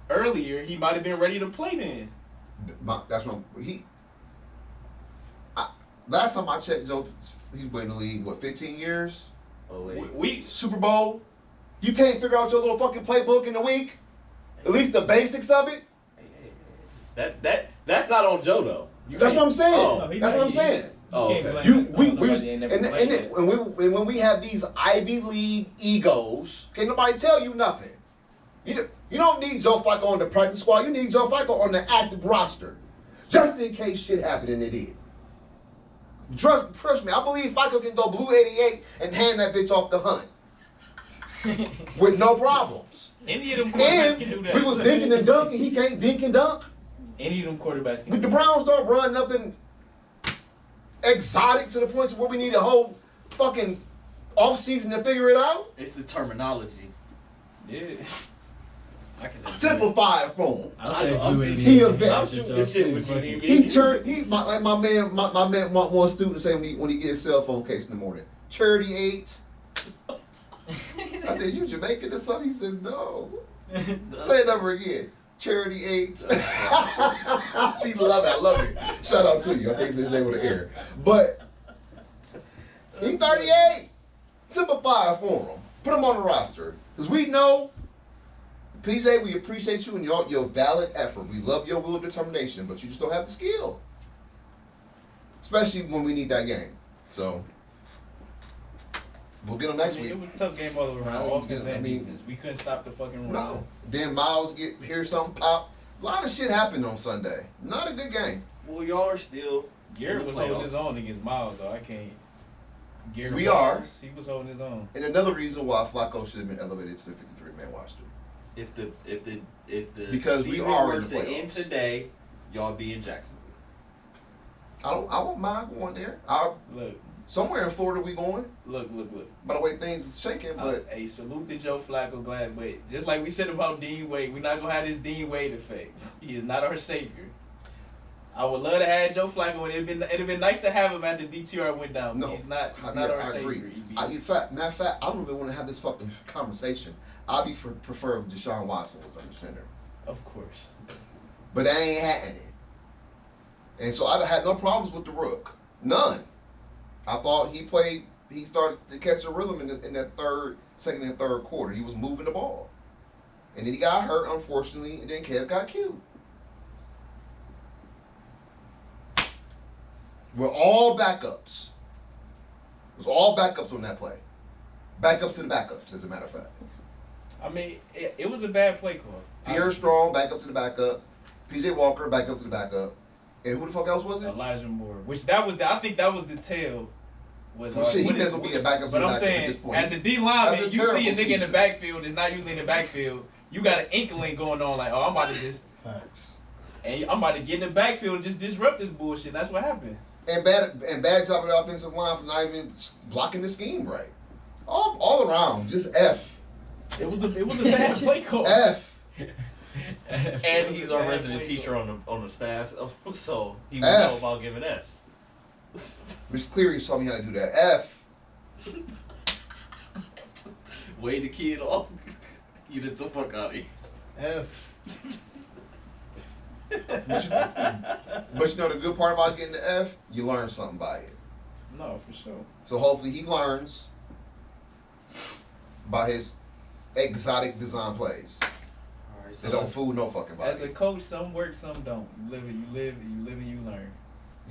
[SPEAKER 3] earlier, he might have been ready to play then.
[SPEAKER 1] That's what last time I checked, Joe, he's been in the league, what, 15 years?
[SPEAKER 2] Oh wait.
[SPEAKER 3] We
[SPEAKER 1] Super Bowl. You can't figure out your little fucking playbook in a week? At least the basics of it?
[SPEAKER 6] That's not on Joe though.
[SPEAKER 1] That's what I'm saying.
[SPEAKER 6] Oh,
[SPEAKER 1] That's what I'm saying.
[SPEAKER 6] Oh, okay.
[SPEAKER 1] And when we have these Ivy League egos, can't nobody tell you nothing. You don't need Joe Flacco on the practice squad. You need Joe Flacco on the active roster, just in case shit happened and it did. Trust me, I believe Flacco can go blue 88 and hand that bitch off the hunt with no problems.
[SPEAKER 3] Any of them quarterbacks
[SPEAKER 1] And
[SPEAKER 3] can do that.
[SPEAKER 1] we was dinking and dunking. He can't dink and dunk.
[SPEAKER 3] Any of them quarterbacks can
[SPEAKER 1] But
[SPEAKER 3] do
[SPEAKER 1] the
[SPEAKER 3] that.
[SPEAKER 1] Browns don't run nothing exotic to the point where we need a whole fucking off season to figure it out.
[SPEAKER 2] It's the terminology.
[SPEAKER 3] Yeah.
[SPEAKER 4] I can say
[SPEAKER 1] Simplify it for him.
[SPEAKER 6] I'll say
[SPEAKER 5] I'm
[SPEAKER 6] Blue
[SPEAKER 5] just-
[SPEAKER 6] 88.
[SPEAKER 1] he a vet.
[SPEAKER 6] I'm shooting this shit with you.
[SPEAKER 1] He church. He like my man. My man. One student say when he get his cell phone case in the morning. Charity 8. I said, "You Jamaican or something?" He says, "No." Say that number again. Charity 8. He love it. I love it. Shout out to you. I think it's his name with the air. But he's 38. Simplify it for him. Put him on the roster. Because we know, PJ, we appreciate you and your valid effort. We love your will and determination, but you just don't have the skill. Especially when we need that game. So, we'll get him next week.
[SPEAKER 3] It was a tough game all the way around,
[SPEAKER 1] No,
[SPEAKER 3] offense
[SPEAKER 1] I
[SPEAKER 3] and
[SPEAKER 1] mean-
[SPEAKER 3] defense. We couldn't stop the fucking run.
[SPEAKER 1] No. Then Miles hear something pop. A lot of shit happened on Sunday. Not a good game.
[SPEAKER 2] Well, y'all are still.
[SPEAKER 3] Garrett
[SPEAKER 2] in the
[SPEAKER 3] was holding
[SPEAKER 2] playoffs.
[SPEAKER 3] his own against Miles, though. I can't. Garrett
[SPEAKER 1] We
[SPEAKER 3] Miles, he was holding his own.
[SPEAKER 1] And another reason why Flacco should have been elevated to the 53-man roster.
[SPEAKER 2] If the
[SPEAKER 1] Because we
[SPEAKER 2] season
[SPEAKER 1] are
[SPEAKER 2] were
[SPEAKER 1] in the
[SPEAKER 2] to end
[SPEAKER 1] playoffs.
[SPEAKER 2] today, y'all be in Jacksonville.
[SPEAKER 1] I won't mind going there.
[SPEAKER 3] Look,
[SPEAKER 1] Somewhere in Florida we going.
[SPEAKER 3] look.
[SPEAKER 1] By the way things is shaking, but
[SPEAKER 3] Hey, salute to Joe Flacco, glad wait. Just like we said about Dean Wade, we're not gonna have this Dean Wade effect. He is not our savior. I would love to have Joe Flacco, and it'd been nice to have him after DTR went down. But
[SPEAKER 1] no,
[SPEAKER 3] he's not
[SPEAKER 1] I
[SPEAKER 3] our savior.
[SPEAKER 1] agree.
[SPEAKER 3] EB.
[SPEAKER 1] Matter of fact, I don't even want to have this fucking conversation. I'd be prefer if Deshaun Watson was under center.
[SPEAKER 3] Of course.
[SPEAKER 1] But that ain't happening. And so I had no problems with the Rook. None. I thought he started to catch a rhythm in that second and third quarter. He was moving the ball. And then he got hurt, unfortunately, and then Kev got cute. We're all backups. It was all backups on that play. Backups and backups, as a matter of fact.
[SPEAKER 3] I mean, it was a bad play call.
[SPEAKER 1] Pierre Strong, back up to the backup. PJ Walker, back up to the backup. And who the fuck else was it?
[SPEAKER 3] Elijah Moore, which that was I think that was the tail. Was
[SPEAKER 1] Well, shit, he may as well be a backup to
[SPEAKER 3] But
[SPEAKER 1] the
[SPEAKER 3] I'm
[SPEAKER 1] backup at this
[SPEAKER 3] saying,
[SPEAKER 1] point.
[SPEAKER 3] as a D lineman,
[SPEAKER 1] That's a
[SPEAKER 3] you see a
[SPEAKER 1] terrible
[SPEAKER 3] nigga in the
[SPEAKER 1] season.
[SPEAKER 3] backfield that's not usually in the backfield. You got an inkling going on like, oh, I'm about to just,
[SPEAKER 5] Facts.
[SPEAKER 3] and I'm about to get in the backfield and just disrupt this bullshit. That's what happened.
[SPEAKER 1] And bad job of the offensive line for not even blocking the scheme right. All around, just F.
[SPEAKER 3] It was a bad play call.
[SPEAKER 1] F.
[SPEAKER 2] And he's our
[SPEAKER 3] Bad
[SPEAKER 2] resident
[SPEAKER 3] play
[SPEAKER 2] teacher
[SPEAKER 3] call.
[SPEAKER 2] on the staff, so he would
[SPEAKER 1] F.
[SPEAKER 2] know about giving Fs.
[SPEAKER 1] Mr. Cleary taught me how to do that. F.
[SPEAKER 2] Way the kid off. Get the fuck out of here.
[SPEAKER 5] F.
[SPEAKER 1] But you know the good part about getting the F? You learn something by it.
[SPEAKER 3] No, for sure.
[SPEAKER 1] So hopefully he learns by his exotic design plays.
[SPEAKER 2] Alright,
[SPEAKER 1] They don't fool no fucking body.
[SPEAKER 3] As a coach, some work, some don't. You live and you learn.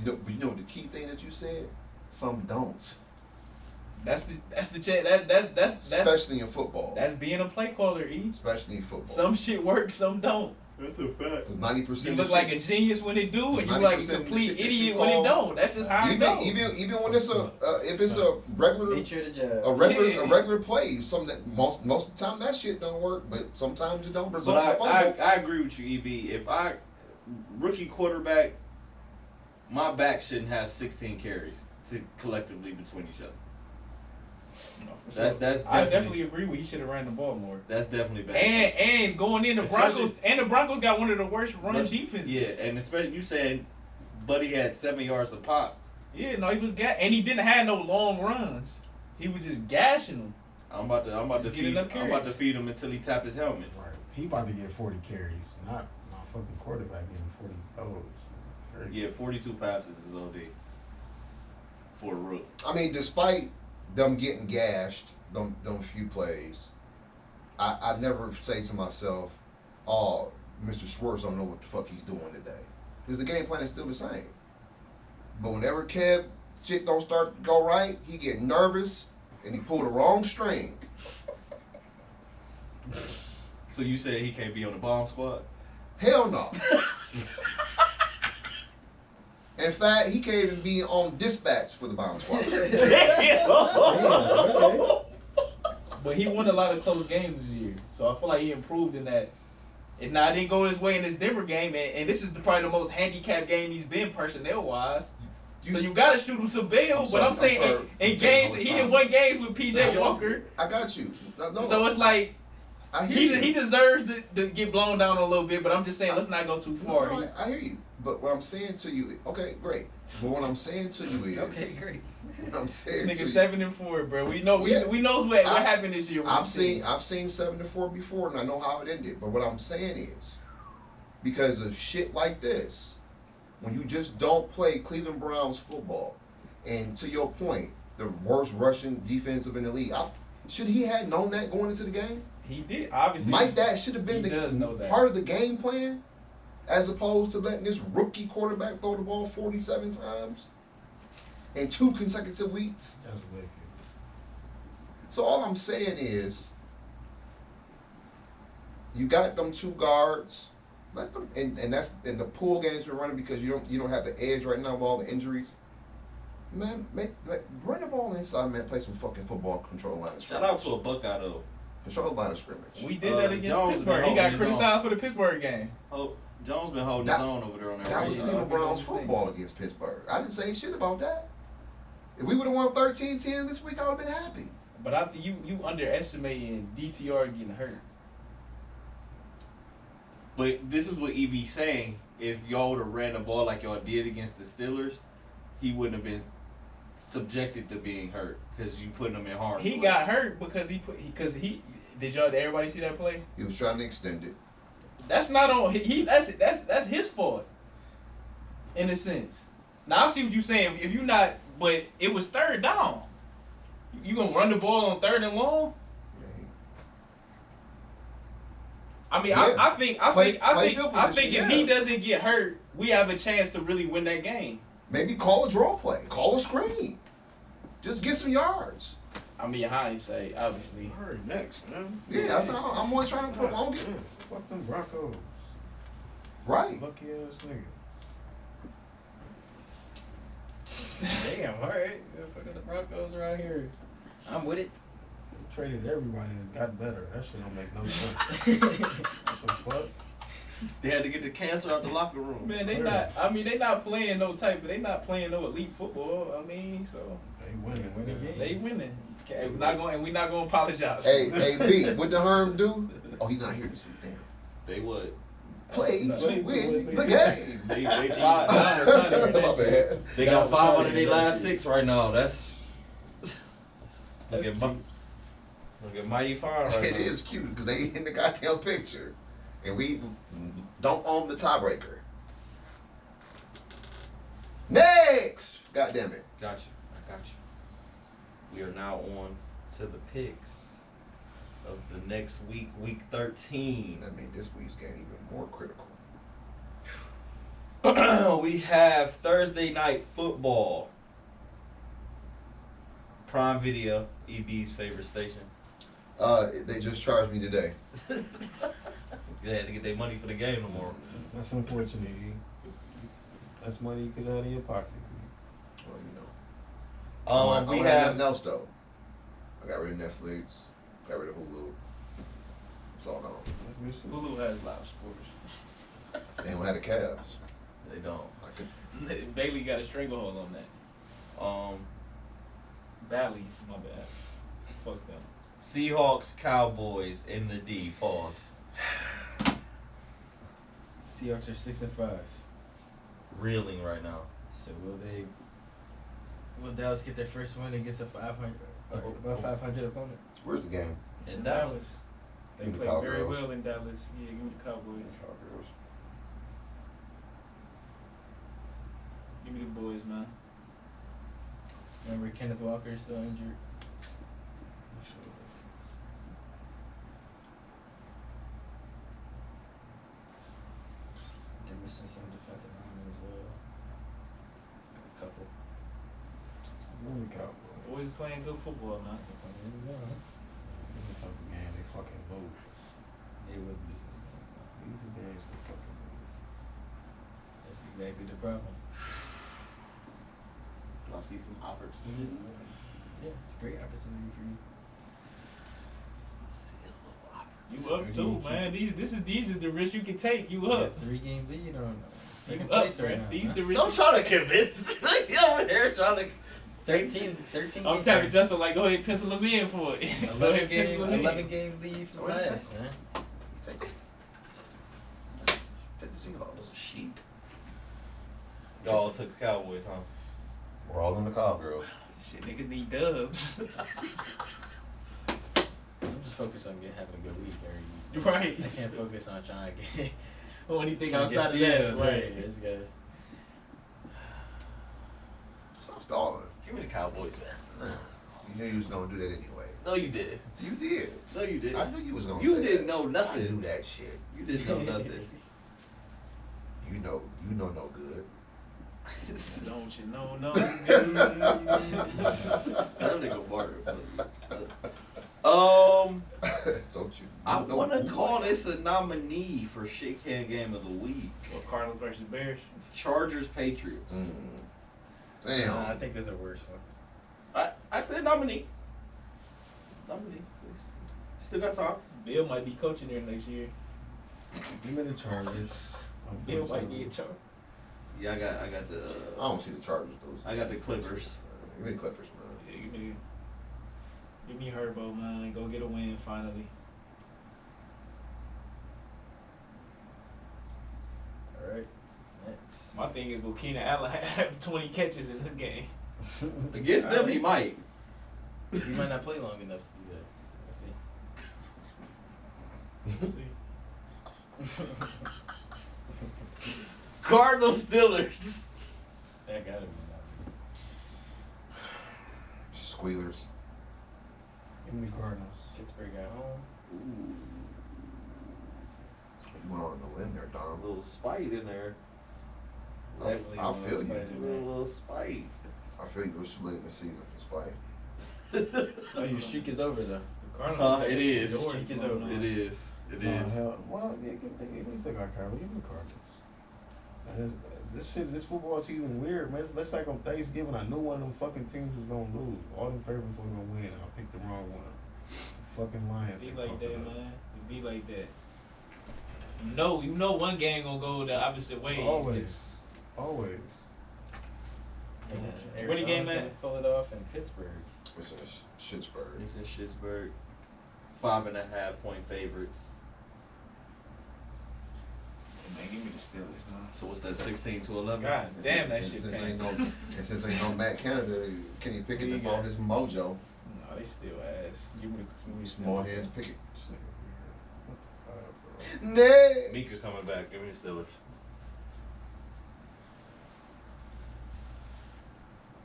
[SPEAKER 1] But you know the key thing that you said? Some don't.
[SPEAKER 3] That's that's
[SPEAKER 1] Especially in football.
[SPEAKER 3] that's being a play caller, E.
[SPEAKER 1] Especially in football.
[SPEAKER 3] Some shit works, some don't.
[SPEAKER 2] That's a fact.
[SPEAKER 1] Because 90%
[SPEAKER 3] You
[SPEAKER 1] of
[SPEAKER 3] look
[SPEAKER 1] the
[SPEAKER 3] like
[SPEAKER 1] shit-
[SPEAKER 3] a genius when it do, and you
[SPEAKER 1] 90%
[SPEAKER 3] like a
[SPEAKER 1] of the
[SPEAKER 3] complete
[SPEAKER 1] shit that you
[SPEAKER 3] idiot when it
[SPEAKER 1] call-
[SPEAKER 3] don't. That's just how it goes.
[SPEAKER 1] even when it's a if it's a regular
[SPEAKER 4] Nature of the job.
[SPEAKER 1] a regular play, something that most of the time that shit don't work, but sometimes it don't result in a
[SPEAKER 2] But I
[SPEAKER 1] fumble.
[SPEAKER 2] agree with you, EB. If I rookie quarterback, my back shouldn't have 16 carries to collectively between each other.
[SPEAKER 3] No, for
[SPEAKER 2] That's
[SPEAKER 3] sure. I
[SPEAKER 2] definitely
[SPEAKER 3] definitely agree with he should have ran the ball more.
[SPEAKER 2] that's definitely bad.
[SPEAKER 3] And going in the
[SPEAKER 2] Especially-
[SPEAKER 3] Broncos got one of the worst run
[SPEAKER 2] Rush-
[SPEAKER 3] defenses.
[SPEAKER 2] Yeah, and especially you saying Buddy had 7 yards a pop.
[SPEAKER 3] Yeah, no, he was and he didn't have no long runs. He was just gashing them.
[SPEAKER 2] I'm about
[SPEAKER 3] Just get enough carries.
[SPEAKER 2] feed him until he tap his helmet.
[SPEAKER 5] Right. He about to get 40 carries, not fucking quarterback getting 40 throws. Crazy.
[SPEAKER 2] Yeah, 42 passes is OD for a rook.
[SPEAKER 1] I mean, despite them getting gashed, them few plays, I never say to myself, "Oh, Mr. Schwartz don't know what the fuck he's doing today," because the game plan is still the same. But whenever Kev shit don't start to go right, he get nervous and he pull the wrong string.
[SPEAKER 2] So you said he can't be on the bomb squad?
[SPEAKER 1] Hell no. In fact, he can't even be on dispatch for the bomb squad.
[SPEAKER 3] But he won a lot of close games this year, so I feel like he improved in that. And now it didn't go his way in this Denver game, and this is probably the most handicapped game he's been personnel wise. So you gotta shoot him some bail. But I'm saying in games, he didn't win games with PJ Walker.
[SPEAKER 1] I got you. No,
[SPEAKER 3] So it's like
[SPEAKER 1] I hear you.
[SPEAKER 3] he deserves to get blown down a little bit. But I'm just saying, let's not go too far.
[SPEAKER 1] No, I hear you. But what I'm saying to you, okay, great. But what I'm saying to you is,
[SPEAKER 4] Okay, great.
[SPEAKER 1] what I'm saying to
[SPEAKER 3] Nigga
[SPEAKER 1] you,
[SPEAKER 3] 7-4, bro. We know
[SPEAKER 1] Yeah.
[SPEAKER 3] we knows what
[SPEAKER 1] I-
[SPEAKER 3] happened this year. with
[SPEAKER 1] I've
[SPEAKER 3] the
[SPEAKER 1] seen
[SPEAKER 3] team.
[SPEAKER 1] 7-4 before, and I know how it ended. But what I'm saying is, because of shit like this, when you just don't play Cleveland Browns football, and to your point, the worst rushing defensive in the league, should he had known that going into the game?
[SPEAKER 3] He did obviously.
[SPEAKER 1] Mike, that should have been
[SPEAKER 3] he does know that.
[SPEAKER 1] part of the game plan, as opposed to letting this rookie quarterback throw the ball 47 times in 2 consecutive weeks.
[SPEAKER 5] That's wicked.
[SPEAKER 1] So all I'm saying is, you got them 2 guards, let them, and that's in the pool games we're running because you don't have the edge right now with all the injuries. Man, run the ball inside, man. Play some fucking football, control line of
[SPEAKER 2] Shout out
[SPEAKER 1] scrimmage.
[SPEAKER 2] to a Buckeye though.
[SPEAKER 1] Control line of scrimmage.
[SPEAKER 3] We did that against
[SPEAKER 2] Jones
[SPEAKER 3] Pittsburgh.
[SPEAKER 2] been
[SPEAKER 3] He got
[SPEAKER 2] holding his
[SPEAKER 3] criticized for the Pittsburgh game.
[SPEAKER 2] Oh, Jones been holding
[SPEAKER 1] That-
[SPEAKER 2] his own over there on that.
[SPEAKER 1] That was
[SPEAKER 2] right
[SPEAKER 1] Cleveland
[SPEAKER 2] side.
[SPEAKER 1] Browns football against Pittsburgh. I didn't say shit about that. If we would have won 13-10 this week, I would have been happy.
[SPEAKER 3] But I think you underestimating DTR getting hurt.
[SPEAKER 2] But this is what EB saying. If y'all would have ran the ball like y'all did against the Steelers, he wouldn't have been subjected to being hurt because you putting him in harm's
[SPEAKER 3] He
[SPEAKER 2] way.
[SPEAKER 3] got hurt because did everybody see that play?
[SPEAKER 1] He was trying to extend it.
[SPEAKER 3] That's not on that's his fault. In a sense. Now I see what you're saying. If you not, but it was 3rd down. You gonna run the ball on 3rd and long? I mean,
[SPEAKER 1] Yeah.
[SPEAKER 3] I think
[SPEAKER 1] Play field
[SPEAKER 3] if
[SPEAKER 1] position,
[SPEAKER 3] he
[SPEAKER 1] yeah.
[SPEAKER 3] doesn't get hurt, we have a chance to really win that game.
[SPEAKER 1] Maybe call a draw play. Call a screen. Just get some yards.
[SPEAKER 3] I mean, hindsight, obviously.
[SPEAKER 5] Hurry next, man.
[SPEAKER 1] Yeah, I'm only trying to prolong it.
[SPEAKER 5] Fuck them Broncos.
[SPEAKER 1] Right.
[SPEAKER 5] Lucky ass nigga.
[SPEAKER 4] Damn, all right. Fucking the Broncos around here. I'm with it.
[SPEAKER 5] They traded everybody and got better. That shit don't make no sense. What the fuck?
[SPEAKER 2] They had to get the cancer out the locker room.
[SPEAKER 3] Man, they not. I mean, they not playing no type. They not playing no elite football. I mean, so
[SPEAKER 5] They winning.
[SPEAKER 4] Winning games.
[SPEAKER 3] they winning. Okay, we're not going. And we not going to apologize.
[SPEAKER 1] Hey, B, what the Herm do? Oh, he's not here this week. Damn.
[SPEAKER 2] They would.
[SPEAKER 1] Play to
[SPEAKER 5] Play to
[SPEAKER 1] win
[SPEAKER 5] win
[SPEAKER 1] the
[SPEAKER 5] the
[SPEAKER 1] game.
[SPEAKER 2] They
[SPEAKER 3] Nah,
[SPEAKER 2] five.
[SPEAKER 3] it's not even that
[SPEAKER 1] My
[SPEAKER 3] shit.
[SPEAKER 1] bad.
[SPEAKER 2] They got 5 under their last 6 right now. That's
[SPEAKER 3] That's
[SPEAKER 2] look at mighty fine right
[SPEAKER 1] It
[SPEAKER 2] now.
[SPEAKER 1] is cute because they in the goddamn picture, and we don't own the tiebreaker. Next, God damn it.
[SPEAKER 2] Got you. I got you. We are now on to the picks of the next week, week 13.
[SPEAKER 1] That made this week's game even more critical.
[SPEAKER 2] We have Thursday night football. Prime Video, EB's favorite station.
[SPEAKER 1] They just charged me today.
[SPEAKER 2] They had to get their money for the game tomorrow.
[SPEAKER 5] That's unfortunate. E. That's money you could have in your pocket.
[SPEAKER 1] Well, you know.
[SPEAKER 2] We
[SPEAKER 1] I don't have
[SPEAKER 2] have
[SPEAKER 1] nothing else though. I got rid of Netflix. Got rid of Hulu. It's all gone.
[SPEAKER 5] That's good shit.
[SPEAKER 3] Hulu has live sports.
[SPEAKER 1] They don't have the Cavs.
[SPEAKER 2] they don't.
[SPEAKER 1] I could.
[SPEAKER 3] Bailey got a stranglehold on that. Bally's, my bad. Fuck them.
[SPEAKER 2] Seahawks, Cowboys in the D. Pause.
[SPEAKER 4] Seahawks are 6-5.
[SPEAKER 2] Reeling right now.
[SPEAKER 4] So will Dallas get their first win against a 500 or above 500 opponent?
[SPEAKER 1] Where's the game?
[SPEAKER 3] It's
[SPEAKER 2] In
[SPEAKER 3] in
[SPEAKER 2] Dallas.
[SPEAKER 3] Dallas. They
[SPEAKER 1] Give me the
[SPEAKER 3] played very
[SPEAKER 1] Cowgirls.
[SPEAKER 3] well in Dallas. Yeah, give me the Cowboys.
[SPEAKER 1] Cowgirls.
[SPEAKER 3] Give me the boys, man.
[SPEAKER 4] Remember Kenneth Walker still injured? They're missing some defensive linemen as well. A couple.
[SPEAKER 5] Really Cowboys.
[SPEAKER 3] Boys playing good football, man.
[SPEAKER 5] This type of game, they fucking move.
[SPEAKER 4] They would lose this game.
[SPEAKER 5] These are games they fucking move.
[SPEAKER 4] That's exactly the problem.
[SPEAKER 7] I'll see some opportunity.
[SPEAKER 4] Yeah, it's a great opportunity for you.
[SPEAKER 3] You up too, man. These is the risk you can take. You
[SPEAKER 4] You got
[SPEAKER 3] up.
[SPEAKER 4] 3-game lead on
[SPEAKER 3] You
[SPEAKER 4] second
[SPEAKER 3] up,
[SPEAKER 4] place right
[SPEAKER 3] man.
[SPEAKER 4] now.
[SPEAKER 3] These
[SPEAKER 4] huh?
[SPEAKER 3] the risk.
[SPEAKER 2] Don't try to convince. You over there trying to.
[SPEAKER 4] 13
[SPEAKER 3] I'm
[SPEAKER 4] games.
[SPEAKER 3] tapping Justin like, go ahead and pencil him in for it. Go ahead and pencil him in.
[SPEAKER 4] 11 game lead from
[SPEAKER 1] Go ahead,
[SPEAKER 4] last, man.
[SPEAKER 1] Take it. Take the Seahawks.
[SPEAKER 2] Sheep. Y'all took the Cowboys, huh?
[SPEAKER 1] We're all in the Cowgirls.
[SPEAKER 3] Shit, niggas need dubs.
[SPEAKER 4] I'm just focused on having a good week every week.
[SPEAKER 3] Right.
[SPEAKER 4] I can't focus on trying to get
[SPEAKER 3] Or anything
[SPEAKER 4] trying to get
[SPEAKER 3] outside of that.
[SPEAKER 4] steals,
[SPEAKER 3] Right.
[SPEAKER 4] This guy.
[SPEAKER 1] Stop stalling.
[SPEAKER 2] Give me the Cowboys, man.
[SPEAKER 1] You knew you was gonna do that anyway.
[SPEAKER 2] No, you did.
[SPEAKER 1] You did.
[SPEAKER 2] No, you did.
[SPEAKER 1] I knew you was gonna
[SPEAKER 2] You
[SPEAKER 1] say
[SPEAKER 2] didn't
[SPEAKER 1] that.
[SPEAKER 2] know
[SPEAKER 1] I
[SPEAKER 2] nothing.
[SPEAKER 1] knew that shit.
[SPEAKER 2] You didn't know nothing.
[SPEAKER 1] You know no good.
[SPEAKER 3] Don't you know, no.
[SPEAKER 2] That nigga barter.
[SPEAKER 1] Don't you?
[SPEAKER 2] I
[SPEAKER 1] know
[SPEAKER 2] want to
[SPEAKER 1] who
[SPEAKER 2] call
[SPEAKER 1] I am.
[SPEAKER 2] this a nominee for Shake Hand Game of the Week.
[SPEAKER 3] Or Cardinals versus Bears.
[SPEAKER 2] Chargers Patriots.
[SPEAKER 1] Damn.
[SPEAKER 4] I think there's a worse one.
[SPEAKER 2] I said nominee. Nominee. Still got time.
[SPEAKER 3] Bill might be coaching there next year.
[SPEAKER 5] Give me the Chargers.
[SPEAKER 3] Bill might be in charge.
[SPEAKER 2] Yeah, I got the.
[SPEAKER 1] I don't see the Chargers losing.
[SPEAKER 2] I got the Clippers.
[SPEAKER 1] Give me the Clippers, man.
[SPEAKER 3] Yeah, give me Herbo, man. Go get a win finally.
[SPEAKER 4] All right. Next.
[SPEAKER 3] My thing is, will Keenan Allen have 20 catches in this game?
[SPEAKER 2] Against them, he might.
[SPEAKER 4] He might not play long enough to do that. We'll see.
[SPEAKER 3] Let's see.
[SPEAKER 2] Cardinals Steelers.
[SPEAKER 4] That gotta be
[SPEAKER 1] Squealers.
[SPEAKER 5] Give me Cardinals.
[SPEAKER 4] Pittsburgh at home.
[SPEAKER 2] Ooh,
[SPEAKER 1] You went on the limb there,
[SPEAKER 2] a
[SPEAKER 1] Dom.
[SPEAKER 2] little spite in there.
[SPEAKER 4] Definitely
[SPEAKER 1] I
[SPEAKER 4] a little
[SPEAKER 1] feel you.
[SPEAKER 4] spite in there.
[SPEAKER 2] A little spite.
[SPEAKER 1] I feel you was too late in the season for Spike.
[SPEAKER 4] Oh, your streak is over though.
[SPEAKER 3] The Cardinals.
[SPEAKER 2] It is.
[SPEAKER 3] Yours
[SPEAKER 4] Streak is
[SPEAKER 3] going
[SPEAKER 4] over.
[SPEAKER 3] on.
[SPEAKER 2] It is. It
[SPEAKER 5] Nah,
[SPEAKER 2] is.
[SPEAKER 5] hell, well, yeah, at least they got Cardinals. Give me the Cardinals. And this football season weird, man. Let's like on Thanksgiving, I knew one of them fucking teams was gonna lose. All them favorites were gonna win. I picked the wrong one. Fucking Lions.
[SPEAKER 3] Be
[SPEAKER 5] they
[SPEAKER 3] like
[SPEAKER 5] fucked
[SPEAKER 3] that,
[SPEAKER 5] it up.
[SPEAKER 3] man. It be like that. You know one game gonna go the opposite way.
[SPEAKER 5] Always. Always.
[SPEAKER 4] Yeah,
[SPEAKER 3] Where the game
[SPEAKER 4] Arizona's
[SPEAKER 3] at?
[SPEAKER 4] gonna pull it off in Pittsburgh.
[SPEAKER 1] It's in Schittsburg.
[SPEAKER 2] It's in Schittsburg. 5.5 point favorites.
[SPEAKER 3] Man, give me the Steelers, man.
[SPEAKER 2] So what's that? 16-11.
[SPEAKER 3] God damn, that
[SPEAKER 1] And
[SPEAKER 3] shit
[SPEAKER 1] since
[SPEAKER 3] painful.
[SPEAKER 1] ain't no Matt Canada, Kenny Pickett
[SPEAKER 3] Who you
[SPEAKER 1] to fall
[SPEAKER 3] got?
[SPEAKER 1] his mojo.
[SPEAKER 3] No, they still ass. Give me the
[SPEAKER 1] Small hands Pickett.
[SPEAKER 5] This nigga weird. What the fuck, bro?
[SPEAKER 1] Next.
[SPEAKER 2] Mika coming back. Give me the Steelers.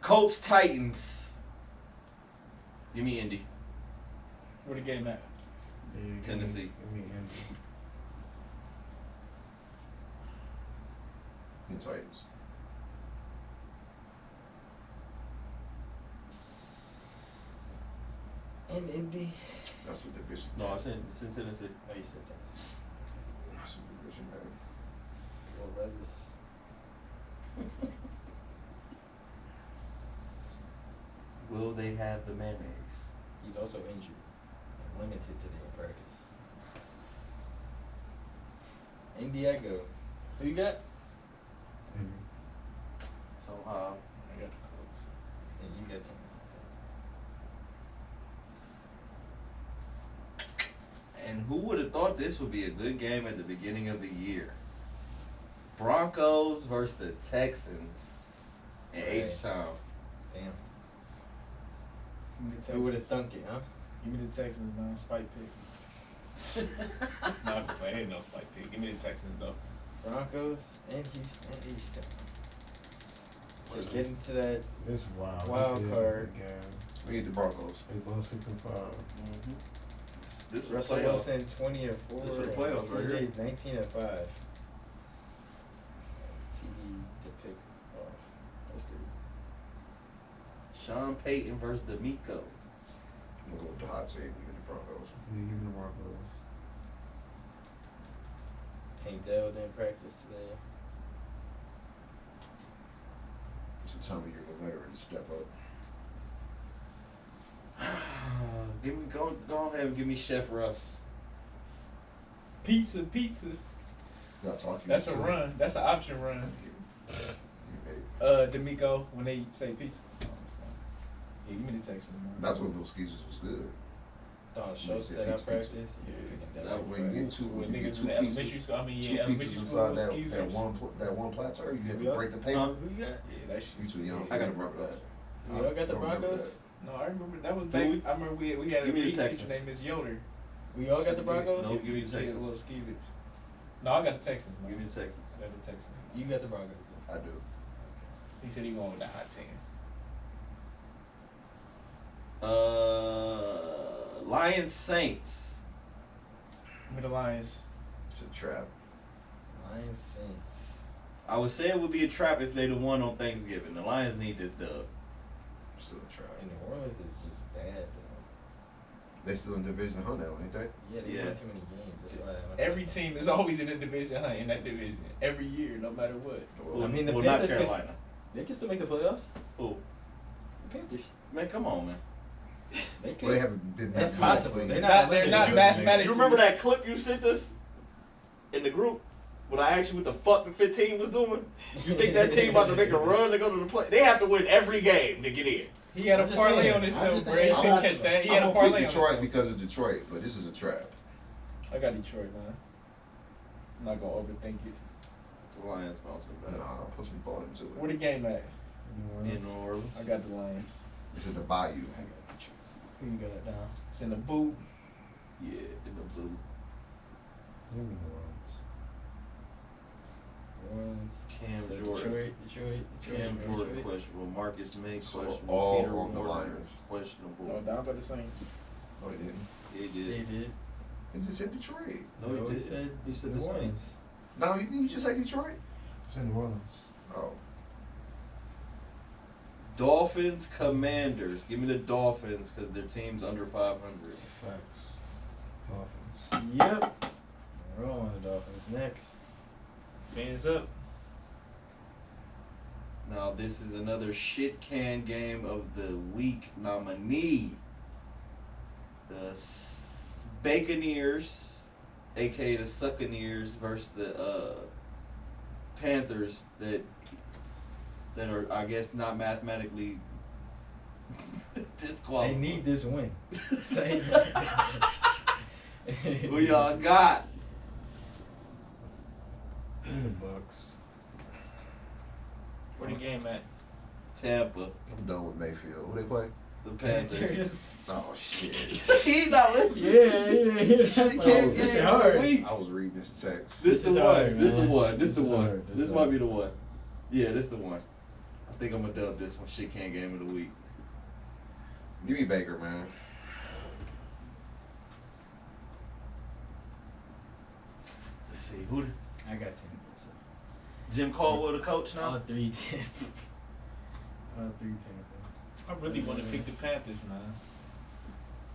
[SPEAKER 2] Colts Titans. Give me Indy.
[SPEAKER 3] Where the game at?
[SPEAKER 5] Yeah, give me-
[SPEAKER 2] Tennessee.
[SPEAKER 5] Give me Indy.
[SPEAKER 1] The Titans.
[SPEAKER 4] In Indy.
[SPEAKER 1] That's a division.
[SPEAKER 2] No, it's in Tennessee.
[SPEAKER 4] Oh, you said Tennessee.
[SPEAKER 1] That's a division game.
[SPEAKER 4] Well, Levis.
[SPEAKER 2] Will they have the mayonnaise?
[SPEAKER 4] He's also injured. And limited today in practice. Indy, I go. Who you got?
[SPEAKER 5] Indy.
[SPEAKER 2] Somehow.
[SPEAKER 3] I got the Colts.
[SPEAKER 4] And you got Tennessee.
[SPEAKER 2] And who would have thought this would be a good game at the beginning of the year? Broncos versus the Texans in
[SPEAKER 4] Right.
[SPEAKER 2] H-Town.
[SPEAKER 4] Damn.
[SPEAKER 3] Give me the
[SPEAKER 4] Who would have
[SPEAKER 3] Texans.
[SPEAKER 4] thunk it, huh?
[SPEAKER 3] Give me the Texans, man. Spike pick. No, I'm just playing. Ain't no spike pick. Give me the Texans, though.
[SPEAKER 4] Broncos and Houston and Easton. Just get into that.
[SPEAKER 5] This wild.
[SPEAKER 4] Wild
[SPEAKER 5] This is a
[SPEAKER 4] card.
[SPEAKER 5] good game.
[SPEAKER 1] We need the Broncos.
[SPEAKER 5] They both 6-5.
[SPEAKER 2] This is
[SPEAKER 4] Russell
[SPEAKER 2] playoff.
[SPEAKER 4] Wilson 20 or 4.
[SPEAKER 2] This is the
[SPEAKER 4] and
[SPEAKER 2] playoffs right
[SPEAKER 4] CJ
[SPEAKER 2] here.
[SPEAKER 4] 19 or 5. TD to pick off. That's crazy.
[SPEAKER 2] Sean Payton versus D'Amico.
[SPEAKER 1] I'm gonna go with the hot team. Give me the Broncos.
[SPEAKER 5] Yeah, give me the Broncos.
[SPEAKER 4] Tank Dell didn't practice today.
[SPEAKER 1] It's a time of year the veteran to step up.
[SPEAKER 2] Go ahead and give me Chef Russ.
[SPEAKER 3] Pizza.
[SPEAKER 1] Gotta talk you
[SPEAKER 3] That's a
[SPEAKER 1] into it.
[SPEAKER 3] run. That's an option run.
[SPEAKER 1] You made-
[SPEAKER 3] D'Amico, when they say pizza. Yeah, give me the Texans, man.
[SPEAKER 1] That's when those skeezers was good.
[SPEAKER 4] Don
[SPEAKER 1] You
[SPEAKER 4] Schultz
[SPEAKER 1] said
[SPEAKER 4] set up
[SPEAKER 1] pizza.
[SPEAKER 4] practice.
[SPEAKER 3] Yeah,
[SPEAKER 1] That's
[SPEAKER 4] That's
[SPEAKER 1] when you get two,
[SPEAKER 3] When
[SPEAKER 1] when you get
[SPEAKER 3] niggas
[SPEAKER 1] two
[SPEAKER 3] in the elementary
[SPEAKER 1] pieces,
[SPEAKER 3] school, I mean,
[SPEAKER 1] two
[SPEAKER 3] yeah, elementary
[SPEAKER 1] pieces
[SPEAKER 3] school
[SPEAKER 1] inside that
[SPEAKER 3] skeezers.
[SPEAKER 1] one platter. You
[SPEAKER 4] So
[SPEAKER 1] have
[SPEAKER 4] we
[SPEAKER 1] to
[SPEAKER 4] all-
[SPEAKER 1] break the paper.
[SPEAKER 4] Who you got?
[SPEAKER 3] Yeah, that shit.
[SPEAKER 1] You too young.
[SPEAKER 2] I gotta
[SPEAKER 1] remember that.
[SPEAKER 4] So we all got the
[SPEAKER 1] Don't remember
[SPEAKER 4] Broncos?
[SPEAKER 3] No, I remember that was
[SPEAKER 2] Who
[SPEAKER 3] back.
[SPEAKER 2] we-
[SPEAKER 3] I remember we had a
[SPEAKER 2] Give me the
[SPEAKER 3] reading teacher
[SPEAKER 2] Texans.
[SPEAKER 3] named Miss Yoder.
[SPEAKER 4] We all got the Broncos?
[SPEAKER 2] No, give me the
[SPEAKER 3] She had
[SPEAKER 2] Texans.
[SPEAKER 3] little skeezers. No, I got the Texans, man.
[SPEAKER 2] Give me the Texans.
[SPEAKER 3] I got the Texans.
[SPEAKER 4] You got the Broncos.
[SPEAKER 1] I do.
[SPEAKER 3] He said he going with the hot team.
[SPEAKER 2] Lions Saints.
[SPEAKER 3] Give me the Lions.
[SPEAKER 1] It's a trap.
[SPEAKER 4] Lions Saints.
[SPEAKER 2] I would say it would be a trap if they'd have won on Thanksgiving. The Lions need this dub.
[SPEAKER 1] Still a trap.
[SPEAKER 4] And New Orleans is just bad, though.
[SPEAKER 1] They still in division hunt now, ain't they?
[SPEAKER 4] Yeah, they
[SPEAKER 2] Yeah.
[SPEAKER 4] won too many games. That's why I
[SPEAKER 3] Every
[SPEAKER 4] trust
[SPEAKER 3] team is always in a division hunt in that division. Every year, no matter what.
[SPEAKER 4] I mean, the
[SPEAKER 2] not
[SPEAKER 4] Panthers could-
[SPEAKER 2] Carolina.
[SPEAKER 4] them. They can still make the playoffs.
[SPEAKER 2] Who?
[SPEAKER 4] The Panthers.
[SPEAKER 2] Man, come on, man.
[SPEAKER 4] They could.
[SPEAKER 1] Well, they haven't been.
[SPEAKER 4] That's
[SPEAKER 1] mathematically-
[SPEAKER 4] possible. They're
[SPEAKER 3] They're not
[SPEAKER 2] You-
[SPEAKER 3] mathematically.
[SPEAKER 2] You remember that clip you sent us in the group when I asked you what the fuck the 15 was doing? You think that team about to make a run to go to the play? They have to win every game to get in.
[SPEAKER 3] He had a
[SPEAKER 4] I'm just
[SPEAKER 3] parlay
[SPEAKER 4] saying.
[SPEAKER 3] on
[SPEAKER 4] I'm
[SPEAKER 3] himself,
[SPEAKER 4] just
[SPEAKER 3] bro.
[SPEAKER 4] saying.
[SPEAKER 3] He
[SPEAKER 4] I'm
[SPEAKER 3] couldn't
[SPEAKER 4] not-
[SPEAKER 3] catch that. He
[SPEAKER 1] I'm
[SPEAKER 3] had a
[SPEAKER 1] gonna
[SPEAKER 3] parlay
[SPEAKER 1] pick
[SPEAKER 3] on
[SPEAKER 1] Detroit
[SPEAKER 3] himself.
[SPEAKER 1] because of Detroit, but this is a trap.
[SPEAKER 3] I got Detroit, man. I'm not gonna overthink it.
[SPEAKER 2] The Lions bouncing back.
[SPEAKER 1] Nah, I'll put some thought into it.
[SPEAKER 3] Where the game at?
[SPEAKER 5] New
[SPEAKER 2] In New Orleans.
[SPEAKER 3] I got the Lions.
[SPEAKER 1] It's in the Bayou.
[SPEAKER 4] I got Detroit.
[SPEAKER 3] Who you got it down? It's in the boot.
[SPEAKER 2] Yeah, in the blue.
[SPEAKER 5] Give me New Orleans.
[SPEAKER 4] New Orleans.
[SPEAKER 2] Cam
[SPEAKER 4] So
[SPEAKER 2] Jordan.
[SPEAKER 4] Detroit.
[SPEAKER 2] Cam Jordan questionable. Marcus May
[SPEAKER 1] So
[SPEAKER 2] questionable.
[SPEAKER 1] all
[SPEAKER 2] Peter
[SPEAKER 1] on the
[SPEAKER 2] Warner
[SPEAKER 1] Lions.
[SPEAKER 2] questionable.
[SPEAKER 3] No, down by the same.
[SPEAKER 1] No, he didn't.
[SPEAKER 2] He
[SPEAKER 4] They
[SPEAKER 2] did.
[SPEAKER 4] did.
[SPEAKER 1] He just said Detroit.
[SPEAKER 2] No, he did.
[SPEAKER 4] said
[SPEAKER 2] He said
[SPEAKER 4] New
[SPEAKER 2] the same.
[SPEAKER 4] Orleans.
[SPEAKER 1] No, you just say Detroit.
[SPEAKER 5] It's in New Orleans.
[SPEAKER 1] Oh,
[SPEAKER 2] Dolphins, Commanders. Give me the Dolphins because their team's under 500.
[SPEAKER 5] Facts. Dolphins.
[SPEAKER 4] Yep. We're all on the Dolphins. Next.
[SPEAKER 3] Fans up.
[SPEAKER 2] Now this is another shit can game of the week nominee. The Baconeers, aka the Succaneers, versus the Panthers that are, I guess, not mathematically disqualified.
[SPEAKER 4] They need this win. Same.
[SPEAKER 2] Who y'all got?
[SPEAKER 5] In the Bucks.
[SPEAKER 3] Where the game at?
[SPEAKER 2] Tampa,
[SPEAKER 1] I'm done with Mayfield. Who they play?
[SPEAKER 2] the Panthers.
[SPEAKER 1] Oh shit!
[SPEAKER 2] He not listening.
[SPEAKER 6] Yeah.
[SPEAKER 2] Shit can't
[SPEAKER 6] This
[SPEAKER 2] get
[SPEAKER 6] shit hard.
[SPEAKER 2] week.
[SPEAKER 1] I was reading this text.
[SPEAKER 2] This the
[SPEAKER 6] This is
[SPEAKER 2] one.
[SPEAKER 6] hard,
[SPEAKER 2] This the
[SPEAKER 6] man.
[SPEAKER 2] one. This the
[SPEAKER 6] This is
[SPEAKER 2] one.
[SPEAKER 6] hard. This
[SPEAKER 2] This
[SPEAKER 6] is
[SPEAKER 2] might
[SPEAKER 6] hard.
[SPEAKER 2] be the one. Yeah, this the one. I think I'm gonna dub this one shit can game of the week.
[SPEAKER 1] Give me Baker, man.
[SPEAKER 2] Let's see who.
[SPEAKER 4] I got 10. So.
[SPEAKER 2] Jim Caldwell, the coach
[SPEAKER 4] All
[SPEAKER 2] now.
[SPEAKER 4] 3 10. All 3 10.
[SPEAKER 3] I really want to pick the Panthers, man.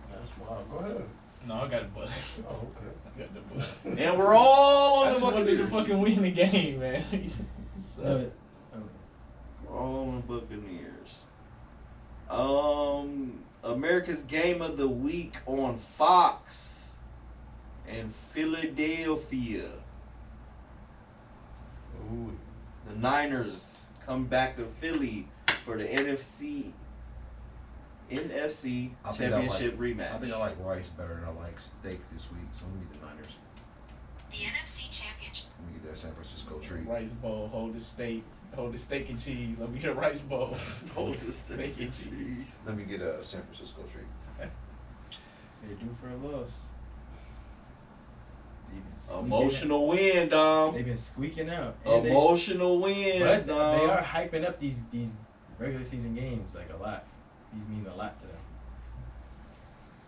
[SPEAKER 5] That's wild. Go ahead.
[SPEAKER 3] No, I got the Bucks.
[SPEAKER 5] Oh, okay.
[SPEAKER 3] I got the Bucks.
[SPEAKER 2] And we're all
[SPEAKER 3] I
[SPEAKER 2] on
[SPEAKER 3] just
[SPEAKER 2] the
[SPEAKER 3] wanted to
[SPEAKER 2] Buccaneers.
[SPEAKER 3] fucking win the game, man. So,
[SPEAKER 2] We're all on the Buccaneers. America's Game of the Week on Fox and Philadelphia.
[SPEAKER 5] Ooh.
[SPEAKER 2] The Niners come back to Philly for the NFC
[SPEAKER 1] I think I
[SPEAKER 2] Championship
[SPEAKER 1] like-
[SPEAKER 2] rematch.
[SPEAKER 1] I think I like rice better than I like steak this week, so let me get the Niners.
[SPEAKER 8] The NFC Championship.
[SPEAKER 1] Let me get that San Francisco treat.
[SPEAKER 3] rice bowl, hold the steak and cheese. Let me get a rice bowl.
[SPEAKER 2] Hold the steak and cheese.
[SPEAKER 1] Let me get a San Francisco treat.
[SPEAKER 4] They're due for a loss. They've been squeaking
[SPEAKER 2] Emotional win,
[SPEAKER 4] out.
[SPEAKER 2] Dom.
[SPEAKER 4] They've been squeaking out. And
[SPEAKER 2] Emotional
[SPEAKER 4] but
[SPEAKER 2] wins,
[SPEAKER 4] they
[SPEAKER 2] Dom.
[SPEAKER 4] are hyping up these regular season games like a lot. These mean a lot to them.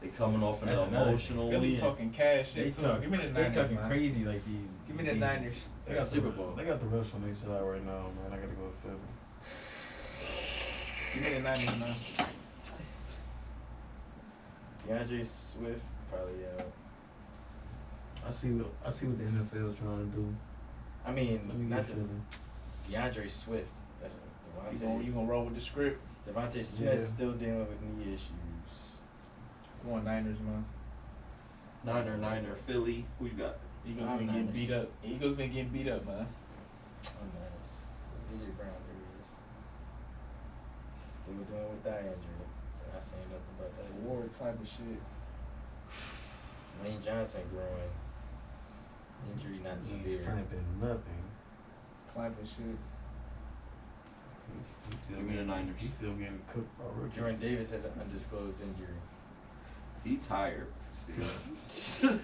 [SPEAKER 2] They coming off an
[SPEAKER 4] That's another
[SPEAKER 2] emotional
[SPEAKER 3] Philly
[SPEAKER 2] win.
[SPEAKER 3] talking cash
[SPEAKER 4] They
[SPEAKER 3] shit too.
[SPEAKER 4] talk,
[SPEAKER 3] Give me the
[SPEAKER 4] they
[SPEAKER 3] Niners,
[SPEAKER 4] talking
[SPEAKER 3] man.
[SPEAKER 4] crazy like these.
[SPEAKER 3] Give me
[SPEAKER 4] these
[SPEAKER 3] the
[SPEAKER 4] games.
[SPEAKER 3] Niners.
[SPEAKER 5] They got
[SPEAKER 4] Super Bowl.
[SPEAKER 5] They got the refs on their side right now, man. I gotta go with Philly.
[SPEAKER 3] Give me the Niners, man.
[SPEAKER 4] DeAndre Swift probably out.
[SPEAKER 5] I see what the NFL trying to do.
[SPEAKER 4] I mean,
[SPEAKER 5] Let me
[SPEAKER 4] not
[SPEAKER 5] get
[SPEAKER 4] the,
[SPEAKER 5] Philly.
[SPEAKER 4] DeAndre Swift. That's what
[SPEAKER 3] You
[SPEAKER 4] Devontae.
[SPEAKER 3] gonna roll with the script?
[SPEAKER 4] Devontae Smith's
[SPEAKER 5] Yeah.
[SPEAKER 4] still dealing with knee issues.
[SPEAKER 3] Going Niners, man.
[SPEAKER 2] Niner, Philly. Who you got?
[SPEAKER 3] Eagles
[SPEAKER 4] I'm
[SPEAKER 3] been getting
[SPEAKER 4] Niners.
[SPEAKER 3] beat up. Eagles been getting beat up, man.
[SPEAKER 4] I'm nervous. AJ Brown, there he is. Still dealing with that injury. They're not saying nothing about that.
[SPEAKER 3] Ward climate shit.
[SPEAKER 4] Lane Johnson growing. Injury not
[SPEAKER 5] He's
[SPEAKER 4] severe.
[SPEAKER 5] clamping nothing.
[SPEAKER 3] Climate shit.
[SPEAKER 5] He's still
[SPEAKER 2] Give me the
[SPEAKER 5] getting,
[SPEAKER 2] Niners.
[SPEAKER 5] He's still getting cooked by rookies.
[SPEAKER 4] Jordan Davis has an undisclosed injury.
[SPEAKER 2] He tired. Still.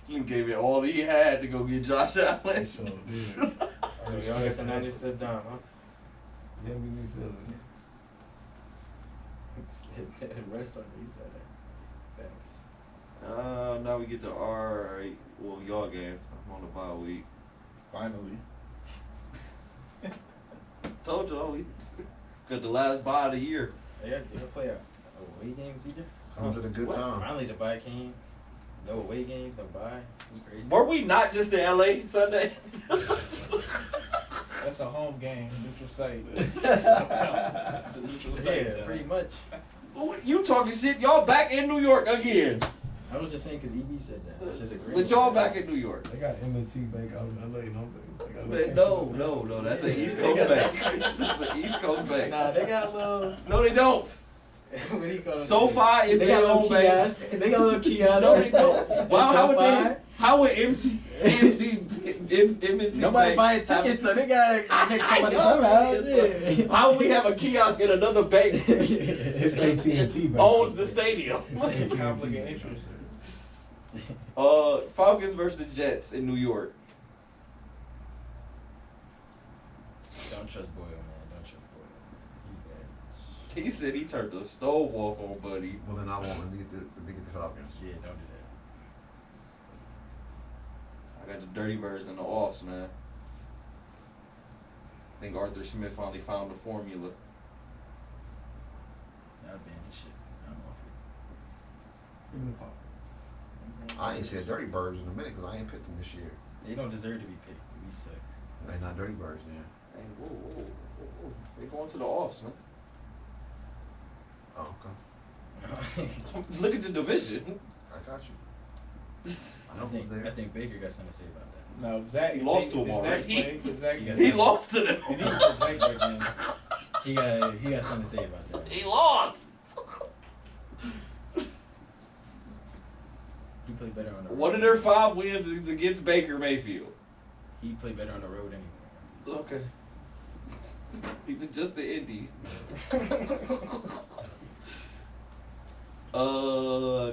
[SPEAKER 2] He gave it all he had to go get Josh Allen.
[SPEAKER 5] So did.
[SPEAKER 4] So y'all got the Niners sit down, huh?
[SPEAKER 5] Yeah, we be feeling
[SPEAKER 4] The rest on these thanks.
[SPEAKER 2] Now we get to y'all games. I'm on the bye week.
[SPEAKER 3] Finally.
[SPEAKER 2] Told y'all we got the last bye of the year.
[SPEAKER 4] They got play out away games either.
[SPEAKER 1] Comes at a good
[SPEAKER 2] What?
[SPEAKER 1] time.
[SPEAKER 4] Finally the bye came. No away games, no bye. It was crazy.
[SPEAKER 2] Were we not just in LA Sunday?
[SPEAKER 3] That's a home game, neutral site. It's a neutral site.
[SPEAKER 4] Yeah,
[SPEAKER 3] John.
[SPEAKER 4] pretty much.
[SPEAKER 2] You talking shit? Y'all back in New York again?
[SPEAKER 4] I was just saying because EB said that. I was just agreeing.
[SPEAKER 2] But y'all back in New York?
[SPEAKER 5] They got M&T Bank out in LA, don't they? They got a
[SPEAKER 2] But
[SPEAKER 5] location
[SPEAKER 2] no, that's an
[SPEAKER 4] They
[SPEAKER 2] East Coast
[SPEAKER 4] got-
[SPEAKER 2] bank. That's an East Coast bank.
[SPEAKER 4] Nah, they got little.
[SPEAKER 2] No, they don't.
[SPEAKER 4] What do you call them?
[SPEAKER 2] SoFi is
[SPEAKER 6] They
[SPEAKER 2] their
[SPEAKER 6] got
[SPEAKER 2] own
[SPEAKER 6] little
[SPEAKER 2] bank.
[SPEAKER 6] kiosks. They got little kiosks.
[SPEAKER 2] No, they don't.
[SPEAKER 6] SoFi.
[SPEAKER 2] How would M&T
[SPEAKER 6] Nobody
[SPEAKER 2] Bank
[SPEAKER 6] buying
[SPEAKER 2] have-
[SPEAKER 6] tickets, so they gotta make somebody
[SPEAKER 4] Yo,
[SPEAKER 6] somehow.
[SPEAKER 4] it's
[SPEAKER 6] Yeah.
[SPEAKER 2] How would we have a kiosk in another bank?
[SPEAKER 5] It's AT&T Bank.
[SPEAKER 2] Owns the stadium.
[SPEAKER 5] It's AT&T
[SPEAKER 3] Conflict of
[SPEAKER 5] Bank.
[SPEAKER 3] interest.
[SPEAKER 2] Falcons versus the Jets in New York.
[SPEAKER 4] Don't trust Boyle, man. Don't trust Boyle. He's bad.
[SPEAKER 2] He said he turned the stove off on Buddy.
[SPEAKER 1] Well, then I won't. Let me get the Falcons.
[SPEAKER 4] Yeah, don't do that.
[SPEAKER 2] I got the Dirty Birds and the Offs, man. I think Arthur Smith finally found the formula.
[SPEAKER 4] ban this shit. I'm off it.
[SPEAKER 5] Even the Falcons.
[SPEAKER 1] I ain't said Dirty Birds in a minute because I ain't picked them this year.
[SPEAKER 4] They don't deserve to be picked. We suck.
[SPEAKER 1] They not Dirty Birds, man.
[SPEAKER 6] Hey, whoa. They going to the offs, man.
[SPEAKER 1] Oh, okay.
[SPEAKER 6] Look at the division.
[SPEAKER 1] I got you. I
[SPEAKER 4] I
[SPEAKER 1] know
[SPEAKER 4] think
[SPEAKER 1] who's there.
[SPEAKER 4] I think Baker got something to say about that.
[SPEAKER 3] No, Zach.
[SPEAKER 6] He lost to him
[SPEAKER 3] Zach
[SPEAKER 6] already.
[SPEAKER 3] played, Zach,
[SPEAKER 4] He got
[SPEAKER 6] He lost to them.
[SPEAKER 3] And he put Zach back in.
[SPEAKER 4] He got something to say about that.
[SPEAKER 6] He lost.
[SPEAKER 4] He played better on the road.
[SPEAKER 6] One of their 5 wins is against Baker Mayfield.
[SPEAKER 4] He played better on the road anyway.
[SPEAKER 6] Okay. Even just the Indy.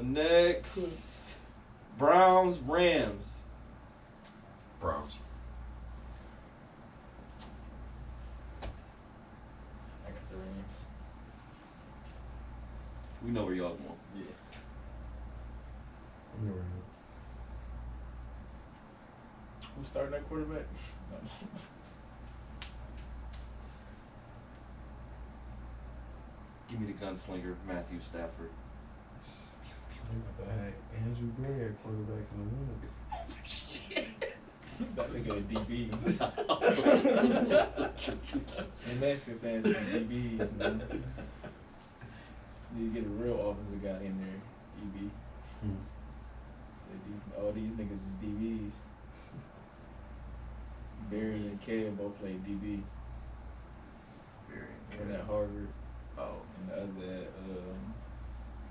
[SPEAKER 6] Next. Browns, Rams.
[SPEAKER 1] Browns.
[SPEAKER 4] I got the Rams.
[SPEAKER 6] We know where y'all going.
[SPEAKER 4] Yeah.
[SPEAKER 5] I'm never knew.
[SPEAKER 3] Who's starting that quarterback?
[SPEAKER 2] Give me the gunslinger, Matthew Stafford.
[SPEAKER 5] I had Andrew Gray at quarterback in the winter.
[SPEAKER 3] That's a good DB. And that's if that's some DBs, man. You get a real offensive guy in there, DB. So all these niggas is DBs. Barry and Kev both play DB. One at Harvard.
[SPEAKER 1] Oh,
[SPEAKER 3] And the other at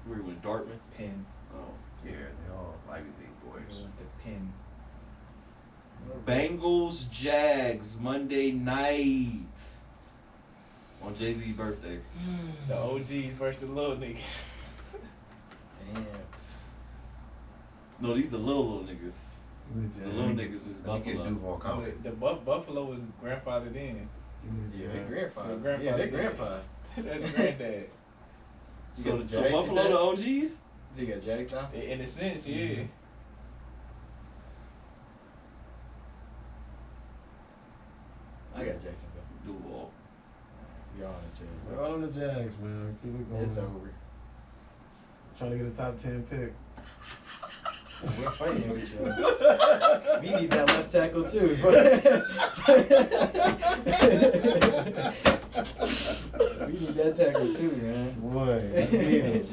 [SPEAKER 2] Where he went, Dartmouth?
[SPEAKER 3] Penn.
[SPEAKER 2] Oh.
[SPEAKER 1] yeah, they all Ivy League boys.
[SPEAKER 3] Went to Penn.
[SPEAKER 2] Bengals, Jags, Monday night. On Jay-Z's birthday.
[SPEAKER 3] The OGs versus the little niggas.
[SPEAKER 4] Damn.
[SPEAKER 2] No, these the little niggas. The little niggas is
[SPEAKER 1] Let me get
[SPEAKER 2] Buffalo.
[SPEAKER 1] Duval County.
[SPEAKER 3] The Buffalo was grandfathered in.
[SPEAKER 4] Yeah, they grandpa.
[SPEAKER 3] Their grandpa
[SPEAKER 4] Yeah, they
[SPEAKER 3] did.
[SPEAKER 4] grandpa.
[SPEAKER 3] That's granddad.
[SPEAKER 4] You
[SPEAKER 2] So,
[SPEAKER 4] got the
[SPEAKER 2] so
[SPEAKER 4] Jags,
[SPEAKER 2] Buffalo
[SPEAKER 4] you
[SPEAKER 2] the OGs?
[SPEAKER 4] So you got Jags now?
[SPEAKER 3] In a sense, yeah.
[SPEAKER 4] Mhm. I got Jacksonville.
[SPEAKER 2] Duval.
[SPEAKER 4] You're on the Jags.
[SPEAKER 5] We're all on the Jags, man. Keep it going.
[SPEAKER 4] It's over.
[SPEAKER 5] Trying to get a top 10 pick.
[SPEAKER 4] We're fighting with you. We need that left tackle too. We need that tackle too, man.
[SPEAKER 5] Boy, I need it.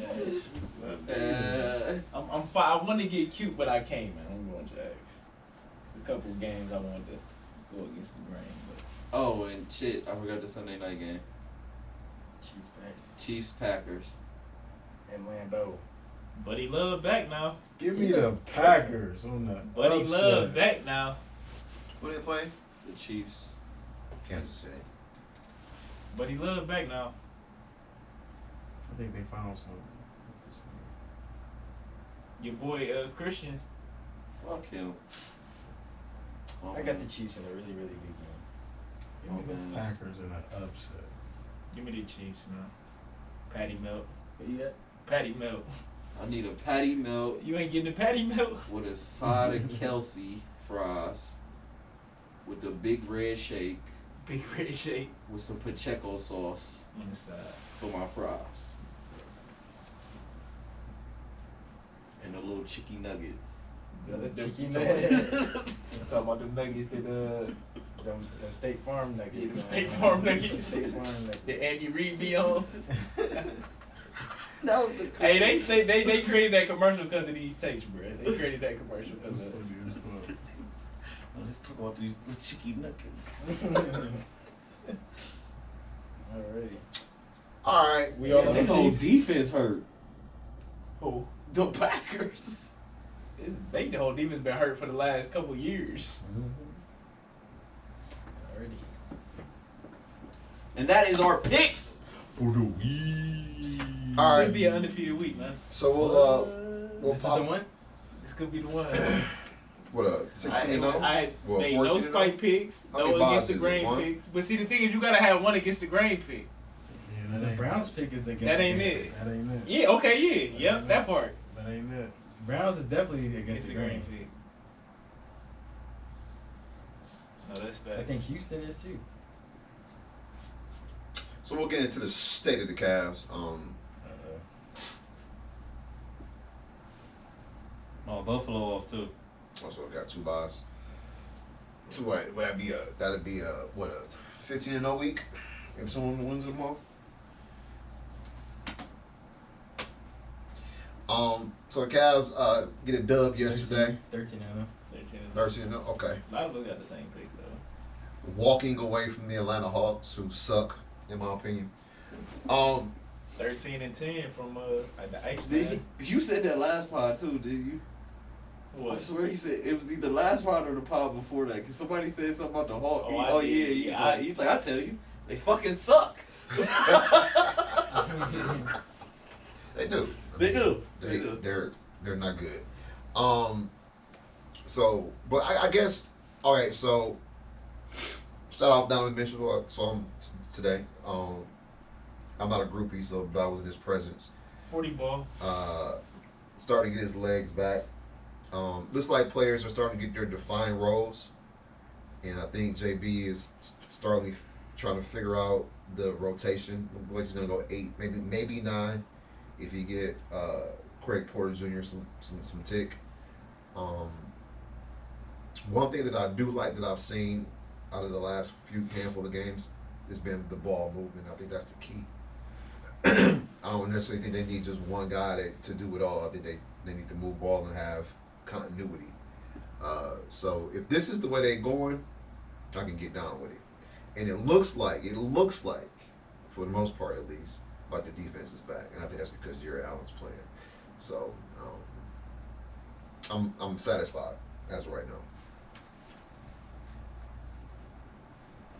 [SPEAKER 3] I'm fine. I want to get cute, but I can't, man. I'm going Jags. A couple games I wanted to go against the grain, but
[SPEAKER 2] Oh, and shit, I forgot the Sunday night game.
[SPEAKER 4] Chiefs Packers.
[SPEAKER 2] Chiefs, Packers.
[SPEAKER 4] And Lambeau.
[SPEAKER 3] Buddy Love back now.
[SPEAKER 5] Give me the Packers on the
[SPEAKER 3] Buddy
[SPEAKER 5] upset.
[SPEAKER 3] Love back now.
[SPEAKER 1] Who they play?
[SPEAKER 2] The Chiefs.
[SPEAKER 1] Kansas City.
[SPEAKER 3] Buddy Love back now.
[SPEAKER 5] I think they found something.
[SPEAKER 3] Your boy Christian.
[SPEAKER 2] Fuck him. Oh,
[SPEAKER 4] I got the Chiefs in a really, really big game.
[SPEAKER 5] Give me
[SPEAKER 2] Oh,
[SPEAKER 5] the
[SPEAKER 2] man.
[SPEAKER 5] Packers in an upset.
[SPEAKER 3] Give me the Chiefs, man. Patty Melt.
[SPEAKER 4] Who you got?
[SPEAKER 3] Patty Melt.
[SPEAKER 2] I need a patty melt
[SPEAKER 3] You ain't getting the Patty Melt?
[SPEAKER 2] with a side of Kelsey fries with the big red shake
[SPEAKER 3] Big red shake
[SPEAKER 2] with some Pacheco sauce
[SPEAKER 3] on the side.
[SPEAKER 2] for my fries. And the little chicken nuggets.
[SPEAKER 4] The chicken
[SPEAKER 3] talking
[SPEAKER 4] nuggets.
[SPEAKER 3] I'm talking about the nuggets that
[SPEAKER 4] Them State Farm nuggets.
[SPEAKER 3] Yeah, them
[SPEAKER 4] man.
[SPEAKER 3] State Farm nuggets.
[SPEAKER 4] State Farm nuggets.
[SPEAKER 3] the Andy Reid be on.
[SPEAKER 2] That was the
[SPEAKER 3] Hey, they created that commercial because of these takes, bro. They created that commercial because of us.
[SPEAKER 2] Let's talk about these chicken nuggets.
[SPEAKER 4] Alrighty.
[SPEAKER 1] All right.
[SPEAKER 3] We all on
[SPEAKER 2] That
[SPEAKER 3] the
[SPEAKER 2] whole
[SPEAKER 3] Chiefs.
[SPEAKER 2] defense hurt.
[SPEAKER 3] Who?
[SPEAKER 2] The Packers.
[SPEAKER 3] The whole defense been hurt for the last couple years.
[SPEAKER 4] Alrighty.
[SPEAKER 2] And that is our picks.
[SPEAKER 6] For the week.
[SPEAKER 1] All
[SPEAKER 3] Should
[SPEAKER 1] right.
[SPEAKER 3] be an undefeated week, man.
[SPEAKER 1] So we'll
[SPEAKER 4] This is the
[SPEAKER 1] pop
[SPEAKER 4] one?
[SPEAKER 3] This could be the one.
[SPEAKER 1] what 16 0?
[SPEAKER 3] I
[SPEAKER 1] Well,
[SPEAKER 3] made no
[SPEAKER 1] 14-0?
[SPEAKER 3] spike picks,
[SPEAKER 1] How many
[SPEAKER 3] no
[SPEAKER 1] buys
[SPEAKER 3] against the
[SPEAKER 1] is it?
[SPEAKER 3] grain
[SPEAKER 1] One?
[SPEAKER 3] picks. But see, the thing is, you gotta have one against the grain pick.
[SPEAKER 5] Yeah,
[SPEAKER 4] The Browns pick is against
[SPEAKER 3] That ain't
[SPEAKER 4] the
[SPEAKER 3] it.
[SPEAKER 5] That ain't it.
[SPEAKER 3] Yeah, okay, yeah, yep, that part.
[SPEAKER 5] That ain't it.
[SPEAKER 4] Browns is definitely against
[SPEAKER 3] Against
[SPEAKER 4] the
[SPEAKER 3] the grain
[SPEAKER 4] grain.
[SPEAKER 3] pick. No, that's
[SPEAKER 4] I
[SPEAKER 3] bad.
[SPEAKER 4] think Houston is too.
[SPEAKER 1] So we'll get into the state of the Cavs.
[SPEAKER 2] Oh, Buffalo off too.
[SPEAKER 1] Also got 2 buys. So what? Would that'd be a 15-0 week if someone wins them all. So the Cavs get a dub yesterday.
[SPEAKER 4] 13
[SPEAKER 1] 13-0. Okay.
[SPEAKER 3] A lot of them got the same picks though.
[SPEAKER 1] Walking away from the Atlanta Hawks, who suck, in my opinion.
[SPEAKER 3] 13-10 from the Iceman.
[SPEAKER 2] You said that last pod too, did you? I
[SPEAKER 3] What?
[SPEAKER 2] swear you said it was either last pod or the pod before that. Cause somebody said something about the Hawks.
[SPEAKER 3] Oh, I did. Yeah,
[SPEAKER 2] He's like, I tell you, they fucking suck.
[SPEAKER 1] They do.
[SPEAKER 2] They do.
[SPEAKER 1] They're not good. So, but I guess, all right. So, start off Donovan Mitchell. Saw him today. I'm not a groupie, but I was in his presence.
[SPEAKER 3] 40 ball.
[SPEAKER 1] Starting to get his legs back. Looks like players are starting to get their defined roles, and I think JB is starting trying to figure out the rotation. Looks like he's gonna go 8, maybe 9, if you get Craig Porter Jr. some tick. One thing that I do like that I've seen out of the last handful of games has been the ball movement. I think that's the key. I don't necessarily think they need just one guy to do it all. I think they need to move ball and have continuity. So if this is the way they're going, I can get down with it. And it looks like, for the most part at least, like the defense is back. And I think that's because Jared Allen's playing. So I'm satisfied as of right now.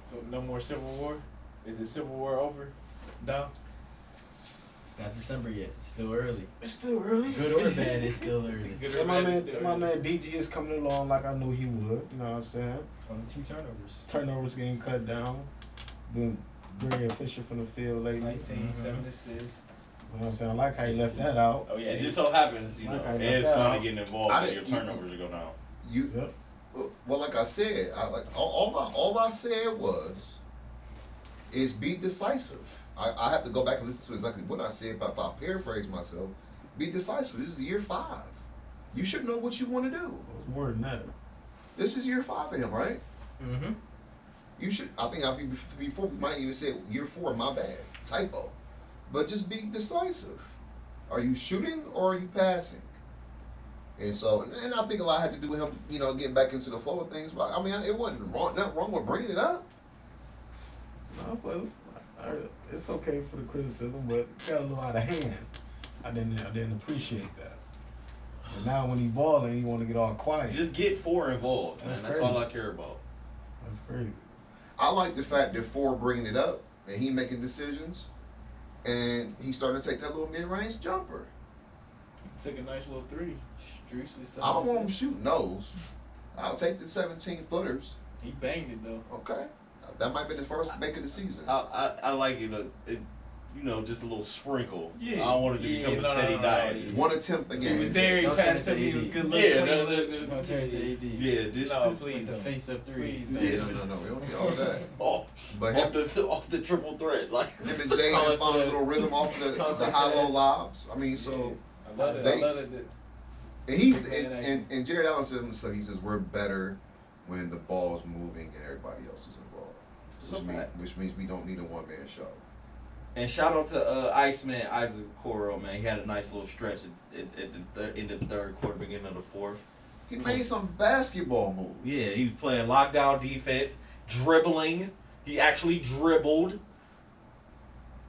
[SPEAKER 3] So no more Civil War? Is it Civil War over? No?
[SPEAKER 4] It's not December yet. It's still early.
[SPEAKER 5] It's still early.
[SPEAKER 4] Good or bad, it's still early.
[SPEAKER 3] Good
[SPEAKER 5] And
[SPEAKER 3] or
[SPEAKER 5] my
[SPEAKER 3] bad, it's
[SPEAKER 5] man,
[SPEAKER 3] still
[SPEAKER 5] my
[SPEAKER 3] early.
[SPEAKER 5] man DG is coming along like I knew he would. You know what I'm saying?
[SPEAKER 4] 22 turnovers.
[SPEAKER 5] Turnovers getting cut down. Been very efficient from the field lately.
[SPEAKER 3] 19, 7 assists.
[SPEAKER 5] You know what I'm saying? I like how he left that out.
[SPEAKER 3] Oh, yeah.
[SPEAKER 2] It just so happens,
[SPEAKER 5] Like I
[SPEAKER 2] it's
[SPEAKER 5] left
[SPEAKER 2] fun
[SPEAKER 5] out.
[SPEAKER 2] to get involved
[SPEAKER 1] I
[SPEAKER 2] when your
[SPEAKER 1] didn't-
[SPEAKER 2] turnovers go down.
[SPEAKER 1] You
[SPEAKER 5] Yep.
[SPEAKER 1] well, like I said, all I said is be decisive. I have to go back and listen to exactly what I said, but if I paraphrase myself, be decisive. This is year 5. You should know what you want to do.
[SPEAKER 5] It was more than that.
[SPEAKER 1] This is year 5 for him, right?
[SPEAKER 4] Mm-hmm.
[SPEAKER 1] You should. I think before we might even say year 4. My bad, typo. But just be decisive. Are you shooting or are you passing? And so, and I think a lot had to do with him, getting back into the flow of things. But I mean, it wasn't nothing wrong with bringing it up.
[SPEAKER 5] No, but it's okay for the criticism, but it got a little out of hand. I didn't appreciate that. And now when he balling, he want to get all quiet.
[SPEAKER 2] Just get 4 involved, man.
[SPEAKER 5] That's
[SPEAKER 2] That's
[SPEAKER 5] crazy.
[SPEAKER 2] all I care about.
[SPEAKER 5] That's crazy.
[SPEAKER 1] I like the fact that 4 bringing it up and he making decisions, and he's starting to take that little mid-range jumper.
[SPEAKER 3] Took a nice little 3.
[SPEAKER 4] Struce with
[SPEAKER 1] I don't want him
[SPEAKER 4] 7
[SPEAKER 1] shooting those. I'll take the 17-footers.
[SPEAKER 3] He banged it though.
[SPEAKER 1] Okay, that might be the first make of the season.
[SPEAKER 2] I like it, just a little sprinkle.
[SPEAKER 3] Yeah.
[SPEAKER 2] I don't want it to become a steady diet.
[SPEAKER 3] yeah.
[SPEAKER 1] One attempt
[SPEAKER 3] He
[SPEAKER 1] again.
[SPEAKER 3] was there, he
[SPEAKER 4] Don't
[SPEAKER 3] passed
[SPEAKER 4] turn
[SPEAKER 3] to me,
[SPEAKER 4] it
[SPEAKER 3] he was
[SPEAKER 4] to
[SPEAKER 3] good
[SPEAKER 4] AD.
[SPEAKER 3] looking.
[SPEAKER 2] Yeah,
[SPEAKER 4] Don't turn it to AD.
[SPEAKER 2] Yeah, just
[SPEAKER 3] No, please
[SPEAKER 4] With the
[SPEAKER 3] don't.
[SPEAKER 4] face up threes.
[SPEAKER 3] Please
[SPEAKER 1] No, we don't need all that.
[SPEAKER 2] off,
[SPEAKER 1] But
[SPEAKER 2] off the triple threat, like
[SPEAKER 1] him and Jay
[SPEAKER 3] Call
[SPEAKER 1] had
[SPEAKER 3] it
[SPEAKER 1] found a
[SPEAKER 3] the-
[SPEAKER 1] little rhythm off the
[SPEAKER 3] Conference
[SPEAKER 1] high-low
[SPEAKER 3] pass.
[SPEAKER 1] lobs. I mean, so
[SPEAKER 3] I love it. I love it.
[SPEAKER 1] and he's
[SPEAKER 3] Big man action.
[SPEAKER 1] and Jared Allen said himself. He says we're better when the ball's moving and everybody else is involved, which means we don't need a one-man show.
[SPEAKER 2] And shout out to Iceman Isaac Coro, man. He had a nice little stretch at the end of the 3rd quarter, beginning of the 4th.
[SPEAKER 1] He made some basketball moves.
[SPEAKER 2] Yeah, he was playing lockdown defense, dribbling. He actually dribbled.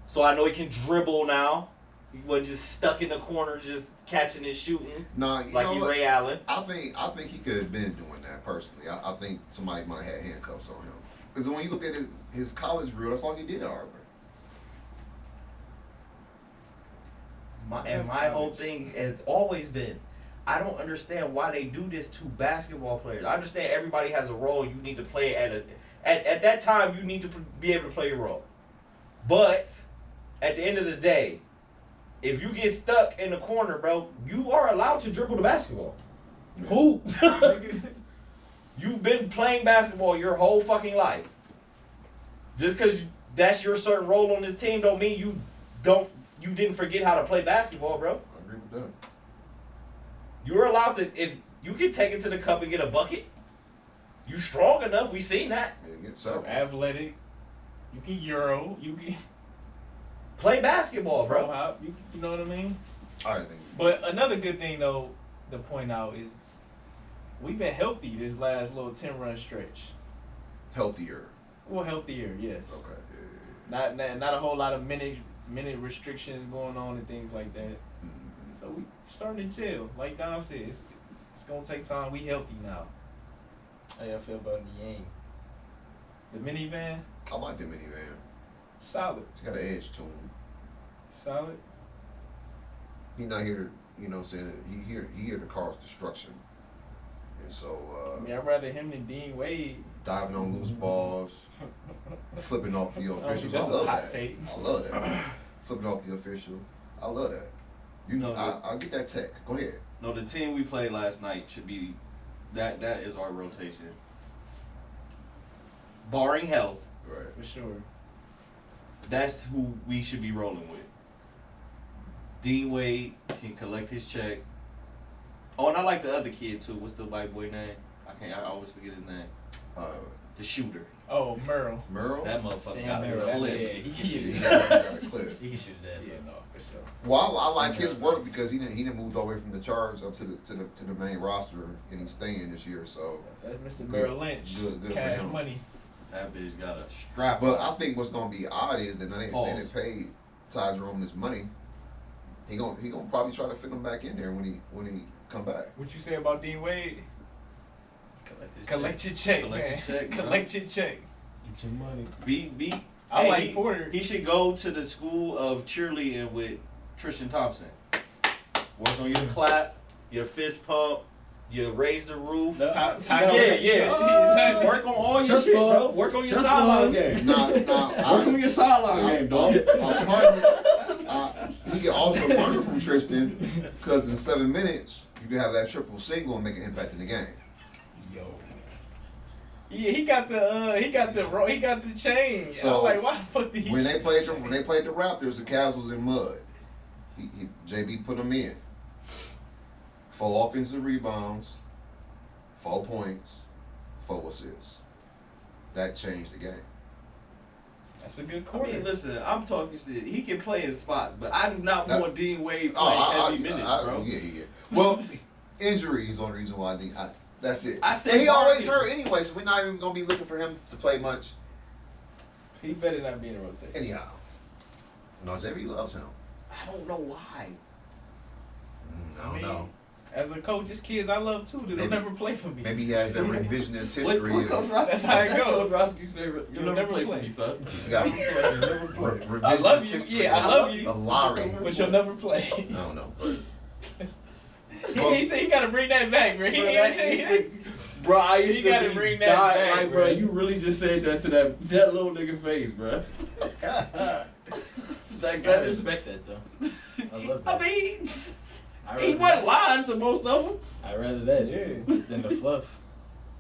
[SPEAKER 2] So I know he can dribble now. He wasn't just stuck in the corner, just catching and shooting
[SPEAKER 1] Nah, you
[SPEAKER 2] like
[SPEAKER 1] know
[SPEAKER 2] he
[SPEAKER 1] what?
[SPEAKER 2] Ray Allen.
[SPEAKER 1] I think he could have been doing that personally. I think somebody might have had handcuffs on him. Because when you look at his college reel, that's all he did at Auburn.
[SPEAKER 2] My whole thing has always been, I don't understand why they do this to basketball players. I understand everybody has a role. You need to play at that time. You need to be able to play your role. But at the end of the day, if you get stuck in the corner, bro, you are allowed to dribble the basketball. Who? You've been playing basketball your whole fucking life. Just because that's your certain role on this team don't mean you don't
[SPEAKER 6] you didn't forget how to play basketball, bro.
[SPEAKER 1] I agree with that.
[SPEAKER 6] You were allowed to, if you can take it to the cup and get a bucket, you strong enough. We seen that.
[SPEAKER 1] Yeah, get several.
[SPEAKER 3] Athletic. You can Euro. You can
[SPEAKER 6] Play basketball,
[SPEAKER 3] pro
[SPEAKER 6] bro.
[SPEAKER 3] hop. You know what I mean?
[SPEAKER 1] I think.
[SPEAKER 3] But another good thing though to point out is we've been healthy this last little 10-run stretch.
[SPEAKER 1] Healthier.
[SPEAKER 3] Well, healthier, yes.
[SPEAKER 1] Okay. Yeah.
[SPEAKER 3] Not a whole lot of minute restrictions going on and things like that.
[SPEAKER 1] Mhm.
[SPEAKER 3] So we starting to chill. Like Dom said, it's gonna take time. We healthy now.
[SPEAKER 4] How y'all feel about Niang?
[SPEAKER 3] The minivan,
[SPEAKER 1] I like the minivan.
[SPEAKER 3] solid,
[SPEAKER 1] It's got an edge to him.
[SPEAKER 3] solid.
[SPEAKER 1] He not here to, you know what I'm saying? He here to cause destruction. And so,
[SPEAKER 3] I mean, I'd rather him than Dean Wade.
[SPEAKER 1] diving on loose balls, flipping off the officials. I
[SPEAKER 3] that's a
[SPEAKER 1] love
[SPEAKER 3] hot
[SPEAKER 1] that.
[SPEAKER 3] take.
[SPEAKER 1] I love that. Flipping off the official. I love that. You know,
[SPEAKER 2] No,
[SPEAKER 1] I'll get that tech. Go ahead.
[SPEAKER 2] No, the team we played last night should be that is our rotation. Barring health,
[SPEAKER 1] Right.
[SPEAKER 3] For sure.
[SPEAKER 2] that's who we should be rolling with. Dean Wade can collect his check. Oh, and I like the other kid too. What's the white boy name? I always forget his name. The shooter.
[SPEAKER 3] Oh, Merle.
[SPEAKER 1] Merle?
[SPEAKER 2] That motherfucker
[SPEAKER 4] Sam
[SPEAKER 2] got a
[SPEAKER 4] Merrill.
[SPEAKER 2] clip.
[SPEAKER 4] Yeah, he can
[SPEAKER 1] He
[SPEAKER 4] shoot his
[SPEAKER 1] got
[SPEAKER 4] ass.
[SPEAKER 1] a clip.
[SPEAKER 4] He can shoot his ass.
[SPEAKER 3] Yeah,
[SPEAKER 4] off.
[SPEAKER 3] no, for sure.
[SPEAKER 1] Well, I like his
[SPEAKER 4] Sam
[SPEAKER 1] work
[SPEAKER 4] Merrill.
[SPEAKER 1] because he didn't move all the way from the Charge up to the main roster, and he's staying this year. So,
[SPEAKER 3] That's Mr.
[SPEAKER 1] Good.
[SPEAKER 3] Merrill Lynch.
[SPEAKER 1] Good for
[SPEAKER 3] Cash
[SPEAKER 1] him.
[SPEAKER 3] money.
[SPEAKER 2] That bitch got a strap.
[SPEAKER 1] but
[SPEAKER 2] on.
[SPEAKER 1] I think what's gonna be odd is that they didn't pay Ty Jerome this money. He gonna probably try to fit him back in there when he come back.
[SPEAKER 3] What you say about Dean Wade?
[SPEAKER 4] Collect his
[SPEAKER 3] Collect your check,
[SPEAKER 2] Collect your
[SPEAKER 3] man.
[SPEAKER 2] check, bro.
[SPEAKER 3] Collect your check.
[SPEAKER 5] Get your money.
[SPEAKER 2] Be
[SPEAKER 3] I like
[SPEAKER 2] he,
[SPEAKER 3] Porter.
[SPEAKER 2] He should go to the school of cheerleading with Tristan Thompson. Work on your clap, your fist pump, your raise the roof.
[SPEAKER 3] Yeah.
[SPEAKER 6] Work on all your
[SPEAKER 5] Just
[SPEAKER 6] shit,
[SPEAKER 5] one.
[SPEAKER 6] bro. Work on your
[SPEAKER 5] Just
[SPEAKER 6] sideline
[SPEAKER 5] one.
[SPEAKER 6] game.
[SPEAKER 1] Nah,
[SPEAKER 6] Work on your sideline game, dog.
[SPEAKER 1] He can also learn from Tristan because in 7 minutes you can have that triple single and make an impact in the game.
[SPEAKER 5] Yo.
[SPEAKER 3] Yeah, he got the change.
[SPEAKER 1] So,
[SPEAKER 3] I'm like, why the fuck did he?
[SPEAKER 1] When they played the Raptors, the Cavs was in mud. JB put them in. 4 offensive rebounds, 4 points, 4 assists. That changed the game.
[SPEAKER 3] That's a good
[SPEAKER 2] I
[SPEAKER 3] quarter.
[SPEAKER 2] mean, listen, I'm talking shit. He can play in spots, but I do not
[SPEAKER 1] That-
[SPEAKER 2] want Dean Wade playing heavy minutes, bro.
[SPEAKER 1] Yeah. Well, injury is the only reason why that's it.
[SPEAKER 2] I said
[SPEAKER 1] And he always
[SPEAKER 2] Marcus.
[SPEAKER 1] hurt anyway, so we're not even gonna be looking for him to play much.
[SPEAKER 3] He better not be in a rotation.
[SPEAKER 1] Anyhow, no, JB loves him.
[SPEAKER 2] I don't know why.
[SPEAKER 1] I don't know.
[SPEAKER 3] As a coach, his kids I love too. They'll
[SPEAKER 1] Maybe-
[SPEAKER 3] never play for me.
[SPEAKER 1] Maybe he has that revisionist
[SPEAKER 2] What
[SPEAKER 1] history.
[SPEAKER 2] Coach
[SPEAKER 1] of-
[SPEAKER 2] Roski?
[SPEAKER 3] That's how it
[SPEAKER 2] That's
[SPEAKER 3] goes.
[SPEAKER 2] Coach Roski's favorite. You'll never play for me, son.
[SPEAKER 1] He's got revisionist
[SPEAKER 3] I love you.
[SPEAKER 1] history
[SPEAKER 3] Yeah, I love you.
[SPEAKER 1] of Lowry.
[SPEAKER 3] But you'll never play.
[SPEAKER 1] I don't know.
[SPEAKER 3] He said he gotta bring that back, bro. He
[SPEAKER 2] Bro,
[SPEAKER 3] ain't
[SPEAKER 2] that
[SPEAKER 3] say
[SPEAKER 2] used to- Bro, I used
[SPEAKER 3] You
[SPEAKER 2] to
[SPEAKER 3] gotta
[SPEAKER 2] be
[SPEAKER 3] bring that
[SPEAKER 2] dying,
[SPEAKER 3] back,
[SPEAKER 2] like,
[SPEAKER 3] bro.
[SPEAKER 2] bro. You really just said that to that little nigga face, bro. Like
[SPEAKER 4] I
[SPEAKER 2] that is.
[SPEAKER 4] respect that though. I love
[SPEAKER 2] I
[SPEAKER 4] that.
[SPEAKER 2] mean,
[SPEAKER 4] I'd
[SPEAKER 2] he
[SPEAKER 4] rather
[SPEAKER 2] wasn't
[SPEAKER 4] that.
[SPEAKER 2] lying to most of them.
[SPEAKER 4] I'd rather that than the fluff.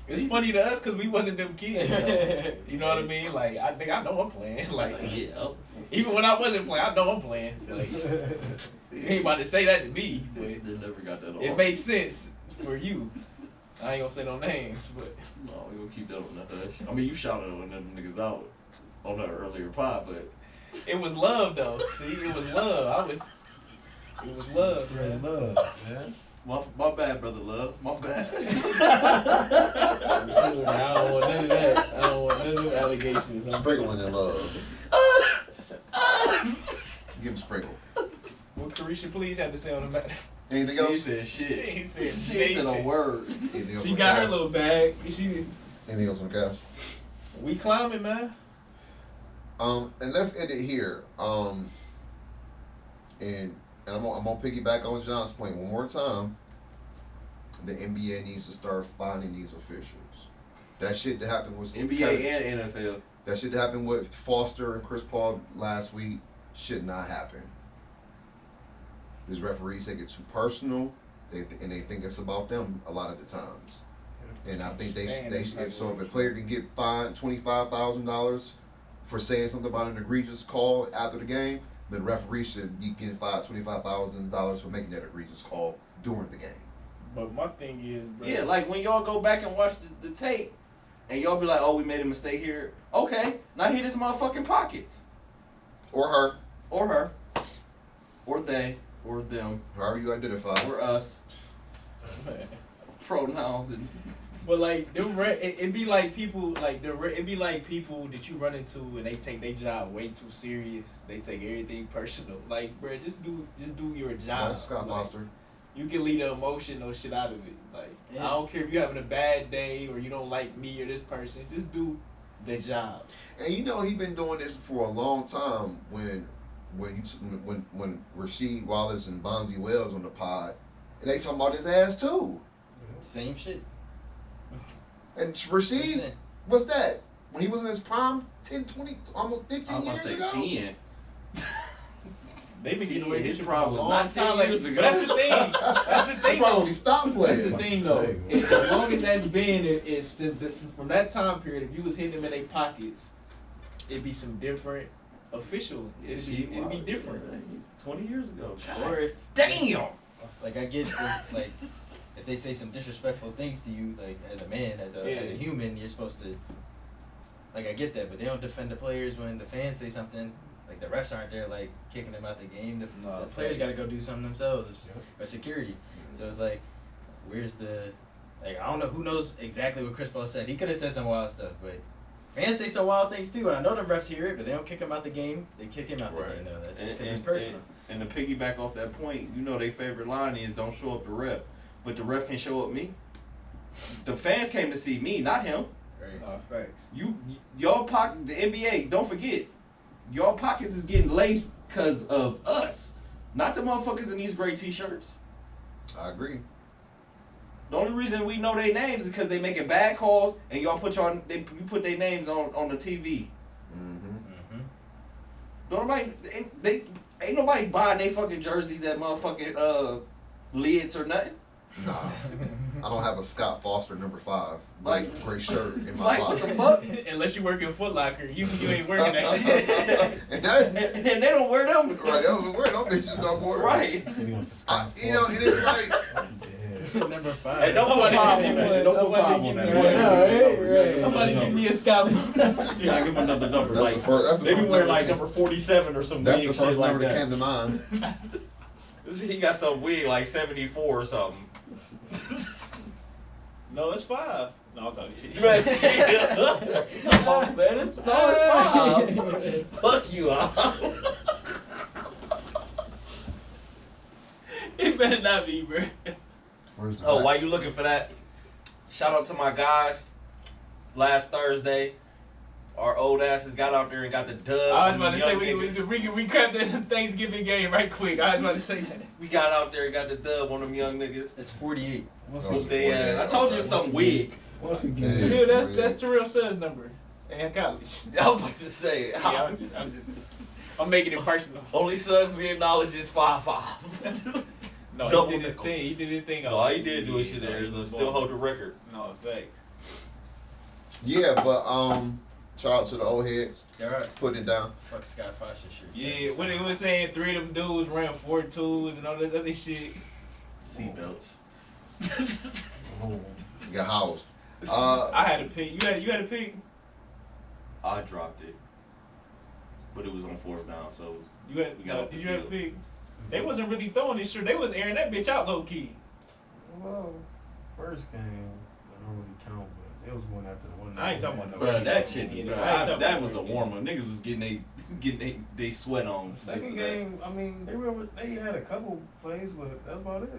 [SPEAKER 3] It's funny to us because we wasn't them kids. Though. You know what I mean? Like I think I know I'm playing. Like
[SPEAKER 2] yeah.
[SPEAKER 3] even when I wasn't playing, I know I'm playing. Like you ain't about to say that to me, but
[SPEAKER 2] They never got that off.
[SPEAKER 3] it makes sense for you. I ain't gonna say no names, but
[SPEAKER 2] No, we gonna keep that on the hush. I mean, you shouted on them niggas out on that earlier pod, but
[SPEAKER 3] it was love though. See, it was love. It was love,
[SPEAKER 5] Spread
[SPEAKER 3] man.
[SPEAKER 5] love, man.
[SPEAKER 2] my bad, brother love. My bad.
[SPEAKER 3] I don't want none of that. I don't want none of them allegations.
[SPEAKER 1] Sprinkling in love. Give him sprinkle.
[SPEAKER 3] What Carisha Please had to say on the matter?
[SPEAKER 1] Anything
[SPEAKER 2] She
[SPEAKER 1] else?
[SPEAKER 2] said shit.
[SPEAKER 3] She said
[SPEAKER 2] She said a word.
[SPEAKER 1] Anything else
[SPEAKER 3] She
[SPEAKER 1] on
[SPEAKER 3] got
[SPEAKER 1] the
[SPEAKER 3] her
[SPEAKER 1] Cavs?
[SPEAKER 3] little bag.
[SPEAKER 1] Anything else on the Cavs?
[SPEAKER 3] We climbing, man.
[SPEAKER 1] And let's end it here. And I'm gonna piggyback on John's point one more time. The NBA needs to start finding these officials. That shit that happened with
[SPEAKER 2] NBA and NFL.
[SPEAKER 1] that shit that happened with Foster and Chris Paul last week should not happen. These referees take it too personal, and they think it's about them a lot of the times. And I think if a player can get fined $25,000 for saying something about an egregious call after the game, then the referee should be getting fined $25,000 for making that egregious call during the game.
[SPEAKER 5] But my thing is, bro,
[SPEAKER 2] Yeah, like when y'all go back and watch the tape, and y'all be like, "Oh, we made a mistake here." Okay, now hit his motherfucking pockets,
[SPEAKER 1] Or her,
[SPEAKER 2] or her, or they, or them,
[SPEAKER 1] however you identify.
[SPEAKER 2] or us. Pronouns and
[SPEAKER 3] But like it be like people like it be like people that you run into and they take their job way too serious. They take everything personal. Like, bro, just do your job.
[SPEAKER 1] That's Scott
[SPEAKER 3] Like,
[SPEAKER 1] Foster.
[SPEAKER 3] you can leave the emotional shit out of it. Like,
[SPEAKER 4] Yeah.
[SPEAKER 3] I don't care if you're having a bad day or you don't like me or this person. Just do the job.
[SPEAKER 1] And you know he been doing this for a long time. When Rasheed Wallace and Bonzi Wells on the pod, and they talking about his ass too.
[SPEAKER 4] Same shit.
[SPEAKER 1] And
[SPEAKER 4] That's
[SPEAKER 1] Rasheed,
[SPEAKER 4] it.
[SPEAKER 1] what's that? When he was in his prime, 10, 20, almost
[SPEAKER 2] I
[SPEAKER 1] 15
[SPEAKER 2] was
[SPEAKER 1] years
[SPEAKER 2] about to say
[SPEAKER 1] ago.
[SPEAKER 2] 10.
[SPEAKER 3] They been getting away with
[SPEAKER 2] His
[SPEAKER 3] this shit
[SPEAKER 2] problem
[SPEAKER 3] for a
[SPEAKER 2] was
[SPEAKER 3] long
[SPEAKER 2] not 10
[SPEAKER 3] time. Like,
[SPEAKER 2] years ago.
[SPEAKER 3] but that's the thing. That's the
[SPEAKER 1] That's
[SPEAKER 3] thing.
[SPEAKER 1] why
[SPEAKER 3] though.
[SPEAKER 1] he stopped playing.
[SPEAKER 3] That's the thing, though. As long as that's been, if from that time period, if you was hitting them in their pockets, it'd be some different official. It'd be different.
[SPEAKER 2] 20 years ago.
[SPEAKER 4] Or if
[SPEAKER 1] Damn.
[SPEAKER 4] like I get like if they say some disrespectful things to you, like as a man, as a human, you're supposed to like I get that, but they don't defend the players when the fans say something. Like the refs aren't there like kicking them out the game. The players got to go do something themselves or security. So it's like, where's the like I don't know who knows exactly what Chris Paul said. He could have said some wild stuff, but fans say some wild things too. And I know the refs hear it, but they don't kick him out the game. They kick him out the game though. That's because it's personal.
[SPEAKER 2] And to piggyback off that point, you know their favorite line is "Don't show up the ref," but the ref can show up me. The fans came to see me, not him.
[SPEAKER 4] Right.
[SPEAKER 3] Facts.
[SPEAKER 2] Y'all pocket the NBA. Don't forget, y'all pockets is getting laced because of us, not the motherfuckers in these gray t-shirts.
[SPEAKER 1] I agree.
[SPEAKER 2] The only reason we know their names is because they making bad calls and y'all you put their names on the TV.
[SPEAKER 1] Mm-hmm.
[SPEAKER 2] Don't nobody ain't nobody buying they fucking jerseys at motherfucking lids or nothing.
[SPEAKER 1] Nah, I don't have a Scott Foster number 5
[SPEAKER 2] Like-
[SPEAKER 1] gray shirt in my
[SPEAKER 2] Like what the
[SPEAKER 1] closet.
[SPEAKER 2] fuck?
[SPEAKER 3] Unless you work in Foot Locker, you ain't working that shit.
[SPEAKER 1] And that,
[SPEAKER 2] And they don't wear them.
[SPEAKER 1] right, that was weird. Them bitches no more.
[SPEAKER 2] Right.
[SPEAKER 1] You know, it is like
[SPEAKER 4] Number 5.
[SPEAKER 2] Hey, don't put 5 on that. Don't put 5 on that.
[SPEAKER 3] Nobody give me a scholarship.
[SPEAKER 6] You gotta give him another number.
[SPEAKER 1] That's
[SPEAKER 6] Like
[SPEAKER 1] the first- that's the
[SPEAKER 6] maybe
[SPEAKER 1] first
[SPEAKER 6] wear
[SPEAKER 1] number
[SPEAKER 6] like
[SPEAKER 1] that
[SPEAKER 6] number 47 or some
[SPEAKER 1] that's
[SPEAKER 6] weird
[SPEAKER 1] the
[SPEAKER 6] shit
[SPEAKER 1] first
[SPEAKER 6] like
[SPEAKER 1] number that
[SPEAKER 6] that.
[SPEAKER 1] came to mind.
[SPEAKER 2] He got some wig like 74 or something.
[SPEAKER 3] No, it's 5. No, I'm talking shit.
[SPEAKER 2] You better chill. Come on, man. It's 5.
[SPEAKER 6] Fuck you,
[SPEAKER 3] It better not be, bro.
[SPEAKER 1] Where's the
[SPEAKER 2] Oh,
[SPEAKER 1] black-
[SPEAKER 2] while you looking for that, shout out to my guys. Last Thursday, our old asses got out there and got the dub.
[SPEAKER 3] I was
[SPEAKER 2] on
[SPEAKER 3] about
[SPEAKER 2] the
[SPEAKER 3] to say
[SPEAKER 2] young
[SPEAKER 3] we
[SPEAKER 2] niggas.
[SPEAKER 3] cut the Thanksgiving game right quick. I was about to say that.
[SPEAKER 2] We got out there and got the dub on them young niggas.
[SPEAKER 4] It's 48.
[SPEAKER 2] Whoop they ass. I told you it's some wig.
[SPEAKER 5] Once again,
[SPEAKER 1] Yeah.
[SPEAKER 3] Sure, that's Terrell Suggs' number in college.
[SPEAKER 2] I was about to say.
[SPEAKER 3] Yeah, I'm making it personal.
[SPEAKER 2] Only Suggs we acknowledge is 5'5".
[SPEAKER 3] No,
[SPEAKER 2] Double
[SPEAKER 3] he did his
[SPEAKER 2] nickel.
[SPEAKER 3] thing. He did his thing.
[SPEAKER 2] No, all he did do is shit there. So still hold the record.
[SPEAKER 3] No, thanks.
[SPEAKER 1] Yeah, but shout out to the old heads
[SPEAKER 4] They're right.
[SPEAKER 1] putting it down.
[SPEAKER 4] Fuck Scott Foster shit.
[SPEAKER 3] Yeah, what it was saying, 3 of them dudes ran 4 twos and all that other shit.
[SPEAKER 2] Seatbelts.
[SPEAKER 1] Get housed.
[SPEAKER 3] I had a pick. You had a pick.
[SPEAKER 2] I dropped it, but it was on 4th down, so it was,
[SPEAKER 3] You had.
[SPEAKER 2] We got off
[SPEAKER 3] Did
[SPEAKER 2] the
[SPEAKER 3] you have a
[SPEAKER 2] field.
[SPEAKER 3] pick? They wasn't really throwing this shit. They was airing that bitch out low key.
[SPEAKER 5] well, first game, I don't really count, but they was going after the one.
[SPEAKER 3] I ain't talking about no.
[SPEAKER 2] bro. That shit,
[SPEAKER 3] Yeah,
[SPEAKER 2] bro,
[SPEAKER 3] I ain't talking
[SPEAKER 2] that
[SPEAKER 3] about
[SPEAKER 2] was a
[SPEAKER 3] that.
[SPEAKER 2] warm up. Niggas was getting they sweat on.
[SPEAKER 5] Second game, I mean, they had a couple plays, but that's about it.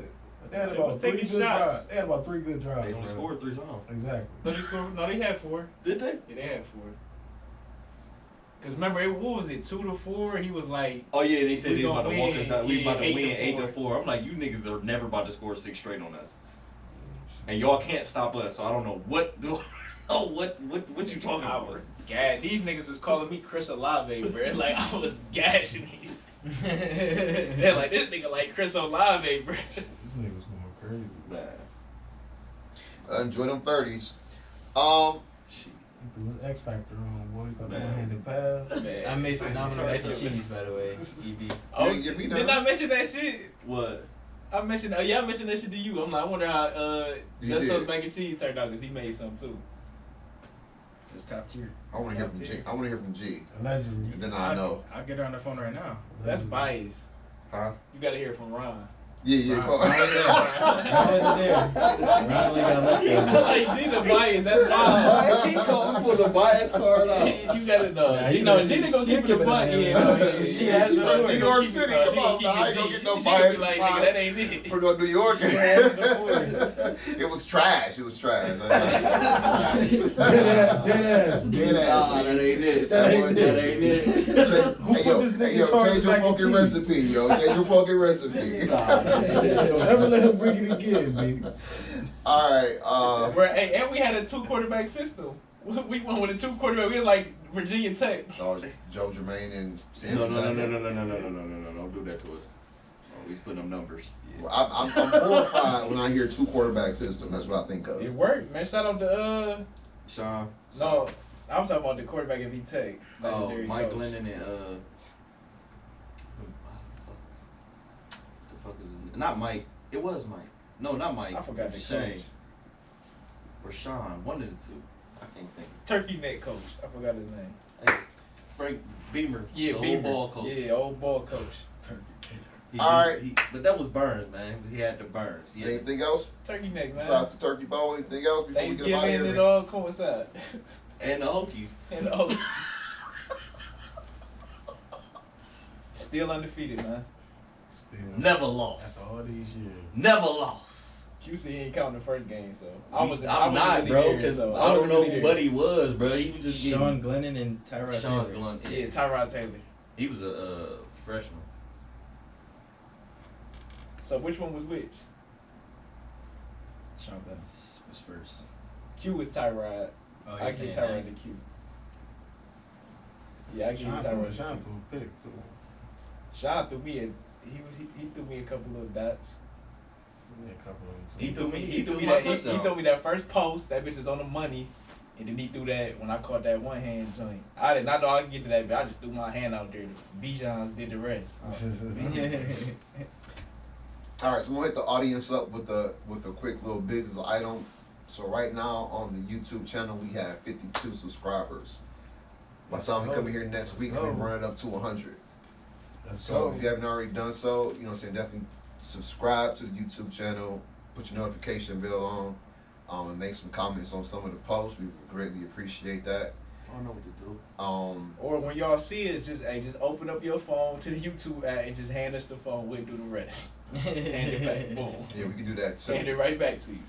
[SPEAKER 5] But they had
[SPEAKER 3] They
[SPEAKER 5] about
[SPEAKER 3] was
[SPEAKER 5] 3
[SPEAKER 3] taking
[SPEAKER 5] good
[SPEAKER 3] shots.
[SPEAKER 5] drives. They had about 3 good drives.
[SPEAKER 2] They only
[SPEAKER 5] bro.
[SPEAKER 2] scored 3 times.
[SPEAKER 5] Exactly.
[SPEAKER 3] No, they scored. No, they had 4.
[SPEAKER 2] Did they?
[SPEAKER 3] Yeah, they had 4. Cause remember, what was it? 2-4. He was like,
[SPEAKER 2] Oh yeah, they said
[SPEAKER 3] We
[SPEAKER 2] they about to
[SPEAKER 3] gonna
[SPEAKER 2] walk us
[SPEAKER 3] win,
[SPEAKER 2] down. We about to
[SPEAKER 3] yeah,
[SPEAKER 2] win
[SPEAKER 3] 8-4.
[SPEAKER 2] 8-4. I'm like, you niggas are never about to score 6 straight on us, and y'all can't stop us. So I don't know what. Oh, what you talking
[SPEAKER 3] I
[SPEAKER 2] about?
[SPEAKER 3] was gassed. These niggas was calling me Chris Olave, bro. Like I was gashing these. They're like, this nigga like Chris Olave, bro.
[SPEAKER 5] This nigga was going crazy.
[SPEAKER 2] Man,
[SPEAKER 1] Enjoy them 30s.
[SPEAKER 5] He threw his X Factor on, boy. He got the
[SPEAKER 2] Man.
[SPEAKER 5] one-handed pass.
[SPEAKER 3] Man.
[SPEAKER 4] I made phenomenal
[SPEAKER 3] Turn
[SPEAKER 4] extra
[SPEAKER 3] your-
[SPEAKER 4] cheese, by the way. EB.
[SPEAKER 3] Oh,
[SPEAKER 1] You ain't give me
[SPEAKER 3] didn't
[SPEAKER 1] none.
[SPEAKER 3] I mention that shit?
[SPEAKER 2] What?
[SPEAKER 3] I mentioned, I mentioned that shit to you. I'm like, I wonder how
[SPEAKER 1] You
[SPEAKER 3] Just
[SPEAKER 1] did.
[SPEAKER 3] Up Mac and Cheese turned out because he made some too.
[SPEAKER 4] It's top tier.
[SPEAKER 1] I want to hear from G. I want to hear from G.
[SPEAKER 5] Allegedly.
[SPEAKER 1] And then I know.
[SPEAKER 7] I'll get her on the phone right now.
[SPEAKER 3] That's bias.
[SPEAKER 1] Huh?
[SPEAKER 3] You gotta hear from Ron.
[SPEAKER 1] Yeah,
[SPEAKER 7] Right.
[SPEAKER 1] call.
[SPEAKER 4] Ron wasn't there. Ron only got left there.
[SPEAKER 3] Like, Gina bias, that's wild.
[SPEAKER 6] Why he come for the bias card out?
[SPEAKER 3] You gotta know.
[SPEAKER 4] Nah,
[SPEAKER 3] You know,
[SPEAKER 4] she-
[SPEAKER 3] Gina gonna
[SPEAKER 4] she
[SPEAKER 3] keep it a
[SPEAKER 4] keep it
[SPEAKER 3] buck.
[SPEAKER 4] on
[SPEAKER 3] Yeah,
[SPEAKER 4] there.
[SPEAKER 3] no, yeah,
[SPEAKER 1] She
[SPEAKER 3] yeah,
[SPEAKER 1] has
[SPEAKER 3] she
[SPEAKER 1] no
[SPEAKER 3] gonna-
[SPEAKER 1] New
[SPEAKER 3] she
[SPEAKER 1] York
[SPEAKER 3] gonna keep
[SPEAKER 1] City,
[SPEAKER 3] it,
[SPEAKER 1] come
[SPEAKER 3] she gonna
[SPEAKER 1] on,
[SPEAKER 3] keep
[SPEAKER 1] now, I
[SPEAKER 3] it
[SPEAKER 1] ain't gonna
[SPEAKER 3] G.
[SPEAKER 1] get no
[SPEAKER 3] She gonna
[SPEAKER 1] bias
[SPEAKER 3] be like,
[SPEAKER 1] spots.
[SPEAKER 3] nigga, that ain't it.
[SPEAKER 1] For no New York. It was trash. It was trash.
[SPEAKER 5] Dead ass.
[SPEAKER 1] Dead ass.
[SPEAKER 6] Nah, that ain't it.
[SPEAKER 5] That ain't
[SPEAKER 6] That
[SPEAKER 5] it.
[SPEAKER 6] ain't it.
[SPEAKER 5] Who
[SPEAKER 1] Hey,
[SPEAKER 5] put
[SPEAKER 1] yo,
[SPEAKER 5] this nigga
[SPEAKER 1] hey, yo,
[SPEAKER 5] in charge
[SPEAKER 1] change
[SPEAKER 5] of
[SPEAKER 1] your
[SPEAKER 5] mac and
[SPEAKER 1] fucking
[SPEAKER 5] cheese?
[SPEAKER 1] recipe, yo. Change your fucking recipe.
[SPEAKER 6] Nah, that ain't it.
[SPEAKER 5] Don't ever let him bring it again, baby.
[SPEAKER 1] All right.
[SPEAKER 3] Bro, hey, and we had a 2-quarterback system. We went with a 2-quarterback. We was like Virginia Tech.
[SPEAKER 1] Joe Germain and Sam
[SPEAKER 2] No,
[SPEAKER 1] Jackson.
[SPEAKER 2] no. Don't do that to us. Always putting them numbers.
[SPEAKER 1] Well, I'm horrified when I hear 2 quarterback system. That's what I think of.
[SPEAKER 3] It worked, man. Shout out to
[SPEAKER 2] Sean.
[SPEAKER 3] no, I'm talking about the quarterback at V Tech.
[SPEAKER 2] Oh,
[SPEAKER 3] legendary
[SPEAKER 2] Mike
[SPEAKER 3] coach.
[SPEAKER 2] Lennon and the fuck is his name? Not Mike. It was Mike. No, not Mike.
[SPEAKER 3] I forgot the
[SPEAKER 2] Shane.
[SPEAKER 3] coach.
[SPEAKER 2] Or Sean. One of the two. I can't think.
[SPEAKER 3] Turkey neck coach. I forgot his name.
[SPEAKER 2] Hey, Frank Beamer.
[SPEAKER 3] Yeah,
[SPEAKER 2] the
[SPEAKER 3] Beamer.
[SPEAKER 2] old ball coach.
[SPEAKER 3] Yeah, old ball coach.
[SPEAKER 1] All right.
[SPEAKER 2] But that was Burns, man. He had the Burns. Yeah.
[SPEAKER 1] Anything else
[SPEAKER 3] Turkey neck, man.
[SPEAKER 1] besides the Turkey Bowl? Anything else before we get out of
[SPEAKER 3] Thanksgiving, it
[SPEAKER 1] here?
[SPEAKER 3] all coincide.
[SPEAKER 2] And the Hokies.
[SPEAKER 3] And oh, still undefeated, man.
[SPEAKER 5] Still.
[SPEAKER 2] Never
[SPEAKER 5] After
[SPEAKER 2] lost.
[SPEAKER 5] all these years.
[SPEAKER 2] Never lost.
[SPEAKER 3] QC ain't counting the first game, so I wasn't
[SPEAKER 6] I'm not,
[SPEAKER 3] really
[SPEAKER 6] bro,
[SPEAKER 3] there,
[SPEAKER 6] because
[SPEAKER 3] so
[SPEAKER 6] I don't
[SPEAKER 3] wasn't
[SPEAKER 6] know
[SPEAKER 3] really
[SPEAKER 6] who
[SPEAKER 3] there.
[SPEAKER 6] Buddy was, bro. He was just
[SPEAKER 7] Sean
[SPEAKER 6] getting.
[SPEAKER 7] Glennon and Tyrod
[SPEAKER 2] Sean
[SPEAKER 7] Taylor.
[SPEAKER 2] Blunt.
[SPEAKER 3] Yeah, Tyrod Taylor.
[SPEAKER 2] He was a freshman.
[SPEAKER 3] So which one was which?
[SPEAKER 7] Sean Glennon was first.
[SPEAKER 3] Q was Tyrod.
[SPEAKER 7] Oh,
[SPEAKER 3] I
[SPEAKER 7] you're
[SPEAKER 3] give
[SPEAKER 7] saying
[SPEAKER 3] Tyrod
[SPEAKER 7] that.
[SPEAKER 3] the Q. Yeah, I give
[SPEAKER 5] Sean
[SPEAKER 3] Tyrod the
[SPEAKER 5] Sean
[SPEAKER 3] Q.
[SPEAKER 5] threw a pick, too.
[SPEAKER 3] Sean threw me he threw me a couple little dots.
[SPEAKER 5] Yeah, a couple of them.
[SPEAKER 3] He threw me
[SPEAKER 2] my
[SPEAKER 3] that he
[SPEAKER 2] touchdown.
[SPEAKER 3] threw me that first post. That bitch was on the money, and then he threw that when I caught that one hand joint. I did not know I could get to that, but I just threw my hand out there. Bijan's did the rest.
[SPEAKER 1] All right, so I'm gonna hit the audience up with a quick little business item. So right now on the YouTube channel we have 52 subscribers. By the time we come in here next week, we'll run it up to 100.
[SPEAKER 5] Let's
[SPEAKER 1] So
[SPEAKER 5] go.
[SPEAKER 1] if you haven't already done so, you know what I'm saying, definitely subscribe to the YouTube channel, put your notification bell on, and make some comments on some of the posts. We would greatly appreciate that.
[SPEAKER 2] I don't know what to do.
[SPEAKER 3] Or when y'all see it, just open up your phone to the YouTube app and just hand us the phone. We'll do the rest. Hand it back. Boom.
[SPEAKER 1] Yeah, we can do that too.
[SPEAKER 3] Hand it right back to you.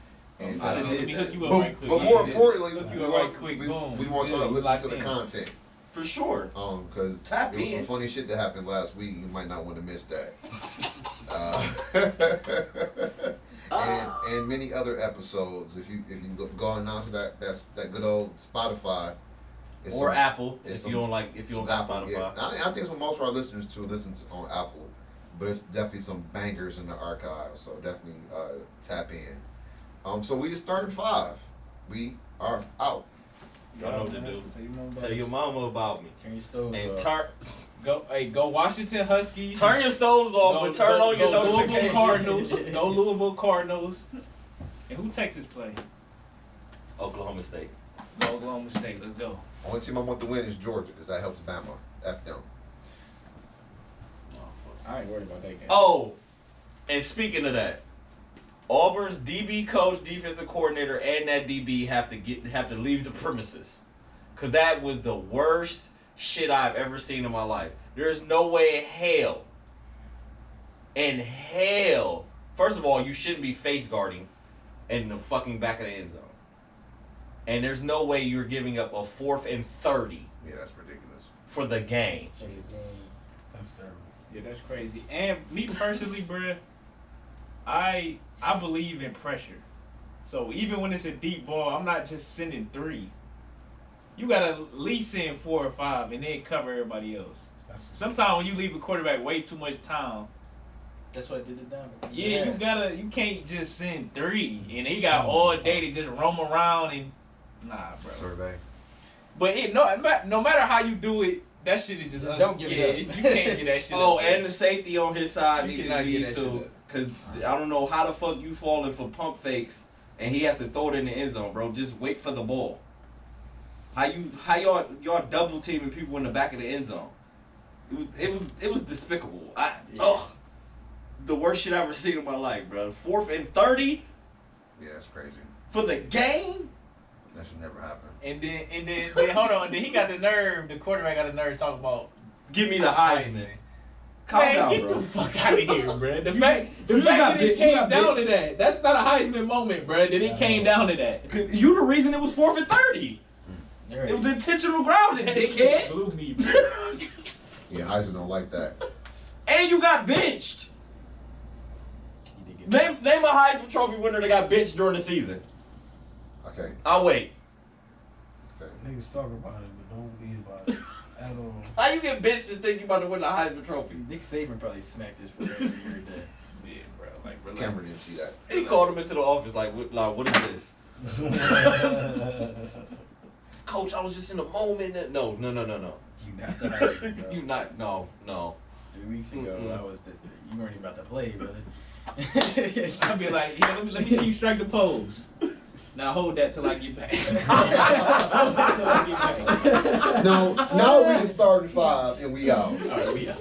[SPEAKER 1] And,
[SPEAKER 2] I didn't
[SPEAKER 3] Let
[SPEAKER 2] did
[SPEAKER 3] me
[SPEAKER 2] that.
[SPEAKER 3] hook you up
[SPEAKER 1] but,
[SPEAKER 3] right quick.
[SPEAKER 1] but more
[SPEAKER 3] Yeah,
[SPEAKER 1] importantly,
[SPEAKER 3] hook
[SPEAKER 1] we
[SPEAKER 3] you up
[SPEAKER 1] want,
[SPEAKER 3] right quick.
[SPEAKER 1] we,
[SPEAKER 3] Boom.
[SPEAKER 1] we want
[SPEAKER 3] Good.
[SPEAKER 1] y'all to
[SPEAKER 3] You
[SPEAKER 1] listen
[SPEAKER 3] locked
[SPEAKER 1] to the
[SPEAKER 3] in.
[SPEAKER 1] content.
[SPEAKER 2] For sure.
[SPEAKER 1] Because
[SPEAKER 2] Tap
[SPEAKER 1] there was some
[SPEAKER 2] in.
[SPEAKER 1] funny shit that happened last week. You might not want to miss that. And many other episodes. If you go on now to that good old Spotify. it's
[SPEAKER 2] Or
[SPEAKER 1] some-
[SPEAKER 2] Apple
[SPEAKER 1] it's
[SPEAKER 2] if you don't
[SPEAKER 1] some
[SPEAKER 2] got
[SPEAKER 1] Apple,
[SPEAKER 2] Spotify.
[SPEAKER 1] yeah. I think it's what most of our listeners to listen to on Apple, but it's definitely some bangers in the archive. So definitely tap in. So we just started 5. We are out.
[SPEAKER 2] Y'all know what to do.
[SPEAKER 3] Tell
[SPEAKER 2] Tell your mama about me.
[SPEAKER 7] Turn your stoves
[SPEAKER 2] And
[SPEAKER 7] off.
[SPEAKER 3] Go Washington Huskies.
[SPEAKER 2] turn your stoves off, but turn on your
[SPEAKER 3] Louisville
[SPEAKER 2] notifications.
[SPEAKER 3] Cardinals. Go Louisville Cardinals. And who Texas play?
[SPEAKER 2] Oklahoma State.
[SPEAKER 3] Go Oklahoma State. Let's go.
[SPEAKER 1] Only team I want to win is Georgia because that helps Bama. F them.
[SPEAKER 3] I ain't worried about that game.
[SPEAKER 2] Oh, and speaking of that, Auburn's DB coach, defensive coordinator, and that DB have to leave the premises, cause that was the worst shit I've ever seen in my life. There's no way in hell. First of all, you shouldn't be face guarding in the fucking back of the end zone, and there's no way you're giving up a 4th and 30
[SPEAKER 1] Yeah, that's ridiculous.
[SPEAKER 2] for the game.
[SPEAKER 5] That's terrible.
[SPEAKER 3] Yeah, that's crazy. And me personally, bruh, I believe in pressure. So even when it's a deep ball, I'm not just sending 3. You gotta at least send 4 or 5 and then cover everybody else. Sometimes when you leave a quarterback way too much time,
[SPEAKER 7] That's why I did it down.
[SPEAKER 3] yeah, you can't just send 3 and they got all day to just roam around and nah, bro.
[SPEAKER 1] Survey.
[SPEAKER 3] But no matter how you do it, that shit is
[SPEAKER 4] Just don't give it up.
[SPEAKER 3] You can't get that shit
[SPEAKER 2] Oh,
[SPEAKER 3] up.
[SPEAKER 2] and the safety on his side
[SPEAKER 3] You
[SPEAKER 2] needs to
[SPEAKER 3] cannot
[SPEAKER 2] be
[SPEAKER 3] get that shit
[SPEAKER 2] too.
[SPEAKER 3] up.
[SPEAKER 2] Cause I don't know how the fuck you falling for pump fakes and he has to throw it in the end zone, bro. Just wait for the ball. How y'all double teaming people in the back of the end zone? It was despicable. The worst shit I ever seen in my life, bro. 4th and 30
[SPEAKER 1] Yeah, that's crazy.
[SPEAKER 2] for the game.
[SPEAKER 1] That should never happen.
[SPEAKER 3] And then hold on. Then he got the nerve. The quarterback got the nerve to talk about
[SPEAKER 2] Give me the Heisman. Calm
[SPEAKER 3] Man,
[SPEAKER 2] down,
[SPEAKER 3] get
[SPEAKER 2] bro.
[SPEAKER 3] the fuck out of here, bro. The fact
[SPEAKER 6] got
[SPEAKER 3] that it
[SPEAKER 6] bitch- you
[SPEAKER 3] came
[SPEAKER 6] got
[SPEAKER 3] down
[SPEAKER 6] bitch.
[SPEAKER 3] to that. That's not a Heisman moment, bro. That it came down to that.
[SPEAKER 2] You the reason it was 4th and 30.
[SPEAKER 4] You're
[SPEAKER 2] It was
[SPEAKER 4] right.
[SPEAKER 2] intentional grounding,
[SPEAKER 3] That shit
[SPEAKER 2] dickhead.
[SPEAKER 3] blew me, bro.
[SPEAKER 1] Yeah, Heisman don't like that.
[SPEAKER 2] And you got benched.
[SPEAKER 4] He did get
[SPEAKER 2] Name a Heisman Trophy winner that got benched during the season.
[SPEAKER 1] Okay.
[SPEAKER 2] I'll wait.
[SPEAKER 1] Okay.
[SPEAKER 5] Niggas talk about it, but don't be about it at all.
[SPEAKER 2] How you get benched and think you about to win the Heisman Trophy?
[SPEAKER 4] Nick Saban probably smacked his foot every year day.
[SPEAKER 3] Yeah, bro. Like, relax.
[SPEAKER 1] Cameron didn't see that.
[SPEAKER 2] He called him into the office like, what is this? Coach, I was just in the moment. No.
[SPEAKER 4] You not the Heisman, bro.
[SPEAKER 2] You not, no.
[SPEAKER 4] 3 weeks ago,
[SPEAKER 2] Mm-mm.
[SPEAKER 4] I was this. You weren't even about to play, brother.
[SPEAKER 3] I'll be like, yeah, let me see you strike the pose. Now hold that till I get back. Hold that till I get back.
[SPEAKER 1] No, now we can start at 5 and we out.
[SPEAKER 3] All right, we out.